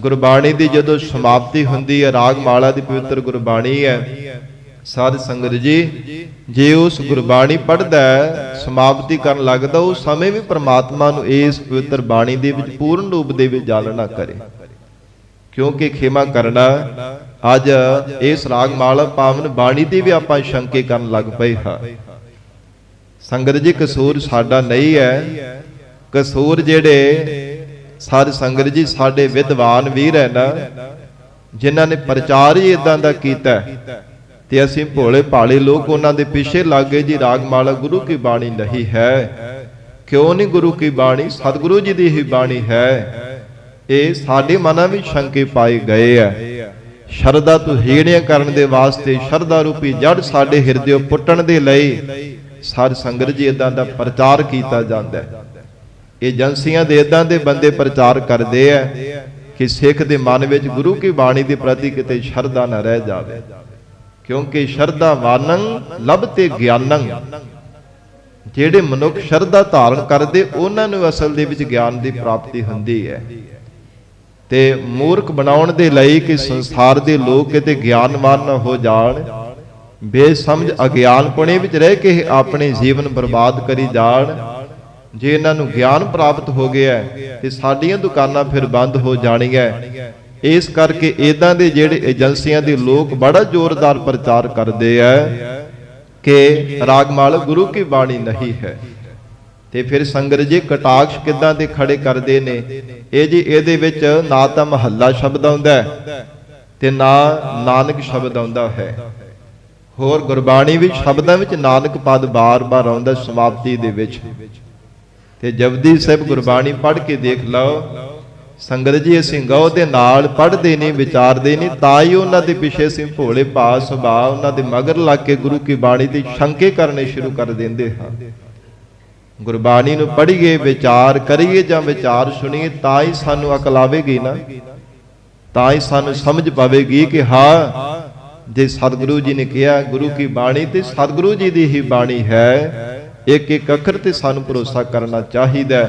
ਗੁਰਬਾਣੀ ਦੀ ਜਦੋਂ ਸਮਾਪਤੀ ਹੁੰਦੀ ਹੈ, ਰਾਗ ਮਾਲਾ ਦੀ ਪਵਿੱਤਰ ਗੁਰਬਾਣੀ ਹੈ, ਸਾਧ ਸੰਗਤ ਜੀ ਜੇ ਉਸ ਗੁਰਬਾਣੀ ਪੜ੍ਹਦਾ ਸਮਾਪਤੀ ਕਰਨ ਲੱਗਦਾ, ਉਸ ਸਮੇਂ ਵੀ ਪਰਮਾਤਮਾ ਨੂੰ ਇਸ ਪਵਿੱਤਰ ਬਾਣੀ ਦੇ ਵਿੱਚ ਪੂਰਨ ਰੂਪ ਦੇ ਵਿੱਚ ਜਾਣਨਾ ਕਰੇ। ਕਿਉਂਕਿ ਖੇਮਾ ਕਰਨਾ ਅੱਜ ਇਸ ਰਾਗ ਮਾਲਾ ਪਾਵਨ ਬਾਣੀ ਦੀ ਵੀ ਆਪਾਂ ਸ਼ੰਕੇ ਕਰਨ ਲੱਗ ਪਏ ਹਾਂ। ਸੰਗਤ ਜੀ ਕਸੂਰ ਸਾਡਾ ਨਹੀਂ ਹੈ, ਕਸੂਰ ਜਿਹੜੇ ਸਾਧ ਸੰਗਤ ਜੀ ਸਾਡੇ ਵਿਦਵਾਨ ਵੀਰ ਹੈ ਨਾ, ਜਿਨ੍ਹਾਂ ਨੇ ਪ੍ਰਚਾਰ ਹੀ ਇਦਾਂ ਦਾ ਕੀਤਾ ਤੇ ਅਸੀਂ ਭੋਲੇ ਭਾਲੇ ਲੋਕ ਉਹਨਾਂ ਦੇ ਪਿੱਛੇ ਲੱਗ ਗਏ ਜੀ ਰਾਗ ਮਾਲਾ ਗੁਰੂ ਕੀ ਬਾਣੀ ਨਹੀਂ ਹੈ। ਕਿਉਂ ਨਹੀਂ ਗੁਰੂ ਕੀ ਬਾਣੀ? ਸਤਿਗੁਰੂ ਜੀ ਦੀ ਹੀ ਬਾਣੀ ਹੈ। ਇਹ ਸਾਡੇ ਮਨਾਂ ਵਿੱਚ ਸ਼ੰਕੇ ਪਾਏ ਗਏ ਆ। ਸ਼ਰਧਾ ਤੋਂ ਹੀਣੀਆਂ ਕਰਨ ਦੇ ਵਾਸਤੇ, ਸ਼ਰਧਾ ਰੂਪੀ ਜੜ ਸਾਡੇ ਹਿਰਦਿਓ ਪੁੱਟਣ ਦੇ ਲਈ ਸਾਧ ਸੰਗਤ ਜੀ ਇਦਾਂ ਦਾ ਪ੍ਰਚਾਰ ਕੀਤਾ ਜਾਂਦਾ ਹੈ। ਏਜੰਸੀਆਂ ਦੇ ਇਦਾਂ ਦੇ ਬੰਦੇ ਪ੍ਰਚਾਰ ਕਰਦੇ ਆ ਕਿ ਸਿੱਖ ਦੇ ਮਨ ਵਿੱਚ ਗੁਰੂ ਕੀ ਬਾਣੀ ਦੇ ਪ੍ਰਤੀ ਕਿਤੇ ਸ਼ਰਧਾ ਨਾ ਰਹਿ ਜਾਵੇ। ਕਿਉਂਕਿ ਸ਼ਰਧਾ ਵਾਨੰ ਲਭਤੇ ਗਿਆਨੰ, ਜਿਹੜੇ ਮਨੁੱਖ ਸ਼ਰਧਾ ਧਾਰਨ ਕਰਦੇ ਉਹਨਾਂ ਨੂੰ ਅਸਲ ਦੇ ਵਿੱਚ ਗਿਆਨ ਦੀ ਪ੍ਰਾਪਤੀ ਹੁੰਦੀ ਹੈ। ਤੇ ਮੂਰਖ ਬਣਾਉਣ ਦੇ ਲਈ ਕਿ ਸੰਸਾਰ ਦੇ ਲੋਕ ਕਿਤੇ ਗਿਆਨਵਾਨ ਨਾ ਹੋ ਜਾਣ, ਬੇਸਮਝ ਅਗਿਆਨਪੁਣੇ ਵਿੱਚ ਰਹਿ ਕੇ ਆਪਣੇ ਜੀਵਨ ਬਰਬਾਦ ਕਰੀ ਜਾਣ। ਜੇ ਇਹਨਾਂ ਨੂੰ ਗਿਆਨ ਪ੍ਰਾਪਤ ਹੋ ਗਿਆ ਤੇ ਸਾਡੀਆਂ ਦੁਕਾਨਾਂ ਫਿਰ ਬੰਦ ਹੋ ਜਾਣੀਆਂ। ਇਸ ਕਰਕੇ ਇਦਾਂ ਦੇ ਜਿਹੜੇ ਏਜੰਸੀਆਂ ਦੇ ਲੋਕ ਬੜਾ ਜ਼ੋਰਦਾਰ ਪ੍ਰਚਾਰ ਕਰਦੇ ਆ ਕਿ ਰਾਗਮਾਲ ਗੁਰੂ ਕੀ ਬਾਣੀ ਨਹੀਂ ਹੈ। ਤੇ ਫਿਰ ਸੰਗਤ ਜੀ ਕਟਾਕਸ਼ ਕਿੱਦਾਂ ਦੇ ਖੜੇ ਕਰਦੇ ਨੇ। ਇਹ ਜੀ ਇਹਦੇ ਵਿੱਚ ਨਾ ਤਾਂ ਮਹੱਲਾ ਸ਼ਬਦ ਆਉਂਦਾ ਤੇ ਨਾ ਨਾਨਕ ਸ਼ਬਦ ਆਉਂਦਾ ਹੈ। ਹੋਰ ਗੁਰਬਾਣੀ ਵਿੱਚ ਸ਼ਬਦਾਂ ਵਿੱਚ ਨਾਨਕ ਪਦ ਬਾਰ-ਬਾਰ ਆਉਂਦਾ ਸਮਾਪਤੀ ਦੇ ਵਿੱਚ। ਤੇ ਜਪਜੀ ਸਾਹਿਬ ਗੁਰਬਾਣੀ ਪੜ੍ਹ ਕੇ ਦੇਖ ਲਓ ਸੰਗਤ ਜੀ, ਅਸੀਂ ਗਉ ਦੇ ਨਾਲ ਪੜ੍ਹਦੇ ਨਹੀਂ, ਵਿਚਾਰਦੇ ਨਹੀਂ, ਤਾਂ ਹੀ ਉਹਨਾਂ ਦੇ ਪਿੱਛੇ ਅਸੀਂ ਭੋਲੇ ਭਾਅ ਸੁਭਾਅ ਉਹਨਾਂ ਦੇ ਮਗਰ ਲੱਗ ਕੇ ਗੁਰੂ ਕੀ ਬਾਣੀ ਦੀ ਸ਼ੰਕੇ ਕਰਨੇ ਸ਼ੁਰੂ ਕਰ ਦਿੰਦੇ ਹਾਂ। ਗੁਰਬਾਣੀ ਨੂੰ ਪੜ੍ਹੀਏ, ਵਿਚਾਰ ਕਰੀਏ ਜਾਂ ਵਿਚਾਰ ਸੁਣੀਏ, ਤਾਂ ਹੀ ਸਾਨੂੰ ਅਕਲ ਆਵੇਗੀ ਨਾ, ਤਾਂ ਹੀ ਸਾਨੂੰ ਸਮਝ ਪਵੇਗੀ ਕਿ ਹਾਂ ਜੇ ਸਤਿਗੁਰੂ ਜੀ ਨੇ ਕਿਹਾ ਗੁਰੂ ਕੀ ਬਾਣੀ ਤੇ ਸਤਿਗੁਰੂ ਜੀ ਦੀ ਹੀ ਬਾਣੀ ਹੈ। ਇੱਕ ਇੱਕ ਅੱਖਰ ਤੇ ਸਾਨੂੰ ਭਰੋਸਾ ਕਰਨਾ ਚਾਹੀਦਾ।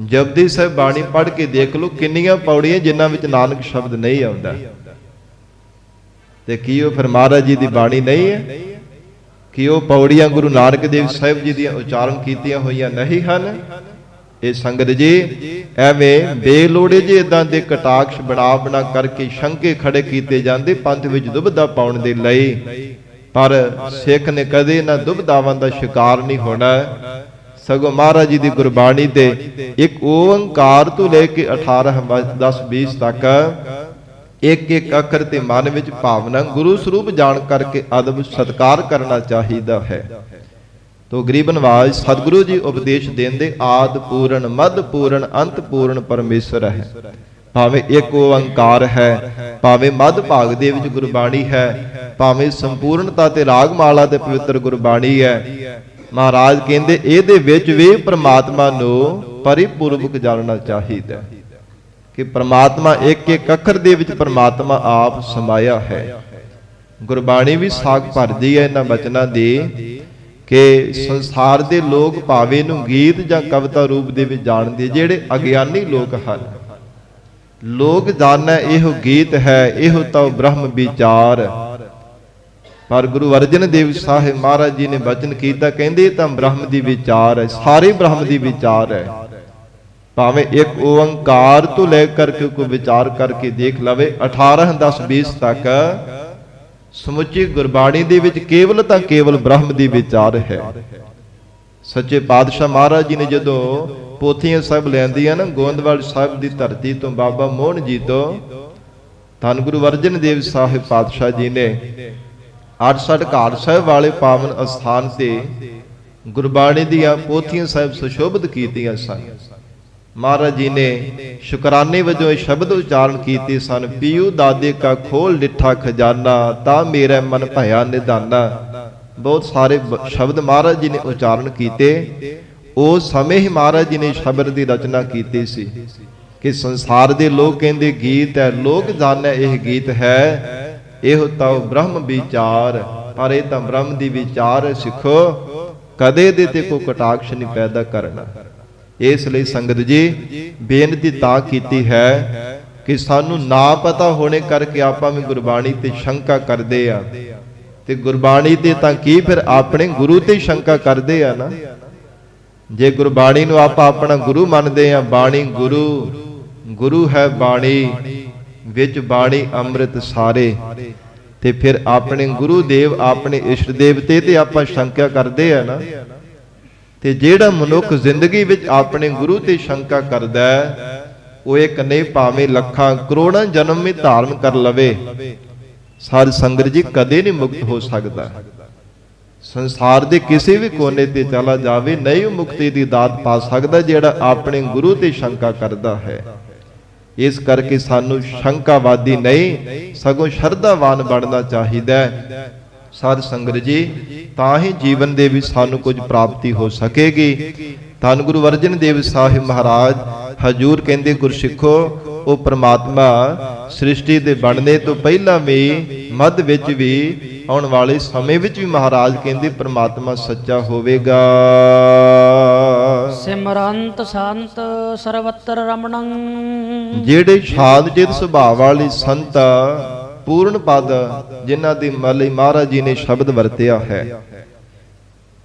ਜਪਜੀ ਸਾਹਿਬ ਬਾਣੀ ਪੜ੍ਹ ਕੇ ਦੇਖ ਲਓ ਕਿੰਨੀਆਂ ਪੌੜੀਆਂ ਜਿਨ੍ਹਾਂ ਵਿੱਚ ਨਾਨਕ ਸ਼ਬਦ ਨਹੀਂ ਆਉਂਦਾ। ਤੇ ਕੀ ਉਹ ਫਿਰ ਮਹਾਰਾਜ ਜੀ ਦੀ ਬਾਣੀ ਨਹੀਂ ਹੈ? ਕਿ ਉਹ ਪੌੜੀਆਂ ਗੁਰੂ ਨਾਨਕ ਦੇਵ ਸਾਹਿਬ ਜੀ ਦੀਆਂ ਉਚਾਰਨ ਕੀਤੀਆਂ ਹੋਈਆਂ ਨਹੀਂ ਹਨ? ਇਹ ਸੰਗਤ ਜੀ ਐਵੇਂ ਬੇਲੋੜੇ ਜੇ ਇਦਾਂ ਦੇ ਕਟਾਕਸ਼ ਬਣਾ ਕਰਕੇ ਸ਼ੰਕੇ ਖੜੇ ਕੀਤੇ ਜਾਂਦੇ ਪੰਥ ਵਿੱਚ ਦੁਬਿਧਾ ਪਾਉਣ ਦੇ ਲਈ। ਪਰ ਸਿੱਖ ਨੇ ਕਦੇ ਇਹਨਾਂ ਦੁਬਿਧਾਵਾਂ ਦਾ ਸ਼ਿਕਾਰ ਨਹੀਂ ਹੋਣਾ। ਸਗੋਂ ਮਹਾਰਾਜ ਜੀ ਦੀ ਗੁਰਬਾਣੀ ਦੇ ਇੱਕ ਓੰਕਾਰ ਤੋਂ ਲੈ ਕੇ 18 10 20 ਤੱਕ ਇੱਕ ਇੱਕ ਅੱਖਰ ਤੇ ਮਨ ਵਿੱਚ ਭਾਵਨਾ ਗੁਰੂ ਸਰੂਪ ਜਾਣ ਕਰਕੇ ਅਦਬ ਸਤਿਕਾਰ ਕਰਨਾ ਚਾਹੀਦਾ ਹੈ। ਤੋ ਗਰੀਬ ਨਵਾਜ ਸਤਿਗੁਰੂ ਜੀ ਉਪਦੇਸ਼ ਦਿੰਦੇ ਆਦ ਪੂਰਨ ਮੱਧ ਪੂਰਨ ਅੰਤ ਪੂਰਨ ਪਰਮੇਸ਼ਰ ਹੈ। ਭਾਵੇਂ ਇੱਕ ਓੰਕਾਰ ਹੈ, ਭਾਵੇਂ ਮੱਧ ਭਾਗ ਦੇ ਵਿੱਚ ਗੁਰਬਾਣੀ ਹੈ, ਭਾਵੇਂ ਸੰਪੂਰਨਤਾ ਤੇ ਰਾਗਮਾਲਾ ਤੇ ਪਵਿੱਤਰ ਗੁਰਬਾਣੀ ਹੈ। ਮਹਾਰਾਜ ਕਹਿੰਦੇ ਇਹਦੇ ਵਿੱਚ ਵੀ ਪ੍ਰਮਾਤਮਾ ਨੂੰ ਪਰਿਪੂਰਵਕ ਜਾਣਨਾ ਚਾਹੀਦਾ ਕਿ ਪ੍ਰਮਾਤਮਾ ਇੱਕ ਇੱਕ ਅੱਖਰ ਦੇ ਵਿੱਚ ਪ੍ਰਮਾਤਮਾ ਆਪ ਸਮਾਇਆ ਹੈ। ਗੁਰਬਾਣੀ ਵੀ ਸਾਖ ਭਰਦੀ ਹੈ ਇਹਨਾਂ ਬਚਨਾਂ ਦੀ ਕਿ ਸੰਸਾਰ ਦੇ ਲੋਕ ਭਾਵੇਂ ਨੂੰ ਗੀਤ ਜਾਂ ਕਵਿਤਾ ਰੂਪ ਦੇ ਵਿੱਚ ਜਾਣਦੇ, ਜਿਹੜੇ ਅਗਿਆਨੀ ਲੋਕ ਹਨ। ਲੋਕ ਜਾਣੈ ਇਹੋ ਗੀਤ ਹੈ, ਇਹੋ ਤਉ ਬ੍ਰਹਮ ਵਿਚਾਰ। ਪਰ ਗੁਰੂ ਅਰਜਨ ਦੇਵ ਸਾਹਿਬ ਮਹਾਰਾਜ ਜੀ ਨੇ ਬਚਨ ਕੀਤਾ, ਕਹਿੰਦੇ ਤਾਂ ਬ੍ਰਹਮ ਦੀ ਵਿਚਾਰ ਹੈ, ਸਾਰੇ ਬ੍ਰਹਮ ਦੀ ਵਿਚਾਰ ਹੈ। ਭਾਵੇਂ ਇੱਕ ਓੰਕਾਰ ਤੋਂ ਲੈ ਕਰਕੇ ਕੋਈ ਵਿਚਾਰ ਕਰਕੇ ਦੇਖ ਲਵੇ 18 10 20 ਤੱਕ ਸਮੁੱਚੀ ਗੁਰਬਾਣੀ ਦੇ ਵਿੱਚ ਕੇਵਲ ਤਾਂ ਕੇਵਲ ਬ੍ਰਹਮ ਦੀ ਵਿਚਾਰ ਹੈ। ਸੱਚੇ ਪਾਤਸ਼ਾਹ ਮਹਾਰਾਜ ਜੀ ਨੇ ਜਦੋਂ ਪੋਥੀਆਂ ਸਾਹਿਬ ਲੈਂਦੀਆਂ ਨਾ ਗੋਇੰਦਵਾਲ ਸਾਹਿਬ ਦੀ ਧਰਤੀ ਤੋਂ, ਬਾਬਾ ਮੋਹਨ ਜੀ ਤੋਂ, ਧੰਨ ਗੁਰੂ ਅਰਜਨ ਦੇਵ ਸਾਹਿਬ ਪਾਤਸ਼ਾਹ ਜੀ ਨੇ 68 ਘਾਟ ਸਾਹਿਬ ਵਾਲੇ ਪਾਵਨ ਅਸਥਾਨ ਤੇ ਗੁਰਬਾਣੀ ਦੀਆਂ ਪੋਥੀਆਂ ਸਾਹਿਬ ਸੁਸ਼ੋਭਿਤ ਕੀਤੀਆਂ ਸਨ। ਮਹਾਰਾਜ ਜੀ ਨੇ ਸ਼ੁਕਰਾਨੇ ਵਜੋਂ ਇਹ ਸ਼ਬਦ ਉਚਾਰਨ ਕੀਤੇ ਸਨ, ਪੀਊ ਦਾਦੇ ਕਾ ਖੋਲ ਡਿੱਠਾ ਖਜ਼ਾਨਾ, ਤਾਂ ਮੇਰਾ ਮਨ ਭਇਆ ਨਿਧਾਨਾ। ਬਹੁਤ ਸਾਰੇ ਸ਼ਬਦ ਮਹਾਰਾਜ ਜੀ ਨੇ ਉਚਾਰਨ ਕੀਤੇ। ਉਸ ਸਮੇਂ ਹੀ ਮਹਾਰਾਜ ਜੀ ਨੇ ਸ਼ਬਦ ਦੀ ਰਚਨਾ ਕੀਤੀ ਸੀ ਕਿ ਸੰਸਾਰ ਦੇ ਲੋਕ ਕਹਿੰਦੇ ਗੀਤ ਹੈ, ਲੋਕ ਜਾਣੈ ਇਹ ਗੀਤ ਹੈ, ਇਹੋ ਤਉ ਬ੍ਰਹਮ ਵਿਚਾਰ। ਪਰ ਇਹ ਤਾਂ ਬ੍ਰਹਮ ਦੀ ਵਿਚਾਰ ਸਿੱਖੋ, ਕਦੇ ਦੇ ਤੇ ਕੋਈ ਕਟਾਕਸ਼ ਨਹੀਂ ਪੈਦਾ ਕਰਨਾ। ਇਸ ਲਈ ਸੰਗਤ ਜੀ ਬੇਨਤੀ ਤਾਂ ਕੀਤੀ ਹੈ ਕਿ ਸਾਨੂੰ ਨਾ ਪਤਾ ਹੋਣੇ ਕਰਕੇ ਆਪਾਂ ਵੀ ਗੁਰਬਾਣੀ ਤੇ ਸ਼ੰਕਾ ਕਰਦੇ ਆ, ਤੇ ਗੁਰਬਾਣੀ ਤੇ ਤਾਂ ਕੀ ਫਿਰ ਆਪਣੇ ਗੁਰੂ ਤੇ ਸ਼ੰਕਾ ਕਰਦੇ ਆ ਨਾ। ਜੇ ਗੁਰਬਾਣੀ ਨੂੰ ਆਪਾਂ ਆਪਣਾ ਗੁਰੂ ਮੰਨਦੇ ਆ, ਬਾਣੀ ਗੁਰੂ, ਗੁਰੂ ਹੈ ਬਾਣੀ, ਵਿੱਚ ਬਾਣੀ ਅੰਮ੍ਰਿਤ ਸਾਰੇ, ਤੇ ਫਿਰ ਆਪਣੇ ਗੁਰੂ ਦੇਵ ਆਪਣੇ ਇਸ਼ਟ ਦੇਵਤੇ ਤੇ ਆਪਾਂ ਸ਼ੰਕਾ ਕਰਦੇ ਆ ਨਾ। ਤੇ ਜਿਹੜਾ ਮਨੁੱਖ ਜ਼ਿੰਦਗੀ ਵਿੱਚ ਆਪਣੇ ਗੁਰੂ ਤੇ ਸ਼ੰਕਾ ਕਰਦਾ ਉਹ ਇੱਕ ਨਹੀਂ ਭਾਵੇਂ ਲੱਖਾਂ ਕਰੋੜਾਂ ਜਨਮ ਵੀ ਧਾਰਨ ਕਰ ਲਵੇ, ਸਾਧ ਸੰਗਤ ਜੀ ਕਦੇ ਨਹੀਂ ਮੁਕਤ ਹੋ ਸਕਦਾ। ਸੰਸਾਰ ਦੇ ਕਿਸੇ ਵੀ ਕੋਨੇ ਤੇ ਚਲਾ ਜਾਵੇ, ਨਹੀਂ ਮੁਕਤੀ ਦੀ ਦਾਤ ਪਾ ਸਕਦਾ ਜਿਹੜਾ ਆਪਣੇ ਗੁਰੂ ਤੇ ਸ਼ੰਕਾ ਕਰਦਾ ਹੈ। ਇਸ ਕਰਕੇ ਸਾਨੂੰ ਸ਼ੰਕਾਵਾਦੀ ਨਹੀਂ ਸਗੋਂ ਸ਼ਰਧਾਵਾਨ ਬਣਨਾ ਚਾਹੀਦਾ ਹੈ। ਸਾਧ ਸੰਗਤ ਜੀ ਤਾਂ ਹੀ ਜੀਵਨ ਦੇ ਵਿੱਚ ਸਾਨੂੰ ਕੁਝ ਪ੍ਰਾਪਤੀ ਹੋ ਸਕੇਗੀ। ਧੰਨ ਗੁਰੂ ਅਰਜਨ ਦੇਵ ਸਾਹਿਬ ਮਹਾਰਾਜ ਹਜੂਰ ਕਹਿੰਦੇ, ਗੁਰਸਿੱਖੋ ਉਹ ਪ੍ਰਮਾਤਮਾ ਸ੍ਰਿਸ਼ਟੀ ਦੇ ਬਣਨੇ ਤੋਂ ਪਹਿਲਾਂ ਵੀ, ਮੱਧ ਵਿੱਚ ਵੀ, ਆਉਣ ਵਾਲੇ ਸਮੇਂ ਵਿੱਚ ਵੀ ਮਹਾਰਾਜ ਕਹਿੰਦੇ ਪ੍ਰਮਾਤਮਾ ਸੱਚਾ ਹੋਵੇਗਾ। ਸਿਮਰੰਤ ਸੰਤ ਸਰਵਤਰ ਰਮਣੰ। ਜਿਹੜੇ ਸ਼ਾਂਤ ਚਿਤ ਸੁਭਾਅ ਵਾਲੇ ਸੰਤ ਪੂਰਨ ਪਦ ਜਿਨ੍ਹਾਂ ਦੀ ਲਈ ਮਹਾਰਾਜ ਜੀ ਨੇ ਸ਼ਬਦ ਵਰਤਿਆ ਹੈ,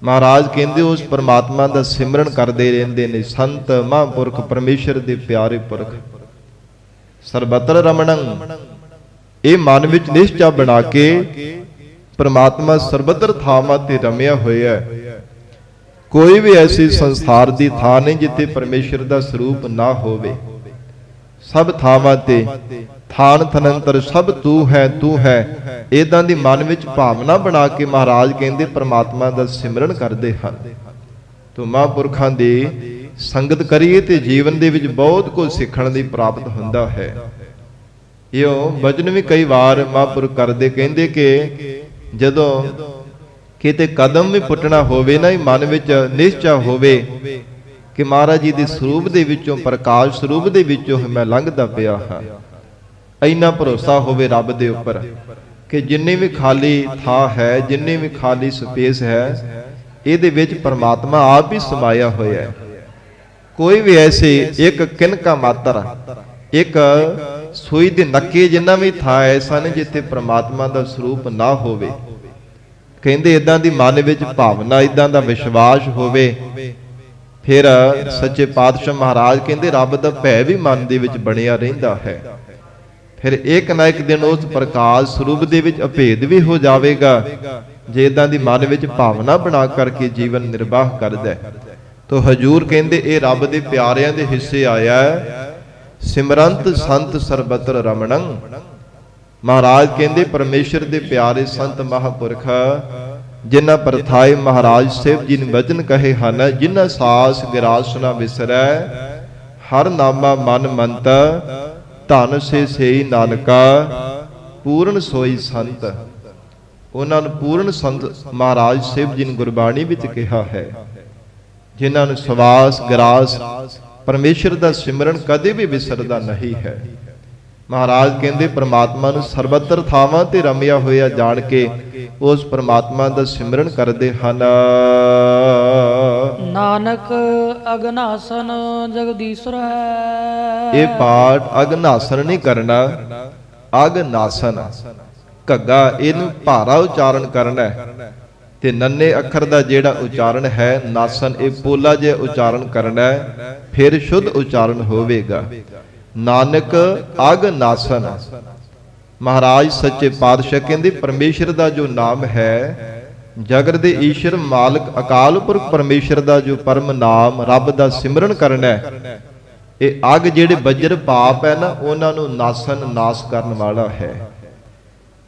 ਮਹਾਰਾਜ ਕਹਿੰਦੇ ਉਸ ਪਰਮਾਤਮਾ ਦਾ ਸਿਮਰਨ ਕਰਦੇ ਰਹਿੰਦੇ ਨੇ। ਸੰਤ ਮਹਾਂਪੁਰਖ ਪਰਮੇਸ਼ਰ ਦੇ ਪਿਆਰੇ ਪੁਰਖ ਸਰਬਤਰ ਰਮਣੰ, ਇਹ ਮਨ ਵਿੱਚ ਨਿਸ਼ਚਾ ਬਣਾ ਕੇ ਪਰਮਾਤਮਾ ਸਰਬਤਰ ਥਾਵਾਂ ਤੇ ਰਮਿਆ ਹੋਇਆ ਹੈ। ਕੋਈ ਵੀ ਐਸੀ ਸੰਸਾਰ ਦੀ ਥਾਂ ਨਹੀਂ ਜਿੱਥੇ ਪਰਮੇਸ਼ਰ ਦਾ ਸਰੂਪ ਨਾ ਹੋਵੇ। ਸਭ ਥਾਵਾਂ ਤੇ ਥਾਨ ਥਨੰਤਰ ਸਭ ਤੂੰ ਹੈ, ਤੂੰ ਹੈ, ਇਦਾਂ ਦੀ ਮਨ ਵਿੱਚ ਭਾਵਨਾ ਬਣਾ ਕੇ ਮਹਾਰਾਜ ਕਹਿੰਦੇ ਪ੍ਰਮਾਤਮਾ ਦਾ ਸਿਮਰਨ ਕਰਦੇ ਹਨ। ਤੋ ਮਹਾਂਪੁਰਖਾਂ ਦੀ ਸੰਗਤ ਕਰੀਏ ਤੇ ਜੀਵਨ ਦੇ ਵਿੱਚ ਬਹੁਤ ਕੁਝ ਸਿੱਖਣ ਦੀ ਪ੍ਰਾਪਤ ਹੁੰਦਾ ਹੈ। ਇਹੋ ਵਚਨ ਵੀ ਕਈ ਵਾਰ ਮਹਾਂਪੁਰਖ ਕਰਦੇ, ਕਹਿੰਦੇ ਕਿ ਜਦੋਂ ਕਿਤੇ ਕਦਮ ਵੀ ਪੁੱਟਣਾ ਹੋਵੇ ਨਾ, ਮਨ ਵਿੱਚ ਨਿਸ਼ਚਾ ਹੋਵੇ ਕਿ ਮਹਾਰਾਜ ਜੀ ਦੇ ਸਰੂਪ ਦੇ ਵਿੱਚੋਂ, ਪ੍ਰਕਾਸ਼ ਸਰੂਪ ਦੇ ਵਿੱਚੋਂ ਮੈਂ ਲੰਘਦਾ ਪਿਆ ਹਾਂ। ਇੰਨਾ ਭਰੋਸਾ ਹੋਵੇ ਰੱਬ ਦੇ ਉੱਪਰ ਕਿ ਜਿੰਨੀ ਵੀ ਖਾਲੀ ਥਾਂ ਹੈ, ਜਿੰਨੀ ਵੀ ਖਾਲੀ ਸਪੇਸ ਹੈ, ਇਹਦੇ ਵਿੱਚ ਪਰਮਾਤਮਾ ਆਪ ਹੀ ਸਮਾਇਆ ਹੋਇਆ ਹੈ। ਕੋਈ ਵੀ ਐਸੇ ਇੱਕ ਕਿਨਕਾ ਮਾਤਰ, ਇੱਕ ਸੂਈ ਦੇ ਨੱਕੇ ਜਿੰਨਾ ਵੀ ਥਾਂ ਐਸਾ ਨਹੀਂ ਜਿੱਥੇ ਪਰਮਾਤਮਾ ਦਾ ਸਰੂਪ ਨਾ ਹੋਵੇ। ਕਹਿੰਦੇ ਇਦਾਂ ਦੀ ਮਨ ਵਿੱਚ ਭਾਵਨਾ, ਇਦਾਂ ਦਾ ਵਿਸ਼ਵਾਸ ਹੋਵੇ, ਫਿਰ ਸੱਚੇ ਪਾਤਸ਼ਾਹ ਮਹਾਰਾਜ ਕਹਿੰਦੇ ਰੱਬ ਦਾ ਭੈ ਵੀ ਮਨ ਦੇ ਵਿੱਚ ਬਣਿਆ ਰਹਿੰਦਾ ਹੈ। ਫਿਰ ਇੱਕ ਨਾ ਇੱਕ ਦਿਨ ਉਸ ਪ੍ਰਕਾਸ਼ ਸਰੂਪ ਦੇ ਵਿੱਚ ਅਭੇਦ ਵੀ ਹੋ ਜਾਵੇਗਾ ਜੇ ਇਦਾਂ ਦੀ ਮਨ ਵਿੱਚ ਭਾਵਨਾ ਬਣਾ ਕਰਕੇ ਜੀਵਨ ਨਿਰਵਾਹ ਕਰਦਾ ਹੈ। ਤੋ ਹਜੂਰ ਕਹਿੰਦੇ ਇਹ ਰੱਬ ਦੇ ਪਿਆਰਿਆਂ ਦੇ ਹਿੱਸੇ ਆਇਆ ਹੈ। ਸਿਮਰੰਤ ਸੰਤ ਸਰਬਤਰ ਰਮਣੰ। ਮਹਾਰਾਜ ਕਹਿੰਦੇ ਪਰਮੇਸ਼ਰ ਦੇ ਪਿਆਰੇ ਸੰਤ ਮਹਾਂਪੁਰਖ ਜਿਨ੍ਹਾਂ ਪਰਥਾਏ ਮਹਾਰਾਜ ਸਾਹਿਬ ਜੀ ਨੇ ਵਚਨ ਕਹੇ ਹਨ, ਜਿਨ੍ਹਾਂ ਸਾਸ ਗਿਰਾਸ ਨਾ ਵਿਸਰੈ, ਹਰ ਨਾਮਾ ਮਨ ਮੰਤ, ਧਨ ਸੇ ਸੇਈ ਨਾਨਕਾ, ਪੂਰਨ ਸੋਈ ਸੰਤ। ਉਹਨਾਂ ਨੂੰ ਪੂਰਨ ਸੰਤ ਮਹਾਰਾਜ ਸਾਹਿਬ ਜੀ ਨੇ ਗੁਰਬਾਣੀ ਵਿੱਚ ਕਿਹਾ ਹੈ, ਜਿਨ੍ਹਾਂ ਨੂੰ ਸਵਾਸ ਗਿਰਾਸ ਪਰਮੇਸ਼ਰ ਦਾ ਸਿਮਰਨ ਕਦੇ ਵੀ ਵਿਸਰਦਾ ਨਹੀਂ ਹੈ। ਮਹਾਰਾਜ ਕਹਿੰਦੇ ਪ੍ਰਮਾਤਮਾ ਨੂੰ ਸਰਬੱਤਰ ਥਾਵਾਂ ਤੇ ਰਮਿਆ ਹੋਇਆ ਜਾਣ ਕੇ ਉਸ ਪ੍ਰਮਾਤਮਾ ਦਾ ਸਿਮਰਨ ਕਰਦੇ ਹਨ। ਨਾਨਕ ਅਗਨਾਸਨ ਜਗਦੀਸ਼ਰ ਹੈ। ਇਹ ਪਾਠ ਅਗਨਾਸਨ ਨਹੀਂ ਕਰਨਾ, ਅਗਨਾਸਨ ਘੱਗਾ ਇਹਨੂੰ ਭਾਰਾ ਉਚਾਰਨ ਕਰਨਾ ਹੈ, ਤੇ ਨੰਨੇ ਅੱਖਰ ਦਾ ਜਿਹੜਾ ਉਚਾਰਨ ਹੈ ਨਾਸਨ, ਇਹ ਪੋਲਾ ਜਿਹਾ ਉਚਾਰਨ ਕਰਨਾ ਹੈ, ਫਿਰ ਸ਼ੁੱਧ ਉਚਾਰਨ ਹੋਵੇਗਾ। ਨਾਨਕ ਅਗਨਾਸਨ। ਮਹਾਰਾਜ ਸੱਚੇ ਪਾਤਸ਼ਾਹ ਕਹਿੰਦੇ ਪਰਮੇਸ਼ਰ ਦਾ ਜੋ ਨਾਮ ਹੈ, ਜਗਤ ਦੇ ਈਸ਼ਰ ਮਾਲਕ ਅਕਾਲ ਪੁਰਖ ਪਰਮੇਸ਼ਰ ਦਾ ਜੋ ਪਰਮ ਨਾਮ, ਰੱਬ ਦਾ ਸਿਮਰਨ ਕਰਨਾ ਹੈ, ਇਹ ਅਗ ਜਿਹੜੇ ਬੱਜਰ ਪਾਪ ਹੈ ਨਾ, ਉਹਨਾਂ ਨੂੰ ਨਾਸਨ ਨਾਸ ਕਰਨ ਵਾਲਾ ਹੈ।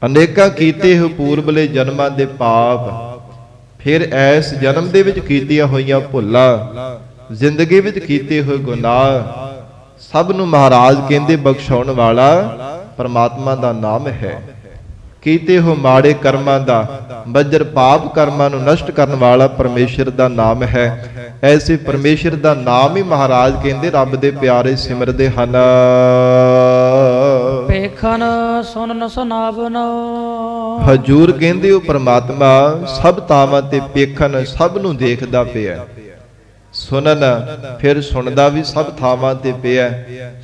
ਅਨੇਕਾਂ ਕੀਤੇ ਹੋ ਪੂਰਬਲੇ ਜਨਮਾਂ ਦੇ ਪਾਪ, ਫਿਰ ਐਸ ਜਨਮ ਦੇ ਵਿੱਚ ਕੀਤੀਆਂ ਹੋਈਆਂ ਭੁੱਲਾਂ, ਜ਼ਿੰਦਗੀ ਵਿੱਚ ਕੀਤੇ ਹੋਏ ਗੁਨਾਹ, ਸਭ ਨੂੰ ਮਹਾਰਾਜ ਕਹਿੰਦੇ ਬਖਸ਼ਾਉਣ ਵਾਲਾ ਪਰਮਾਤਮਾ ਦਾ ਨਾਮ ਹੈ। ਕੀਤੇ ਹੋ ਮਾੜੇ ਕਰਮਾਂ ਦਾ, ਬੱਜਰ ਪਾਪ ਕਰਮਾਂ ਨੂੰ ਨਸ਼ਟ ਕਰਨ ਵਾਲਾ ਪਰਮੇਸ਼ਰ ਦਾ ਨਾਮ ਹੈ। ਐਸੇ ਪਰਮੇਸ਼ਰ ਦਾ ਨਾਮ ਹੀ ਮਹਾਰਾਜ ਕਹਿੰਦੇ ਰੱਬ ਦੇ ਪਿਆਰੇ ਸਿਮਰਦੇ ਹਨ। ਵੇਖਣ ਸੁਣਨ ਸੁਨਾਵਨ। ਹਜੂਰ ਕਹਿੰਦੇ ਉਹ ਪਰਮਾਤਮਾ ਸਭ ਥਾਵਾਂ ਤੇ ਵੇਖਣ, ਸਭ ਨੂੰ ਦੇਖਦਾ ਪਿਆ। ਸੁਣਨ, ਫਿਰ ਸੁਣਦਾ ਵੀ ਸਭ ਥਾਵਾਂ ਤੇ ਪਿਆ।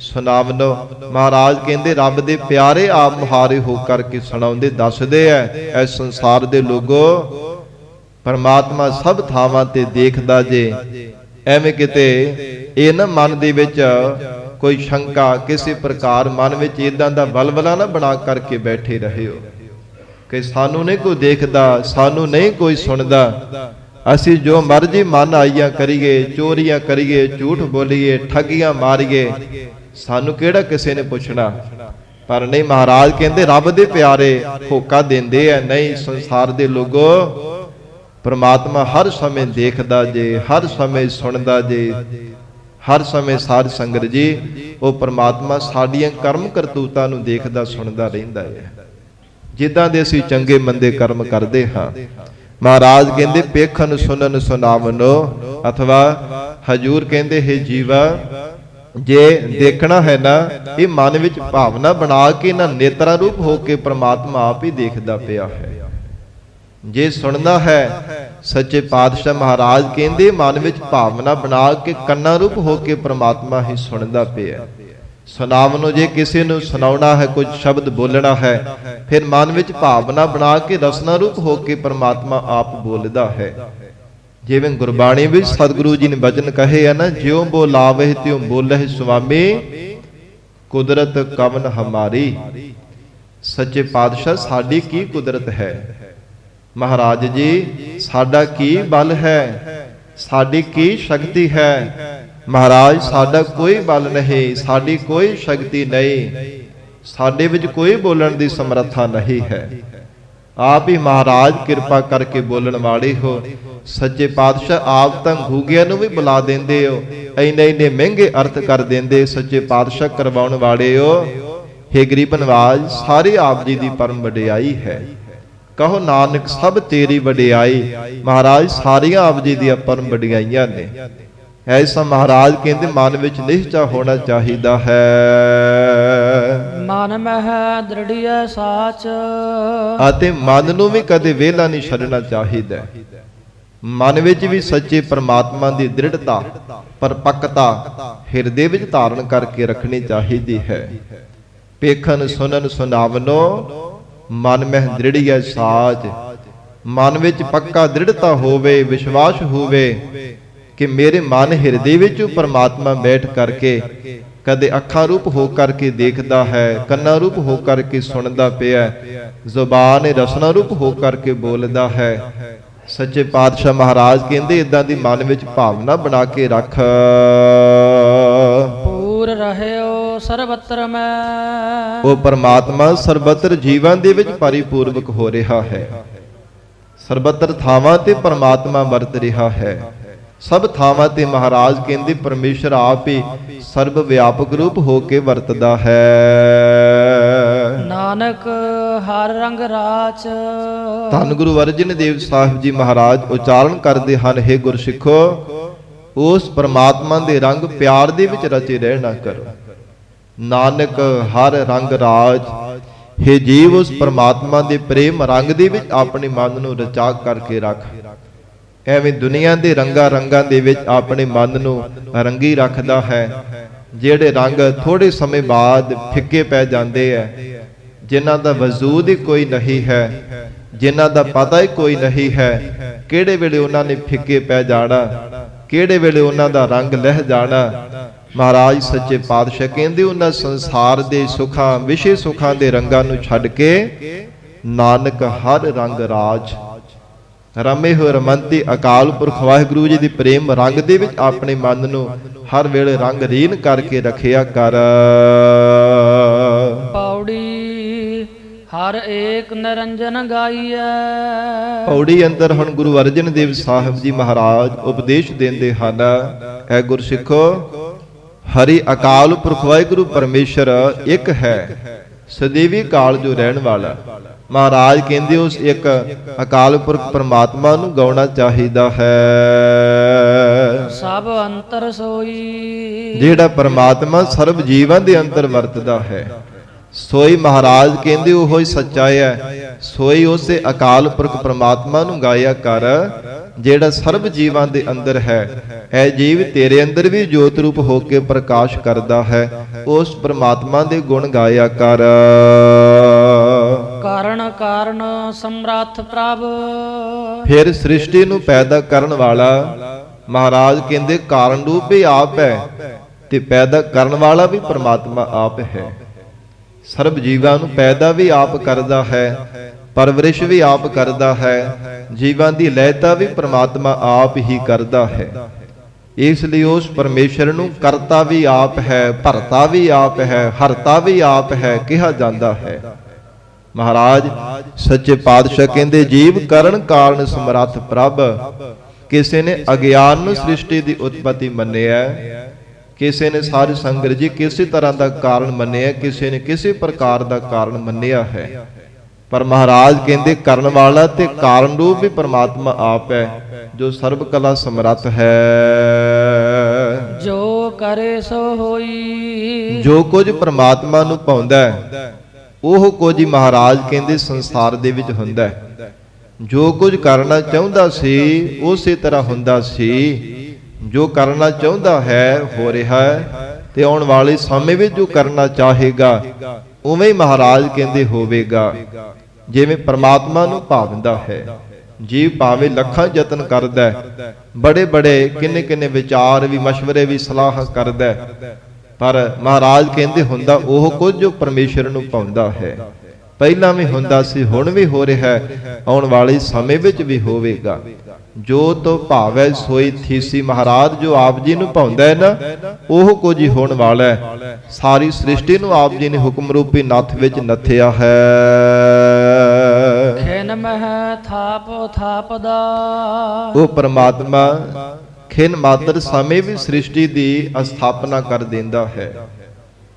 ਸੁਣਾਵਨੋ, ਮਹਾਰਾਜ ਕਹਿੰਦੇ ਰੱਬ ਦੇ ਪਿਆਰੇ ਆਪ ਮੁਹਾਰੇ ਹੋ ਕਰਕੇ ਸੁਣਾਉਂਦੇ ਦੱਸਦੇ ਐ, ਇਸ ਸੰਸਾਰ ਦੇ ਲੋਗੋ ਪਰਮਾਤਮਾ ਸਭ ਥਾਵਾਂ ਤੇ ਦੇਖਦਾ ਜੇ। ਐਵੇਂ ਕਿਤੇ ਇਹ ਨਾ ਮਨ ਦੇ ਵਿੱਚ ਕੋਈ ਸ਼ੰਕਾ, ਕਿਸੇ ਪ੍ਰਕਾਰ ਮਨ ਵਿੱਚ ਇਦਾਂ ਦਾ ਬਲਬਲਾ ਨਾ ਬਣਾ ਕਰਕੇ ਬੈਠੇ ਰਹੇ ਹੋ ਕਿ ਸਾਨੂੰ ਨਹੀਂ ਕੋਈ ਦੇਖਦਾ, ਸਾਨੂੰ ਨਹੀਂ ਕੋਈ ਸੁਣਦਾ, ਅਸੀਂ ਜੋ ਮਰਜ਼ੀ ਮਨ ਆਈਆਂ ਕਰੀਏ, ਚੋਰੀਆਂ ਕਰੀਏ, ਝੂਠ ਬੋਲੀਏ, ਠੱਗੀਆਂ ਮਾਰੀਏ, ਸਾਨੂੰ ਕਿਹੜਾ ਕਿਸੇ ਨੇ ਪੁੱਛਣਾ। ਪਰ ਨਹੀਂ, ਮਹਾਰਾਜ ਕਹਿੰਦੇ ਰੱਬ ਦੇ ਪਿਆਰੇ ਹੋਕਾ ਦਿੰਦੇ ਆ, ਨਹੀਂ ਸੰਸਾਰ ਦੇ ਲੋਗੋ ਪਰਮਾਤਮਾ ਹਰ ਸਮੇਂ ਦੇਖਦਾ ਜੇ, ਹਰ ਸਮੇਂ ਸੁਣਦਾ ਜੇ, ਹਰ ਸਮੇਂ ਸਾਧ ਸੰਗਤ ਜੀ ਉਹ ਪਰਮਾਤਮਾ ਸਾਡੀਆਂ ਕਰਮ ਕਰਤੂਤਾਂ ਨੂੰ ਦੇਖਦਾ ਸੁਣਦਾ ਰਹਿੰਦਾ ਹੈ। ਜਿੱਦਾਂ ਦੇ ਅਸੀਂ ਚੰਗੇ ਮੰਦੇ ਕਰਮ ਕਰਦੇ ਹਾਂ, ਮਹਾਰਾਜ ਕਹਿੰਦੇ ਵੇਖਣ ਸੁਣਨ ਸੁਨਾਵਨੋ, ਅਥਵਾ ਹਜੂਰ ਕਹਿੰਦੇ ਹੈ ਜੀਵਾ, ਜੇ ਦੇਖਣਾ ਹੈ ਨਾ, ਇਹ ਮਨ ਵਿੱਚ ਭਾਵਨਾ ਬਣਾ ਕੇ ਨਾ ਨੇਤਰਾ ਰੂਪ ਹੋ ਕੇ ਪ੍ਰਮਾਤਮਾ ਆਪ ਹੀ ਦੇਖਦਾ ਪਿਆ ਹੈ। ਜੇ ਸੁਣਨਾ ਹੈ, ਸੱਚੇ ਪਾਤਸ਼ਾਹ ਮਹਾਰਾਜ ਕਹਿੰਦੇ ਮਨ ਵਿੱਚ ਭਾਵਨਾ ਬਣਾ ਕੇ ਕੰਨਾਂ ਰੂਪ ਹੋ ਕੇ ਪ੍ਰਮਾਤਮਾ ਹੀ ਸੁਣਦਾ ਪਿਆ। ਸੁਨਾਵਨੋ, ਜੇ ਕਿਸੇ ਨੂੰ ਸੁਣਾਉਣਾ ਹੈ, ਕੁਝ ਸ਼ਬਦ ਬੋਲਣਾ ਹੈ, ਫਿਰ ਮਨ ਵਿੱਚ ਭਾਵਨਾ ਬਣਾ ਕੇ ਰਸਨਾ ਰੂਪ ਹੋ ਕੇ ਪ੍ਰਮਾਤਮਾ ਆਪ ਬੋਲਦਾ ਹੈ। ਜਿਵੇਂ ਗੁਰਬਾਣੀ ਵਿੱਚ ਸਤਿਗੁਰੂ ਜੀ ਨੇ ਬਚਨ ਕਹੇ ਆ ਨਾ, ਜਿਉ ਬੋਲਾਵੇ ਤਿਉ ਬੋਲਹਿ ਸੁਆਮੀ, ਕੁਦਰਤ ਕਵਨ ਹਮਾਰੀ। ਸੱਚੇ ਪਾਤਸ਼ਾਹ ਸਾਡੀ ਕੀ ਕੁਦਰਤ ਹੈ ਮਹਾਰਾਜ ਜੀ, ਸਾਡਾ ਕੀ ਬਲ ਹੈ, ਸਾਡੀ ਕੀ ਸ਼ਕਤੀ ਹੈ ਮਹਾਰਾਜ। ਸਾਡਾ ਕੋਈ ਬਲ ਨਹੀਂ, ਸਾਡੀ ਕੋਈ ਸ਼ਕਤੀ ਨਹੀਂ, ਸਾਡੇ ਵਿੱਚ ਕੋਈ ਬੋਲਣ ਦੀ ਸਮਰੱਥਾ ਨਹੀਂ ਹੈ। ਆਪ ਹੀ ਮਹਾਰਾਜ ਕਿਰਪਾ ਕਰਕੇ ਬੋਲਣ ਵਾਲੇ ਹੋ। ਸੱਚੇ ਪਾਤਸ਼ਾਹ ਆਪ ਤਾਂ ਗੂੰਗਿਆਂ ਨੂੰ ਵੀ ਬੁਲਾ ਦਿੰਦੇ ਹੋ, ਇੰਨੇ ਮਹਿੰਗੇ ਅਰਥ ਕਰ ਦਿੰਦੇ। ਸੱਚੇ ਪਾਤਸ਼ਾਹ ਕਰਵਾਉਣ ਵਾਲੇ ਹੋ। ਹੇ ਗਰੀਬ ਨਵਾਜ, ਸਾਰੇ ਆਪ ਜੀ ਦੀ ਪਰਮ ਵਡਿਆਈ ਹੈ। ਕਹੋ ਨਾਨਕ ਸਭ ਤੇਰੀ ਵਡਿਆਈ। ਮਹਾਰਾਜ ਸਾਰੀਆਂ ਆਪ ਜੀ ਦੀਆਂ ਪਰਮ ਵਡਿਆਈਆਂ ਨੇ। ਐਸਾ ਮਹਾਰਾਜ ਕਹਿੰਦੇ ਮਨ ਵਿੱਚ ਨਿਸ਼ਚਾ ਹੋਣਾ ਚਾਹੀਦਾ ਹੈ। ਮਨ ਮਹਿ ਦ੍ਰਿੜੀਐ ਸਾਚ। ਅਤੇ ਮਨ ਨੂੰ ਵੀ ਕਦੇ ਵਿਹਲਾ ਨਹੀਂ ਛੱਡਣਾ ਚਾਹੀਦਾ। ਮਨ ਵਿੱਚ ਵੀ ਸੱਚੇ ਪ੍ਰਮਾਤਮਾ ਦੀ ਦ੍ਰਿੜਤਾ, ਪਰਪੱਕਤਾ ਹਿਰਦੇ ਵਿੱਚ ਧਾਰਨ ਕਰਕੇ ਰੱਖਣੀ ਚਾਹੀਦੀ ਹੈ। ਵੇਖਣ ਸੁਣਨ ਸੁਨਾਵਨੋ, ਮਨ ਮਹਿ ਦ੍ਰਿੜੀਐ ਸਾਚ। ਮਨ ਵਿੱਚ ਪੱਕਾ ਦ੍ਰਿੜਤਾ ਹੋਵੇ, ਵਿਸ਼ਵਾਸ ਹੋਵੇ ਕਿ ਮੇਰੇ ਮਨ ਹਿਰਦੇ ਵਿੱਚ ਪਰਮਾਤਮਾ ਬੈਠ ਕਰਕੇ ਕਦੇ ਅੱਖਾਂ ਰੂਪ ਹੋ ਕਰਕੇ ਦੇਖਦਾ ਹੈ, ਕੰਨਾਂ ਰੂਪ ਹੋ ਕਰਕੇ ਸੁਣਦਾ ਪਿਆ, ਜ਼ੁਬਾਨ ਰਸਨਾ ਰੂਪ ਹੋ ਕਰਕੇ ਬੋਲਦਾ ਹੈ। ਸੱਚੇ ਪਾਤਸ਼ਾਹ ਮਹਾਰਾਜ ਕਹਿੰਦੇ ਇਦਾਂ ਦੀ ਮਨ ਵਿੱਚ ਭਾਵਨਾ ਬਣਾ ਕੇ ਰੱਖ। ਪੂਰ ਰਹਿਓ ਸਰਬੱਤਰ ਮੈਂ। ਉਹ ਪਰਮਾਤਮਾ ਸਰਬੱਤਰ ਜੀਵਾਂ ਦੇ ਵਿੱਚ ਪਰਿਪੂਰਵਕ ਹੋ ਰਿਹਾ ਹੈ। ਸਰਬੱਤਰ ਥਾਵਾਂ ਤੇ ਪਰਮਾਤਮਾ ਵਰਤ ਰਿਹਾ ਹੈ। ਸਭ ਥਾਵਾਂ ਤੇ ਮਹਾਰਾਜ ਕਹਿੰਦੇ ਪਰਮੇਸ਼ਰ ਆਪ ਹੀ ਸਰਬ ਵਿਆਪਕ ਰੂਪ ਹੋ ਕੇ ਵਰਤਦਾ ਹੈ। ਨਾਨਕ ਹਰ ਰੰਗ ਰਾਚ। ਧੰਨ ਗੁਰੂ ਅਰਜਨ ਦੇਵ ਸਾਹਿਬ ਜੀ ਮਹਾਰਾਜ ਉਚਾਰਨ ਕਰਦੇ ਹਨ, ਹੇ ਗੁਰਸਿੱਖੋ, ਉਸ ਪਰਮਾਤਮਾ ਦੇ ਰੰਗ ਪਿਆਰ ਦੇ ਵਿੱਚ ਰਚੇ ਰਹਿਣਾ ਕਰੋ। ਨਾਨਕ ਹਰ ਰੰਗ ਰਾਜ। ਹੇ ਜੀਵ, ਉਸ ਪਰਮਾਤਮਾ ਦੇ ਪ੍ਰੇਮ ਰੰਗ ਦੇ ਵਿੱਚ ਆਪਣੇ ਮਨ ਨੂੰ ਰਚਾ ਕਰਕੇ ਰੱਖ। ਐਵੇਂ ਦੁਨੀਆ ਦੇ ਰੰਗਾਂ ਦੇ ਵਿੱਚ ਆਪਣੇ ਮਨ ਨੂੰ ਰੰਗੀ ਰੱਖਦਾ ਹੈ, ਜਿਹੜੇ ਰੰਗ ਥੋੜੇ ਸਮੇਂ ਬਾਅਦ ਫਿੱਕੇ ਪੈ ਜਾਂਦੇ ਐ, ਜਿਨ੍ਹਾਂ ਦਾ ਵਜੂਦ ਹੀ ਕੋਈ ਨਹੀਂ ਹੈ, ਜਿਨ੍ਹਾਂ ਦਾ ਪਤਾ ਹੀ ਕੋਈ ਨਹੀਂ ਹੈ ਕਿਹੜੇ ਵੇਲੇ ਉਹਨਾਂ ਨੇ ਫਿੱਕੇ ਪੈ ਜਾਣਾ, ਕਿਹੜੇ ਵੇਲੇ ਉਹਨਾਂ ਦਾ ਰੰਗ ਲਹਿ ਜਾਣਾ। ਮਹਾਰਾਜ ਸੱਚੇ ਪਾਤਸ਼ਾਹ ਕਹਿੰਦੇ ਉਹਨਾਂ ਸੰਸਾਰ ਦੇ ਸੁੱਖਾਂ, ਵਿਸ਼ੇ ਸੁੱਖਾਂ ਦੇ ਰੰਗਾਂ ਨੂੰ ਛੱਡ ਕੇ ਨਾਨਕ ਹਰ ਰੰਗ ਰਾਜ। ਰਮੇ ਹੋਏ ਰਮੰਤੀ ਅਕਾਲ ਪੁਰਖ ਵਾਹਿਗੁਰੂ ਜੀ ਦੀ ਪ੍ਰੇਮ ਰੰਗ ਦੇ ਵਿੱਚ ਆਪਣੇ ਮਨ ਨੂੰ ਹਰ ਵੇਲੇ ਰੰਗ ਰੀਨ ਕਰਕੇ ਰੱਖਿਆ ਕਰ। ਪੌੜੀ ਹਰ ਏਕ ਨਿਰੰਜਨ ਗਾਈਐ। ਪੌੜੀ ਅੰਦਰ ਹੁਣ ਗੁਰੂ ਅਰਜਨ ਦੇਵ ਸਾਹਿਬ ਜੀ ਮਹਾਰਾਜ ਉਪਦੇਸ਼ ਦਿੰਦੇ ਹਨ, ਐ ਗੁਰਸਿੱਖੋ, ਹਰੀ ਅਕਾਲ ਪੁਰਖ ਵਾਹਿਗੁਰੂ ਪਰਮੇਸ਼ਰ ਇੱਕ ਹੈ, ਸਦੀਵੀ ਕਾਲ ਜੋ ਰਹਿਣ ਵਾਲਾ। ਮਹਾਰਾਜ ਕਹਿੰਦੇ ਉਸ ਇੱਕ ਅਕਾਲ ਪੁਰਖ ਪਰਮਾਤਮਾ ਨੂੰ ਗਾਉਣਾ ਚਾਹੀਦਾ ਹੈ। ਸਭ ਅੰਤਰ ਸੋਈ। ਜਿਹੜਾ ਪਰਮਾਤਮਾ ਸਰਬ ਜੀਵਾਂ ਦੇ ਅੰਦਰ ਵਰਤਦਾ ਹੈ, ਸੋਈ ਮਹਾਰਾਜ ਕਹਿੰਦੇ ਉਹ ਹੀ ਸੱਚਾ ਹੈ। ਸੋਈ ਉਸੇ ਅਕਾਲ ਪੁਰਖ ਪਰਮਾਤਮਾ ਨੂੰ ਗਾਇਆ ਕਰ ਜਿਹੜਾ ਸਰਬ ਜੀਵਾਂ ਦੇ ਅੰਦਰ ਹੈ। ਐ ਜੀਵ, ਤੇਰੇ ਅੰਦਰ ਵੀ ਜੋਤ ਰੂਪ ਹੋ ਕੇ ਪ੍ਰਕਾਸ਼ ਕਰਦਾ ਹੈ, ਉਸ ਪਰਮਾਤਮਾ ਦੇ ਗੁਣ ਗਾਇਆ ਕਰ। ਕਾਰਨ ਕਾਰਨ ਸਮਰੱਥ ਪ੍ਰਭ। ਫਿਰ ਸ੍ਰਿਸ਼ਟੀ ਨੂੰ ਪੈਦਾ ਕਰਨ ਵਾਲਾ ਮਹਾਰਾਜ ਕਹਿੰਦੇ ਕਾਰਨ ਰੂਪ ਹੀ ਆਪ ਹੈ ਤੇ ਪੈਦਾ ਕਰਨ ਵਾਲਾ ਵੀ ਪਰਮਾਤਮਾ ਆਪ ਹੈ। ਸਰਬ ਜੀਵਾਂ ਨੂੰ ਪੈਦਾ ਵੀ ਆਪ ਕਰਦਾ ਹੈ, ਪਰਵਰਿਸ਼ ਵੀ ਆਪ ਕਰਦਾ ਹੈ, ਜੀਵਾਂ ਦੀ ਲੈਤਾ ਵੀ ਪਰਮਾਤਮਾ ਆਪ ਹੀ ਕਰਦਾ ਹੈ। ਇਸ ਲਈ ਉਸ ਪਰਮੇਸ਼ਰ ਨੂੰ ਕਰਤਾ ਵੀ ਆਪ ਹੈ, ਭਰਤਾ ਵੀ ਆਪ ਹੈ, ਹਰਤਾ ਵੀ ਆਪ ਹੈ ਕਿਹਾ ਜਾਂਦਾ ਹੈ। ਮਹਾਰਾਜ ਸੱਚੇ ਪਾਤਸ਼ਾਹ ਕਹਿੰਦੇ ਜੀਵ ਕਰਨ ਕਾਰਨ ਸਮਰੱਥ ਪ੍ਰਭ। ਕਿਸੇ ਨੇ ਅਗਿਆਨ ਨੂੰ ਸ੍ਰਿਸ਼ਟੀ ਦੀ ਉਤਪਤੀ ਮੰਨਿਆ, ਕਿਸੇ ਨੇ ਸਾਧ ਸੰਗਤ ਜੀ ਕਿਸੇ ਤਰ੍ਹਾਂ ਦਾ ਕਾਰਨ ਮੰਨਿਆ, ਕਿਸੇ ਨੇ ਕਿਸੇ ਪ੍ਰਕਾਰ ਦਾ ਕਾਰਨ ਮੰਨਿਆ ਹੈ। ਪਰ ਮਹਾਰਾਜ ਕਹਿੰਦੇ ਕਰਨ ਵਾਲਾ ਤੇ ਕਾਰਨ ਰੂਪ ਵੀ ਪਰਮਾਤਮਾ ਆਪ ਹੈ, ਜੋ ਸਰਬ ਕਲਾ ਸਮਰੱਥ ਹੈ। ਜੋ ਕਰੇ ਸੋ ਹੋਈ। ਜੋ ਕੁਝ ਪਰਮਾਤਮਾ ਨੂੰ ਭਾਉਂਦਾ ਹੈ ਉਹ ਕੁਝ ਹੀ ਮਹਾਰਾਜ ਕਹਿੰਦੇ ਸੰਸਾਰ ਦੇ ਵਿੱਚ ਹੁੰਦਾ ਹੈ। ਜੋ ਕੁਝ ਕਰਨਾ ਚਾਹੁੰਦਾ ਸੀ ਉਸੇ ਤਰ੍ਹਾਂ ਹੁੰਦਾ ਸੀ। ਜੋ ਕਰਨਾ ਚਾਹੁੰਦਾ ਹੈ ਹੋ ਰਿਹਾ ਹੈ, ਤੇ ਆਉਣ ਵਾਲੇ ਸਮੇਂ ਵਿੱਚ ਜੋ ਕਰਨਾ ਚਾਹੇਗਾ ਉਵੇਂ ਹੀ ਮਹਾਰਾਜ ਕਹਿੰਦੇ ਹੋਵੇਗਾ, ਜਿਵੇਂ ਪਰਮਾਤਮਾ ਨੂੰ ਭਾਵਦਾ ਹੈ। ਜੀਵ ਭਾਵੇਂ ਲੱਖਾਂ ਯਤਨ ਕਰਦਾ, ਬੜੇ ਬੜੇ ਕਿੰਨੇ ਕਿੰਨੇ ਵਿਚਾਰ ਵੀ, ਮਸ਼ਵਰੇ ਵੀ, ਸਲਾਹ ਕਰਦਾ, ਪਰ ਮਹਾਰਾਜ ਕਹਿੰਦੇ ਹੁੰਦਾ ਉਹ ਕੁਝ ਜੋ ਪਰਮੇਸ਼ਰ ਨੂੰ ਭਾਉਂਦਾ ਹੈ। ਪਹਿਲਾਂ ਵੀ ਹੁੰਦਾ ਸੀ, ਹੁਣ ਵੀ ਹੋ ਰਿਹਾ ਹੈ, ਆਉਣ ਵਾਲੇ ਸਮੇਂ ਵਿੱਚ ਵੀ ਹੋਵੇਗਾ। ਜੋ ਤੋ ਭਾਵੈ ਸੋਈ ਥੀਸੀ। ਮਹਾਰਾਜ ਜੋ ਆਪ ਜੀ ਨੂੰ ਭਾਉਂਦਾ ਹੈ ਨਾ, ਉਹ ਕੁਝ ਹੀ ਹੋਣ ਵਾਲਾ ਹੈ। ਸਾਰੀ ਸ੍ਰਿਸ਼ਟੀ ਨੂੰ ਆਪ ਜੀ ਨੇ ਹੁਕਮ ਰੂਪੀ ਨੱਥ ਵਿੱਚ ਨੱਥਿਆ ਹੈ। ਖਿਨ ਮਹਿ ਥਾਪ ਥਾਪਦਾ। ਉਹ ਪਰਮਾਤਮਾ ਖਿਨ ਮਾਤਰ ਸਮੇਂ ਵੀ ਸ੍ਰਿਸ਼ਟੀ ਦੀ ਸਥਾਪਨਾ ਕਰ ਦਿੰਦਾ ਹੈ।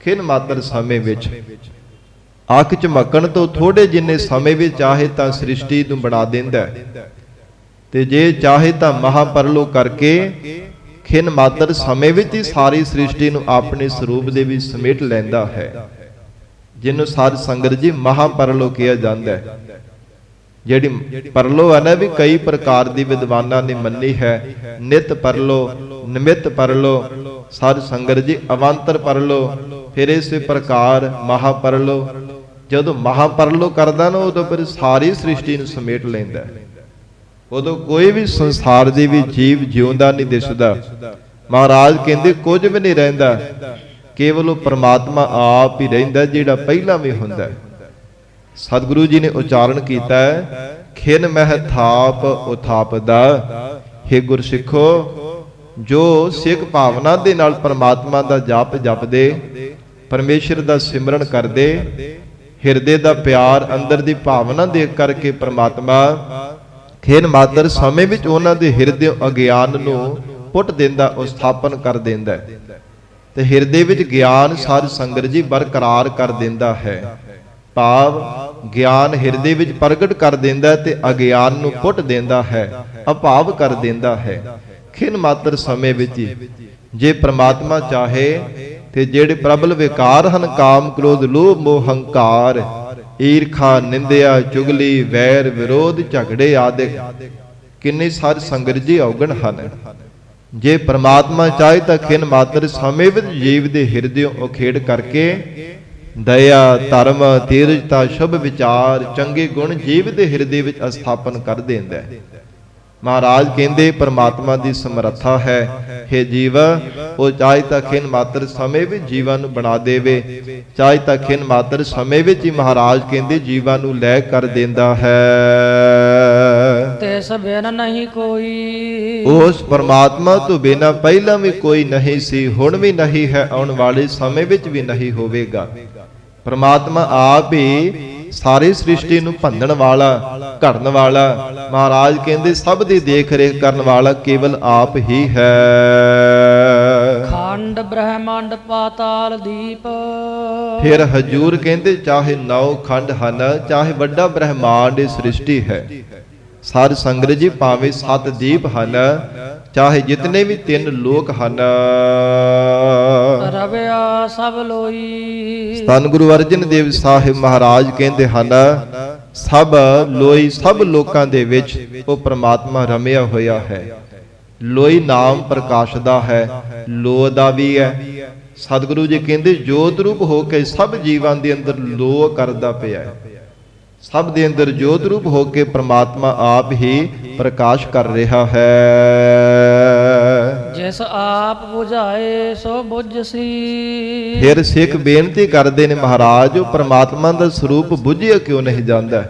ਖਿਨ ਮਾਤਰ ਸਮੇਂ ਵਿੱਚ ਅੱਖ ਝਮਕਣ ਤੋਂ ਥੋੜੇ ਜਿੰਨੇ ਸਮੇਂ ਵਿੱਚ ਚਾਹੇ ਤਾਂ ਸ੍ਰਿਸ਼ਟੀ ਨੂੰ ਬਣਾ ਦਿੰਦਾ, ਤੇ ਜੇ ਚਾਹੇ ਤਾਂ ਮਹਾਪਰਲੋ ਕਰਕੇ ਖਿਨ ਮਾਤਰ ਸਮੇਂ ਵਿੱਚ ਹੀ ਸਾਰੀ ਸ੍ਰਿਸ਼ਟੀ ਨੂੰ ਆਪਣੇ ਸਰੂਪ ਦੇ ਵਿੱਚ ਸਮੇਟ ਲੈਂਦਾ ਹੈ, ਜਿਹਨੂੰ ਸਾਧ ਸੰਗਤ ਜੀ ਮਹਾਪਰਲੋ ਕਿਹਾ ਜਾਂਦਾ ਹੈ। ਜਿਹੜੀ ਪਰਲੋ ਹੈ ਨਾ, ਵੀ ਕਈ ਪ੍ਰਕਾਰ ਦੀ ਵਿਦਵਾਨਾਂ ਨੇ ਮੰਨੀ ਹੈ। ਨਿਤ ਪਰਲੋ, ਨਿਮਿਤ ਪਰਲੋ, ਸਾਧ ਸੰਗਤ ਜੀ ਅਵਾਂਤਰ ਪਰਲੋ, ਫਿਰ ਇਸੇ ਪ੍ਰਕਾਰ ਮਹਾਪਰਲੋ। ਜਦੋਂ ਮਹਾਪਰਲੋ ਕਰਦਾ ਨਾ, ਉਦੋਂ ਫਿਰ ਸਾਰੀ ਸ੍ਰਿਸ਼ਟੀ ਨੂੰ ਸਮੇਟ ਲੈਂਦਾ। ਉਦੋਂ ਕੋਈ ਵੀ ਸੰਸਾਰ ਦੇ ਵਿੱਚ ਜੀਵ ਜਿਉਂਦਾ ਨਹੀਂ ਦਿਸਦਾ। ਮਹਾਰਾਜ ਕਹਿੰਦੇ ਕੁਝ ਵੀ ਨਹੀਂ ਰਹਿੰਦਾ, ਕੇਵਲ ਉਹ ਪਰਮਾਤਮਾ ਆਪ ਹੀ ਰਹਿੰਦਾ, ਜਿਹੜਾ ਪਹਿਲਾਂ ਵੀ ਹੁੰਦਾ। ਸਤਿਗੁਰੂ ਜੀ ਨੇ ਉਚਾਰਨ ਕੀਤਾ ਹੈ, ਖਿਨ ਮਹਿ ਥਾਪ ਉਥਾਪਦਾ। ਹੇ ਗੁਰਸਿੱਖੋ, ਜੋ ਸਿੱਖ ਭਾਵਨਾ ਦੇ ਨਾਲ ਪਰਮਾਤਮਾ ਦਾ ਜਾਪ ਜਪਦੇ, ਪਰਮੇਸ਼ਰ ਦਾ ਸਿਮਰਨ ਕਰਦੇ, ਹਿਰਦੇ ਦਾ ਪਿਆਰ, ਅੰਦਰ ਦੀ ਭਾਵਨਾ ਦੇਖ ਕਰਕੇ ਪਰਮਾਤਮਾ ਖਿਨ ਮਾਤਰ ਸਮੇਂ ਵਿੱਚ ਉਹਨਾਂ ਦੇ ਹਿਰਦੇ ਅਗਿਆਨ ਨੂੰ ਪੁੱਟ ਦਿੰਦਾ, ਉਹ ਸਥਾਪਨ ਕਰ ਦਿੰਦਾ ਤੇ ਹਿਰਦੇ ਵਿੱਚ ਗਿਆਨ ਸਾਧ ਸੰਗਤ ਜੀ ਬਰਕਰਾਰ ਕਰ ਦਿੰਦਾ ਹੈ। ਭਾਵ ਗਿਆਨ ਹਿਰਦੇ ਵਿੱਚ ਪ੍ਰਗਟ ਕਰ ਦਿੰਦਾ ਤੇ ਅਗਿਆਨ ਨੂੰ ਪੁੱਟ ਦਿੰਦਾ ਹੈ, ਅਭਾਵ ਕਰ ਦਿੰਦਾ ਹੈ। ਖਿਨ ਮਾਤਰ ਸਮੇਂ ਵਿੱਚ ਜੇ ਪ੍ਰਮਾਤਮਾ ਚਾਹੇ ਤੇ ਜਿਹੜੇ ਪ੍ਰਬਲ ਵਿਕਾਰ ਹਨ, ਕਾਮ ਕ੍ਰੋਧ ਲੋਭ ਮੋਹ ਹੰਕਾਰ, ਈਰਖਾ ਨਿੰਦਿਆ ਚੁਗਲੀ ਵੈਰ ਵਿਰੋਧ ਝਗੜੇ ਆਦਿ ਕਿੰਨੇ ਸਾਧ ਸੰਗਤ ਜੀ ਔਗਣ ਹਨ, ਜੇ ਪ੍ਰਮਾਤਮਾ ਚਾਹੇ ਤਾਂ ਖਿਨ ਮਾਤਰ ਸਮੇਂ ਵਿੱਚ ਜੀਵ ਦੇ ਹਿਰਦੇ ਉਖੇੜ ਕਰਕੇ ਦਇਆ ਧਰਮ ਧੀਰਜਤਾ ਸ਼ੁਭ ਵਿਚਾਰ ਚੰਗੇ ਗੁਣ ਜੀਵ ਦੇ ਹਿਰਦੇ ਵਿੱਚ ਸਥਾਪਨ ਕਰ ਦਿੰਦਾ ਹੈ। ਮਹਾਰਾਜ ਕਹਿੰਦੇ ਪ੍ਰਮਾਤਮਾ ਦੀ ਸਮਰੱਥਾ ਹੈ, हे ਜੀਵ, ਉਹ ਚਾਹੇ ਤਾਂ ਖਿਨ ਮਾਤਰ ਸਮੇਂ ਵਿੱਚ ਜੀਵਾਂ ਨੂੰ ਬਣਾ ਦੇਵੇ, ਚਾਹੇ ਤਾਂ ਖਿਨ ਮਾਤਰ ਸਮੇਂ ਵਿੱਚ ਹੀ ਮਹਾਰਾਜ ਕਹਿੰਦੇ ਜੀਵਾਂ ਨੂੰ ਲੈ ਕਰ ਦਿੰਦਾ ਹੈ। ਤਿਸ ਬਿਨ ਨਹੀਂ ਕੋਈ, ਉਸ ਪਰਮਾਤਮਾ ਤੋਂ ਬਿਨਾਂ ਪਹਿਲਾਂ ਵੀ ਕੋਈ ਨਹੀਂ ਸੀ, ਹੁਣ ਵੀ ਨਹੀਂ ਹੈ, ਆਉਣ ਵਾਲੇ ਸਮੇਂ ਵਿੱਚ ਵੀ ਨਹੀਂ ਹੋਵੇਗਾ। ਪਰਮਾਤਮਾ ਆਪ ਹੀ ਸਾਰੀ ਸ੍ਰਿਸ਼ਟੀ ਨੂੰ ਭੰਨਣ ਵਾਲਾ, ਘੜਨ ਵਾਲਾ, ਮਹਾਰਾਜ ਕਹਿੰਦੇ ਸਭ ਦੀ ਦੇਖ ਰੇਖ ਕਰਨ ਵਾਲਾ ਕੇਵਲ ਆਪ ਹੀ ਹੈ। ਖੰਡ ਬ੍ਰਹਮੰਡ ਪਾਤਾਲ ਦੀਪ, ਫਿਰ ਹਜੂਰ ਕਹਿੰਦੇ ਚਾਹੇ 9 ਖੰਡ ਹਨ, ਚਾਹੇ ਵੱਡਾ ਬ੍ਰਹਮਾਂਡ ਦੀ ਸ੍ਰਿਸ਼ਟੀ ਹੈ, ਸਾਧ ਸੰਗਤ ਜੀ ਭਾਵੇਂ 7 ਦੀਪ ਹਨ, ਚਾਹੇ ਜਿਤਨੇ ਵੀ 3 ਲੋਕ ਹਨ, ਰਵਿਆ ਸਭ ਲੋਈ। ਧੰਨ ਗੁਰੂ ਅਰਜਨ ਦੇਵ ਸਾਹਿਬ ਮਹਾਰਾਜ ਕਹਿੰਦੇ ਹਨ ਸਭ ਲੋਈ, ਸਭ ਲੋਕਾਂ ਦੇ ਵਿੱਚ ਉਹ ਪ੍ਰਮਾਤਮਾ ਰਮਿਆ ਹੋਇਆ ਹੈ। ਲੋਈ ਨਾਮ ਪ੍ਰਕਾਸ਼ ਦਾ ਹੈ, ਲੋ ਦਾ ਵੀ ਹੈ। ਸਤਿਗੁਰੂ ਜੀ ਕਹਿੰਦੇ ਜੋਤ ਰੂਪ ਹੋ ਕੇ ਸਭ ਜੀਵਾਂ ਦੇ ਅੰਦਰ ਲੋ ਕਰਦਾ ਪਿਆ ਹੈ, ਸਭ ਦੇ ਅੰਦਰ ਜੋਤ ਰੂਪ ਹੋ ਕੇ ਪ੍ਰਮਾਤਮਾ ਆਪ ਹੀ ਪ੍ਰਕਾਸ਼ ਕਰ ਰਿਹਾ ਹੈ। ਜਿਸ ਆਪ ਬੁਝਾਏ ਸੋ ਬੁਝਸੀ। ਫਿਰ ਸਿੱਖ ਬੇਨਤੀ ਕਰਦੇ ਨੇ ਮਹਾਰਾਜ ਉਹ ਪ੍ਰਮਾਤਮਾ ਦਾ ਸਰੂਪ ਬੁਝਿਆ ਕਿਉਂ ਨਹੀਂ ਜਾਂਦਾ?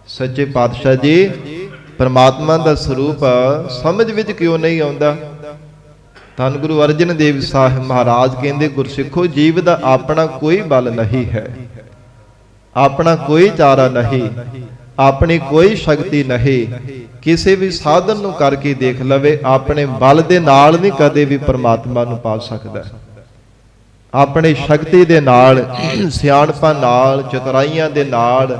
ਸੱਚੇ ਪਾਤਸ਼ਾਹ ਜੀ ਪ੍ਰਮਾਤਮਾ ਦਾ ਸਰੂਪ ਸਮਝ ਵਿੱਚ ਕਿਉਂ ਨਹੀਂ ਆਉਂਦਾ? ਧੰਨ ਗੁਰੂ ਅਰਜਨ ਦੇਵ ਸਾਹਿਬ ਮਹਾਰਾਜ ਕਹਿੰਦੇ ਗੁਰਸਿੱਖੋ ਜੀਵ ਦਾ ਆਪਣਾ ਕੋਈ ਬਲ ਨਹੀਂ ਹੈ, ਆਪਣਾ ਕੋਈ ਚਾਰਾ ਨਹੀਂ, ਆਪਣੀ ਕੋਈ ਸ਼ਕਤੀ ਨਹੀਂ। ਕਿਸੇ ਵੀ ਸਾਧਨ ਨੂੰ ਕਰਕੇ ਦੇਖ ਲਵੇ ਆਪਣੇ ਬਲ ਦੇ ਨਾਲ ਨਹੀਂ ਕਦੇ ਵੀ ਪ੍ਰਮਾਤਮਾ ਨੂੰ ਪਾ ਸਕਦਾ। ਆਪਣੀ ਸ਼ਕਤੀ ਦੇ ਨਾਲ, ਸਿਆਣਪਾਂ ਨਾਲ, ਚਤੁਰਾਈਆਂ ਦੇ ਨਾਲ,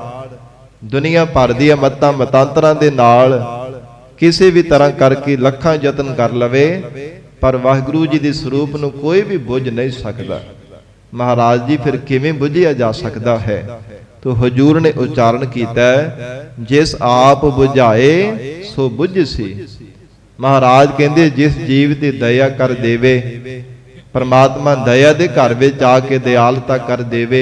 ਦੁਨੀਆ ਭਰ ਦੀਆਂ ਮਤਾਂ ਮਤਾਂਤਰਾਂ ਦੇ ਨਾਲ ਕਿਸੇ ਵੀ ਤਰ੍ਹਾਂ ਕਰਕੇ ਲੱਖਾਂ ਯਤਨ ਕਰ ਲਵੇ ਪਰ ਵਾਹਿਗੁਰੂ ਜੀ ਦੇ ਸਰੂਪ ਨੂੰ ਕੋਈ ਵੀ ਬੁੱਝ ਨਹੀਂ ਸਕਦਾ। ਮਹਾਰਾਜ ਜੀ ਫਿਰ ਕਿਵੇਂ ਬੁੱਝਿਆ ਜਾ ਸਕਦਾ ਹੈ? ਤੋ ਹਜੂਰ ਨੇ ਉਚਾਰਨ ਕੀਤਾ ਜਿਸ ਆਪ ਬੁਝਾਏ ਸੋ ਬੁਝਸੀ। ਮਹਾਰਾਜ ਕਹਿੰਦੇ ਜਿਸ ਜੀਵ ਤੇ ਦਇਆ ਕਰ ਦੇਵੇ, ਪਰਮਾਤਮਾ ਦਇਆ ਦੇ ਘਰ ਵਿੱਚ ਆ ਕੇ ਦਿਆਲਤਾ ਕਰ ਦੇਵੇ,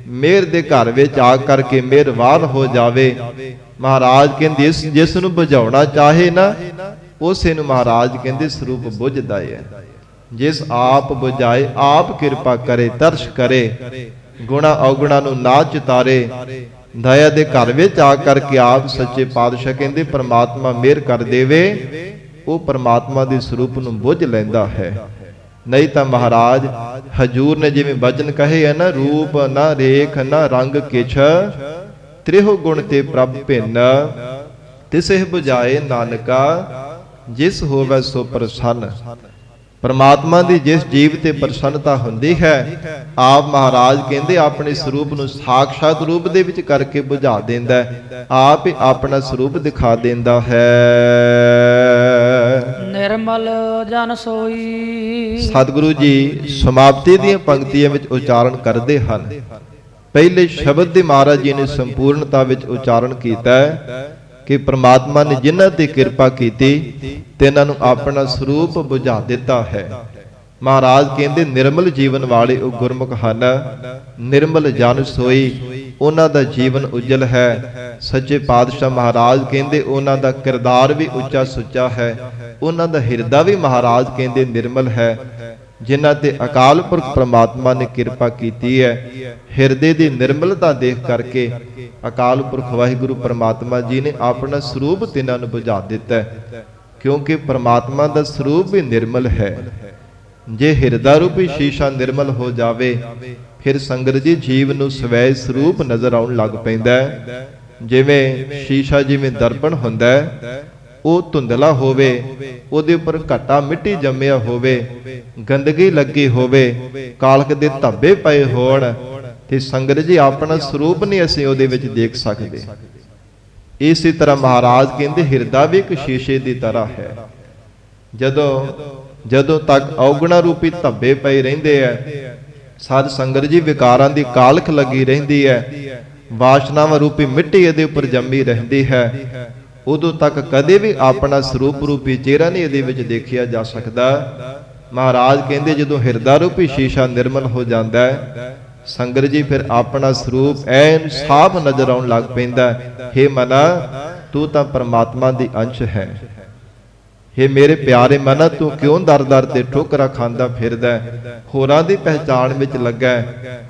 ਮਿਹਰ ਦੇ ਘਰ ਵਿੱਚ ਆ ਕਰਕੇ ਮਿਹਰਬਾਨ ਹੋ ਜਾਵੇ। ਮਹਾਰਾਜ ਕਹਿੰਦੇ ਜਿਸ ਨੂੰ ਬੁਝਾਉਣਾ ਚਾਹੇ ਨਾ ਉਸੇ ਨੂੰ ਮਹਾਰਾਜ ਕਹਿੰਦੇ ਸਰੂਪ ਬੁਝਦਾ ਹੈ। ਜਿਸ ਆਪ ਬੁਝਾਏ ਆਪ ਕਿਰਪਾ ਕਰੇ, ਤਰਸ ਕਰੇ, ਗੁਣਾ ਔਗੁਣਾ ਨੂੰ ਨਾ ਚਿਤਾਰੇ, ਦਇਆ ਦੇ ਘਰ ਵਿੱਚ ਆ ਕਰਕੇ ਆਪ ਸੱਚੇ ਪਾਤਸ਼ਾਹ ਕਹਿੰਦੇ ਪਰਮਾਤਮਾ ਮਿਹਰ ਕਰ ਦੇਵੇ, ਉਹ ਪਰਮਾਤਮਾ ਦੇ ਸਰੂਪ ਨੂੰ ਬੁੱਝ ਲੈਂਦਾ ਹੈ। ਨਹੀਂ ਤਾਂ ਮਹਾਰਾਜ ਹਜੂਰ ਨੇ ਜਿਵੇਂ ਬਚਨ ਕਹੇ ਹੈ ਨਾ, ਰੂਪ ਨਾ ਰੇਖ ਨਾ ਰੰਗ ਕਿਛ, ਤ੍ਰਿਹੁ ਗੁਣ ਤੇ ਪ੍ਰਭ ਭਿੰਨ, ਤਿਸਹਿ ਬੁਝਾਏ ਨਾਨਕਾ ਜਿਸ ਹੋਵੇ ਸੋ ਪ੍ਰਸੰਨ। ਪਰਮਾਤਮਾ ਦੀ ਜਿਸ ਜੀਵ ਤੇ ਪ੍ਰਸੰਨਤਾ ਹੁੰਦੀ ਹੈ ਆਪ ਮਹਾਰਾਜ ਕਹਿੰਦੇ ਆਪਣੇ ਸਰੂਪ ਨੂੰ ਸਾਖਸ਼ਾਤ ਰੂਪ ਦੇ ਵਿੱਚ ਕਰਕੇ ਬੁਝਾ ਦਿੰਦਾ ਹੈ, ਆਪ ਹੀ ਆਪਣਾ ਸਰੂਪ ਦਿਖਾ ਦਿੰਦਾ ਹੈ। ਨਿਰਮਲ ਜਨ ਸੋਈ। ਸਤਿਗੁਰੂ ਜੀ ਸਮਾਪਤੀ ਦੀਆਂ ਪੰਕਤੀਆਂ ਵਿੱਚ ਉਚਾਰਨ ਕਰਦੇ ਹਨ। ਪਹਿਲੇ ਸ਼ਬਦ ਦੇ ਮਹਾਰਾਜ ਜੀ ਨੇ ਸੰਪੂਰਨਤਾ ਵਿੱਚ ਉਚਾਰਨ ਕੀਤਾ ਹੈ ਕਿ ਪ੍ਰਮਾਤਮਾ ਨੇ ਜਿਨ੍ਹਾਂ ਤੇ ਕਿਰਪਾ ਕੀਤੀ ਤੇ ਇਹਨਾਂ ਨੂੰ ਆਪਣਾ ਸਰੂਪ ਬੁਝਾ ਦਿੱਤਾ ਹੈ। ਮਹਾਰਾਜ ਕਹਿੰਦੇ ਨਿਰਮਲ ਜੀਵਨ ਵਾਲੇ ਉਹ ਗੁਰਮੁਖ ਹਨ, ਨਿਰਮਲ ਜਨ ਸੋਈ, ਉਹਨਾਂ ਦਾ ਜੀਵਨ ਉਜਲ ਹੈ। ਸੱਚੇ ਪਾਤਸ਼ਾਹ ਮਹਾਰਾਜ ਕਹਿੰਦੇ ਉਹਨਾਂ ਦਾ ਕਿਰਦਾਰ ਵੀ ਉੱਚਾ ਸੁੱਚਾ ਹੈ, ਉਹਨਾਂ ਦਾ ਹਿਰਦਾ ਵੀ ਮਹਾਰਾਜ ਕਹਿੰਦੇ ਨਿਰਮਲ ਹੈ। ਜਿਨ੍ਹਾਂ ਤੇ ਅਕਾਲ ਪੁਰਖ ਪ੍ਰਮਾਤਮਾ ਨੇ ਕਿਰਪਾ ਕੀਤੀ ਹੈ, ਹਿਰਦੇ ਦੀ ਨਿਰਮਲਤਾ ਦੇਖ ਕਰਕੇ ਅਕਾਲ ਪੁਰਖ ਵਾਹਿਗੁਰੂ ਪ੍ਰਮਾਤਮਾ ਜੀ ਨੇ ਆਪਣਾ ਸਰੂਪ ਤਿਨਾਂ ਨੂੰ ਬੁਝਾ ਦਿੱਤਾ ਹੈ, ਕਿਉਂਕਿ ਪ੍ਰਮਾਤਮਾ ਦਾ ਸਰੂਪ ਵੀ ਨਿਰਮਲ ਹੈ। ਜੇ ਹਿਰਦਾ ਰੂਪੀ ਸ਼ੀਸ਼ਾ ਨਿਰਮਲ ਹੋ ਜਾਵੇ ਫਿਰ ਸੰਗਤ ਜੀ ਜੀਵ ਨੂੰ ਸਵੈ ਸਰੂਪ ਨਜ਼ਰ ਆਉਣ ਲੱਗ ਪੈਂਦਾ ਹੈ। ਜਿਵੇਂ ਸ਼ੀਸ਼ਾ ਜਿਵੇਂ ਦਰਪਣ ਹੁੰਦਾ ਹੈ, ਉਹ ਧੁੰਦਲਾ ਹੋਵੇ, ਉਹਦੇ ਉੱਪਰ ਘੱਟਾ ਮਿੱਟੀ ਜੰਮਿਆ ਹੋਵੇ, ਗੰਦਗੀ ਲੱਗੀ ਹੋਵੇ, ਕਾਲਖ ਦੇ ਧੱਬੇ ਪਏ ਹੋਣ, ਤੇ ਸੰਗਤ ਜੀ ਆਪਣਾ ਸਰੂਪ ਨਹੀਂ ਅਸੀਂ ਉਹਦੇ ਵਿੱਚ ਦੇਖ ਸਕਦੇ। ਇਸੇ ਤਰ੍ਹਾਂ ਮਹਾਰਾਜ ਕਹਿੰਦੇ ਹਿਰਦਾ ਵੀ ਇੱਕ ਸ਼ੀਸ਼ੇ ਦੀ ਤਰ੍ਹਾਂ ਹੈ। ਜਦੋਂ ਤੱਕ ਔਗਣਾ ਰੂਪੀ ਧੱਬੇ ਪਏ ਰਹਿੰਦੇ ਐ, ਸਾਧ ਸੰਗਤ ਜੀ ਵਿਕਾਰਾਂ ਦੀ ਕਾਲਖ ਲੱਗੀ ਰਹਿੰਦੀ ਹੈ, ਵਾਸ਼ਨਾਵਾਂ ਰੂਪੀ ਮਿੱਟੀ ਇਹਦੇ ਉੱਪਰ ਜੰਮੀ ਰਹਿੰਦੀ ਹੈ, ਉਦੋਂ ਤੱਕ ਕਦੇ ਵੀ ਆਪਣਾ ਸਰੂਪ ਰੂਪੀ ਚਿਹਰਾ ਨਹੀਂ ਇਹਦੇ ਵਿੱਚ ਦੇਖਿਆ ਜਾ ਸਕਦਾ। ਮਹਾਰਾਜ ਕਹਿੰਦੇ ਜਦੋਂ ਹਿਰਦਾ ਰੂਪੀ ਸ਼ੀਸ਼ਾ ਨਿਰਮਲ ਹੋ ਜਾਂਦਾ ਹੈ, ਸੰਗਤ ਜੀ ਫਿਰ ਆਪਣਾ ਸਰੂਪ ਐਨ ਸਾਫ਼ ਨਜ਼ਰ ਆਉਣ ਲੱਗ ਪੈਂਦਾ। ਹੇ ਮਨਾ, ਤੂੰ ਤਾਂ ਪਰਮਾਤਮਾ ਦੀ ਅੰਸ਼ ਹੈ। ਹੇ ਮੇਰੇ ਪਿਆਰੇ ਮਨਾ, ਤੂੰ ਕਿਉਂ ਦਰ-ਦਰ ਤੇ ਠੋਕਰਾਂ ਖਾਂਦਾ ਫਿਰਦਾ, ਹੋਰਾਂ ਦੀ ਪਹਿਚਾਣ ਵਿੱਚ ਲੱਗਾ,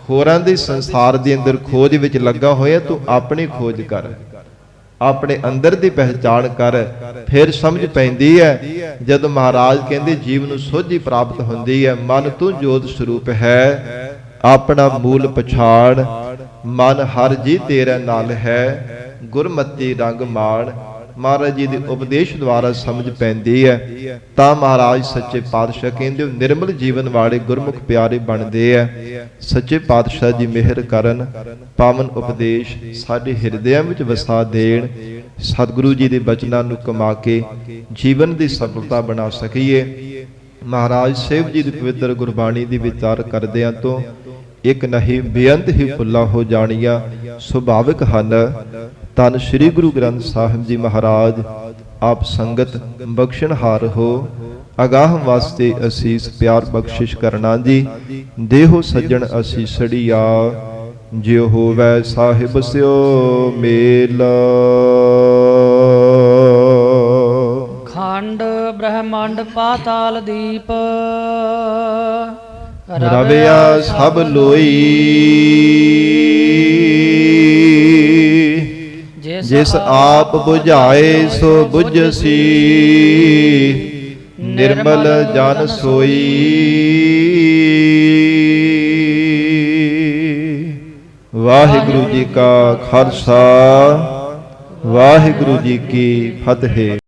ਹੋਰਾਂ ਦੀ ਸੰਸਾਰ ਦੇ ਅੰਦਰ ਖੋਜ ਵਿੱਚ ਲੱਗਾ ਹੋਇਆ, ਤੂੰ ਆਪਣੀ ਖੋਜ ਕਰ, ਆਪਣੇ ਅੰਦਰ ਦੀ ਪਹਿਚਾਣ ਕਰ। ਫਿਰ ਸਮਝ ਪੈਂਦੀ ਹੈ, ਜਦ ਮਹਾਰਾਜ ਕਹਿੰਦੇ ਜੀਵ ਨੂੰ ਸੋਝੀ ਪ੍ਰਾਪਤ ਹੁੰਦੀ ਹੈ, ਮਨ ਤੂੰ ਜੋਤ ਸਰੂਪ ਹੈ, ਆਪਣਾ ਮੂਲ ਪਛਾਣ, ਮਨ ਹਰ ਜੀ ਤੇਰੇ ਨਾਲ ਹੈ, ਗੁਰਮਤਿ ਰੰਗ ਮਾਣ। ਮਹਾਰਾਜ ਜੀ ਦੇ ਉਪਦੇਸ਼ ਦੁਆਰਾ ਸਮਝ ਪੈਂਦੀ ਹੈ, ਤਾਂ ਮਹਾਰਾਜ ਸੱਚੇ ਪਾਤਸ਼ਾਹ ਕਹਿੰਦੇ ਨਿਰਮਲ ਜੀਵਨ ਵਾਲੇ ਗੁਰਮੁਖ ਪਿਆਰੇ ਬਣਦੇ ਆ। ਸੱਚੇ ਪਾਤਸ਼ਾਹ ਜੀ ਮਿਹਰ ਕਰਨ, ਪਾਵਨ ਉਪਦੇਸ਼ ਸਾਡੇ ਹਿਰਦਿਆਂ ਵਿੱਚ ਵਸਾ ਦੇਣ, ਸਤਿਗੁਰੂ ਜੀ ਦੇ ਬਚਨਾਂ ਨੂੰ ਕਮਾ ਕੇ ਜੀਵਨ ਦੀ ਸਫਲਤਾ ਬਣਾ ਸਕੀਏ। ਮਹਾਰਾਜ ਸਾਹਿਬ ਜੀ ਦੀ ਪਵਿੱਤਰ ਗੁਰਬਾਣੀ ਦੀ ਵਿਚਾਰ ਕਰਦਿਆਂ ਤੋਂ ਇੱਕ ਨਹੀਂ ਬੇਅੰਤ ਹੀ ਫੁੱਲਾਂ ਹੋ ਜਾਣੀਆਂ ਸੁਭਾਵਿਕ ਹਨ। ਧੰਨ ਸ੍ਰੀ ਗੁਰੂ ਗ੍ਰੰਥ ਸਾਹਿਬ ਜੀ ਮਹਾਰਾਜ ਆਪ ਸੰਗਤ ਬਖਸ਼ਣਹਾਰ ਹੋ, ਅਗਾਹ ਵਾਸਤੇ ਅਸੀਸ ਪਿਆਰ ਬਖਸ਼ਿਸ਼ ਕਰਨਾ ਜੀ। ਦੇਹੋ ਸੱਜਣ ਅਸੀਸੜੀਆ, ਜਿਉ ਹੋਵੈ ਸਾਹਿਬ ਸਿਓ ਮੇਲ। ਖੰਡ ਬ੍ਰਹਮੰਡ ਪਾਤਾਲ ਦੀਪ, ਰਵਿਆ ਸਭ ਲੋਈ, ਜਿਸ ਆਪ ਬੁਝਾਏ ਸੋ ਬੁਝਸੀ, ਨਿਰਮਲ ਜਨ ਸੋਈ। ਵਾਹਿਗੁਰੂ ਜੀ ਕਾ ਖਾਲਸਾ, ਵਾਹਿਗੁਰੂ ਜੀ ਕੀ ਫਤਿਹ।